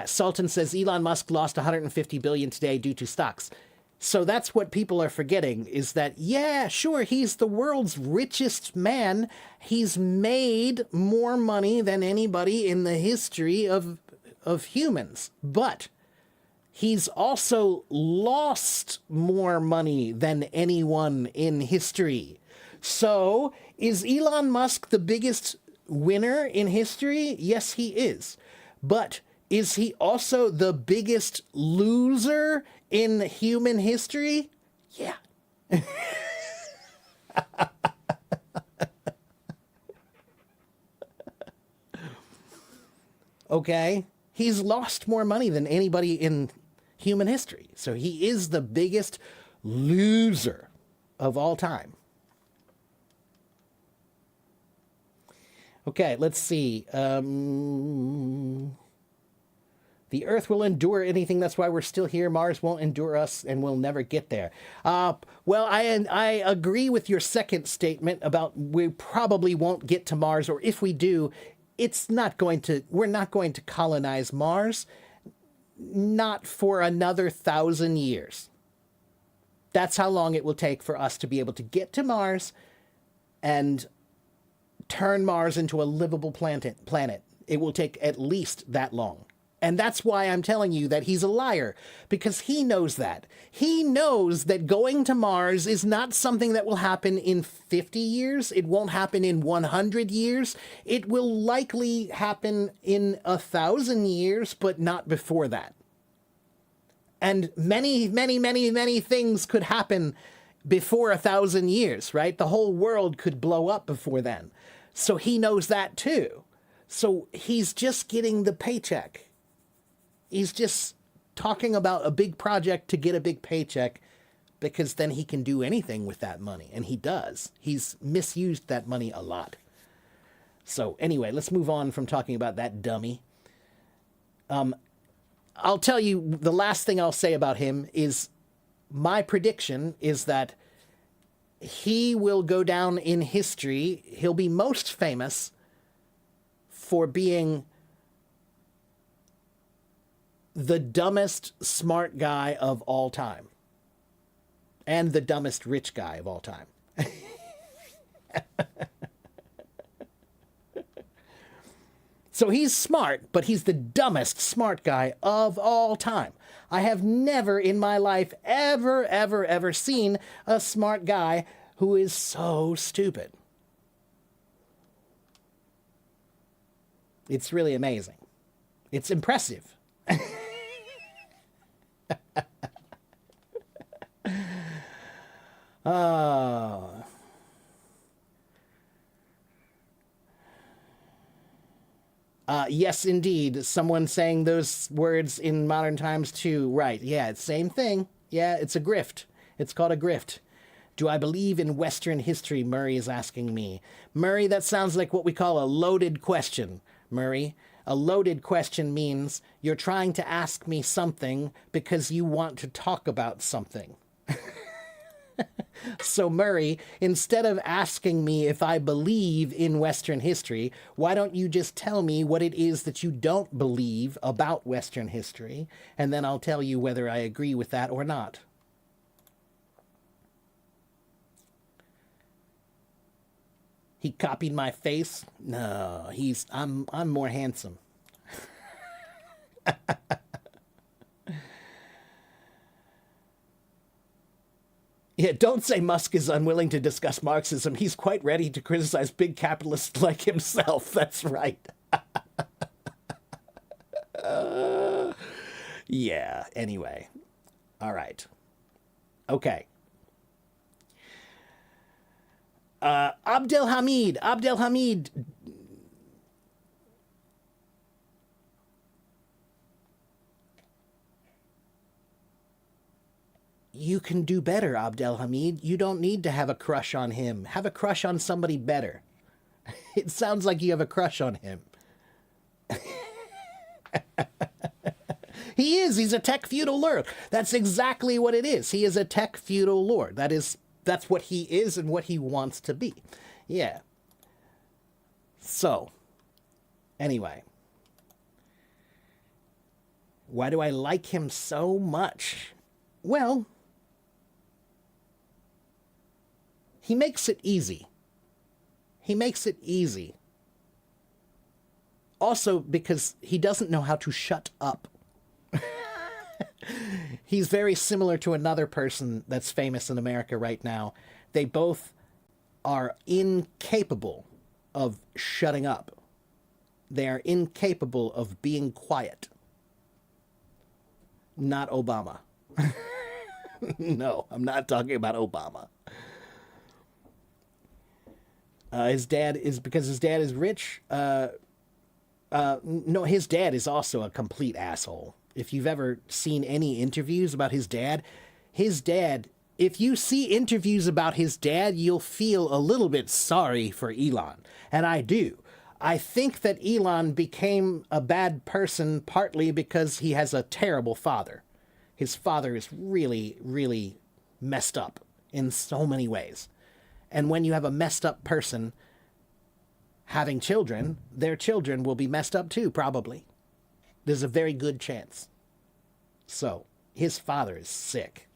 Sultan says Elon Musk lost 150 billion today due to stocks. So that's what people are forgetting, is that, yeah, sure, he's the world's richest man. He's made more money than anybody in the history of humans. But he's also lost more money than anyone in history. So, is Elon Musk the biggest winner in history? Yes, he is. But is he also the biggest loser in human history? Yeah. Okay? He's lost more money than anybody in human history. So he is the biggest loser of all time. Okay, let's see. The Earth will endure anything. That's why we're still here. Mars won't endure us, and we'll never get there. Well, I agree with your second statement about we probably won't get to Mars, or if we do, we're not going to colonize Mars, not for another 1,000 years. That's how long it will take for us to be able to get to Mars and turn Mars into a livable planet. It will take at least that long. And that's why I'm telling you that he's a liar, because he knows that. He knows that going to Mars is not something that will happen in 50 years. It won't happen in 100 years. It will likely happen in 1,000 years, but not before that. And many, many, many, many things could happen before 1,000 years, right? The whole world could blow up before then. So he knows that too. So he's just getting the paycheck. He's just talking about a big project to get a big paycheck, because then he can do anything with that money. And he does. He's misused that money a lot. So anyway, let's move on from talking about that dummy. I'll tell you, the last thing I'll say about him is my prediction is that he will go down in history. He'll be most famous for being the dumbest smart guy of all time. And the dumbest rich guy of all time. So he's smart, but he's the dumbest smart guy of all time. I have never in my life ever seen a smart guy who is so stupid. It's really amazing. It's impressive. Yes, indeed. Someone saying those words in modern times too. Right. Yeah, it's same thing. Yeah, it's a grift. It's called a grift. Do I believe in Western history? Murray is asking me. Murray, that sounds like what we call a loaded question, Murray. A loaded question means you're trying to ask me something because you want to talk about something. So, Murray, instead of asking me if I believe in Western history, why don't you just tell me what it is that you don't believe about Western history, and then I'll tell you whether I agree with that or not. He copied my face? No, I'm more handsome. Yeah, don't say Musk is unwilling to discuss Marxism. He's quite ready to criticize big capitalists like himself. That's right. Yeah, anyway. All right. Okay. Abdelhamid. You can do better, Abdelhamid. You don't need to have a crush on him. Have a crush on somebody better. It sounds like you have a crush on him. He is. He's a tech feudal lord. That's exactly what it is. He is a tech feudal lord. That's what he is and what he wants to be. Yeah. So, anyway. Why do I like him so much? Well, he makes it easy. He makes it easy. Also, because he doesn't know how to shut up. He's very similar to another person that's famous in America right now. They both are incapable of shutting up. They are incapable of being quiet. Not Obama. No, I'm not talking about Obama. His dad is, because his dad is rich. No, his dad is also a complete asshole. If you've ever seen any interviews about his dad, if you see interviews about his dad, you'll feel a little bit sorry for Elon. And I do. I think that Elon became a bad person partly because he has a terrible father. His father is really, really messed up in so many ways. And when you have a messed up person having children, their children will be messed up too, probably. There's a very good chance. So, his father is sick.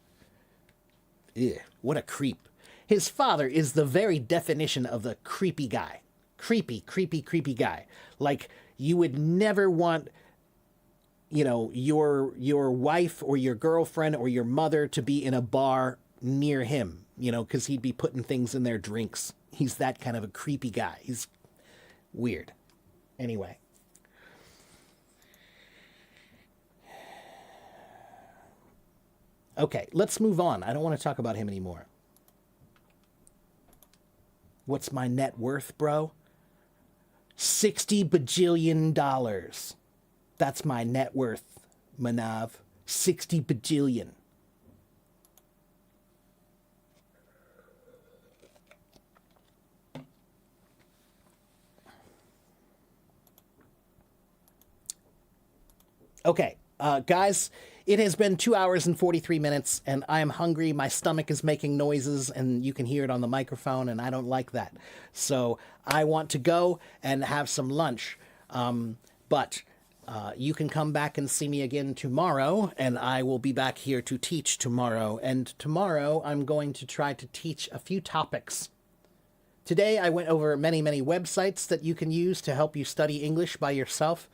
Ew, what a creep. His father is the very definition of the creepy guy. Creepy, creepy, creepy guy. Like, you would never want, you know, your wife or your girlfriend or your mother to be in a bar near him, you know, because he'd be putting things in their drinks. He's that kind of a creepy guy. He's weird. Anyway. Okay, let's move on. I don't want to talk about him anymore. What's my net worth, bro? $60 bajillion. That's my net worth, Manav. 60 bajillion. Okay, guys, it has been 2 hours and 43 minutes, and I am hungry. My stomach is making noises, and you can hear it on the microphone, and I don't like that. So I want to go and have some lunch. But you can come back and see me again tomorrow, and I will be back here to teach tomorrow. And tomorrow I'm going to try to teach a few topics. Today I went over many, many websites that you can use to help you study English by yourself.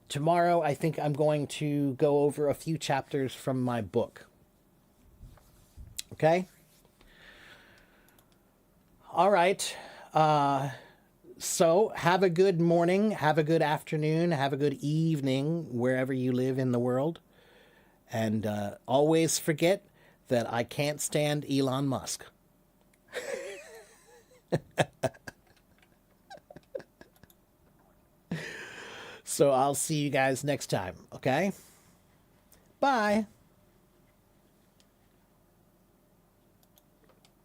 Tomorrow, I think I'm going to go over a few chapters from my book. Okay? All right. So, have a good morning, have a good afternoon, have a good evening, wherever you live in the world. And always forget that I can't stand Elon Musk. So I'll see you guys next time, okay? Bye.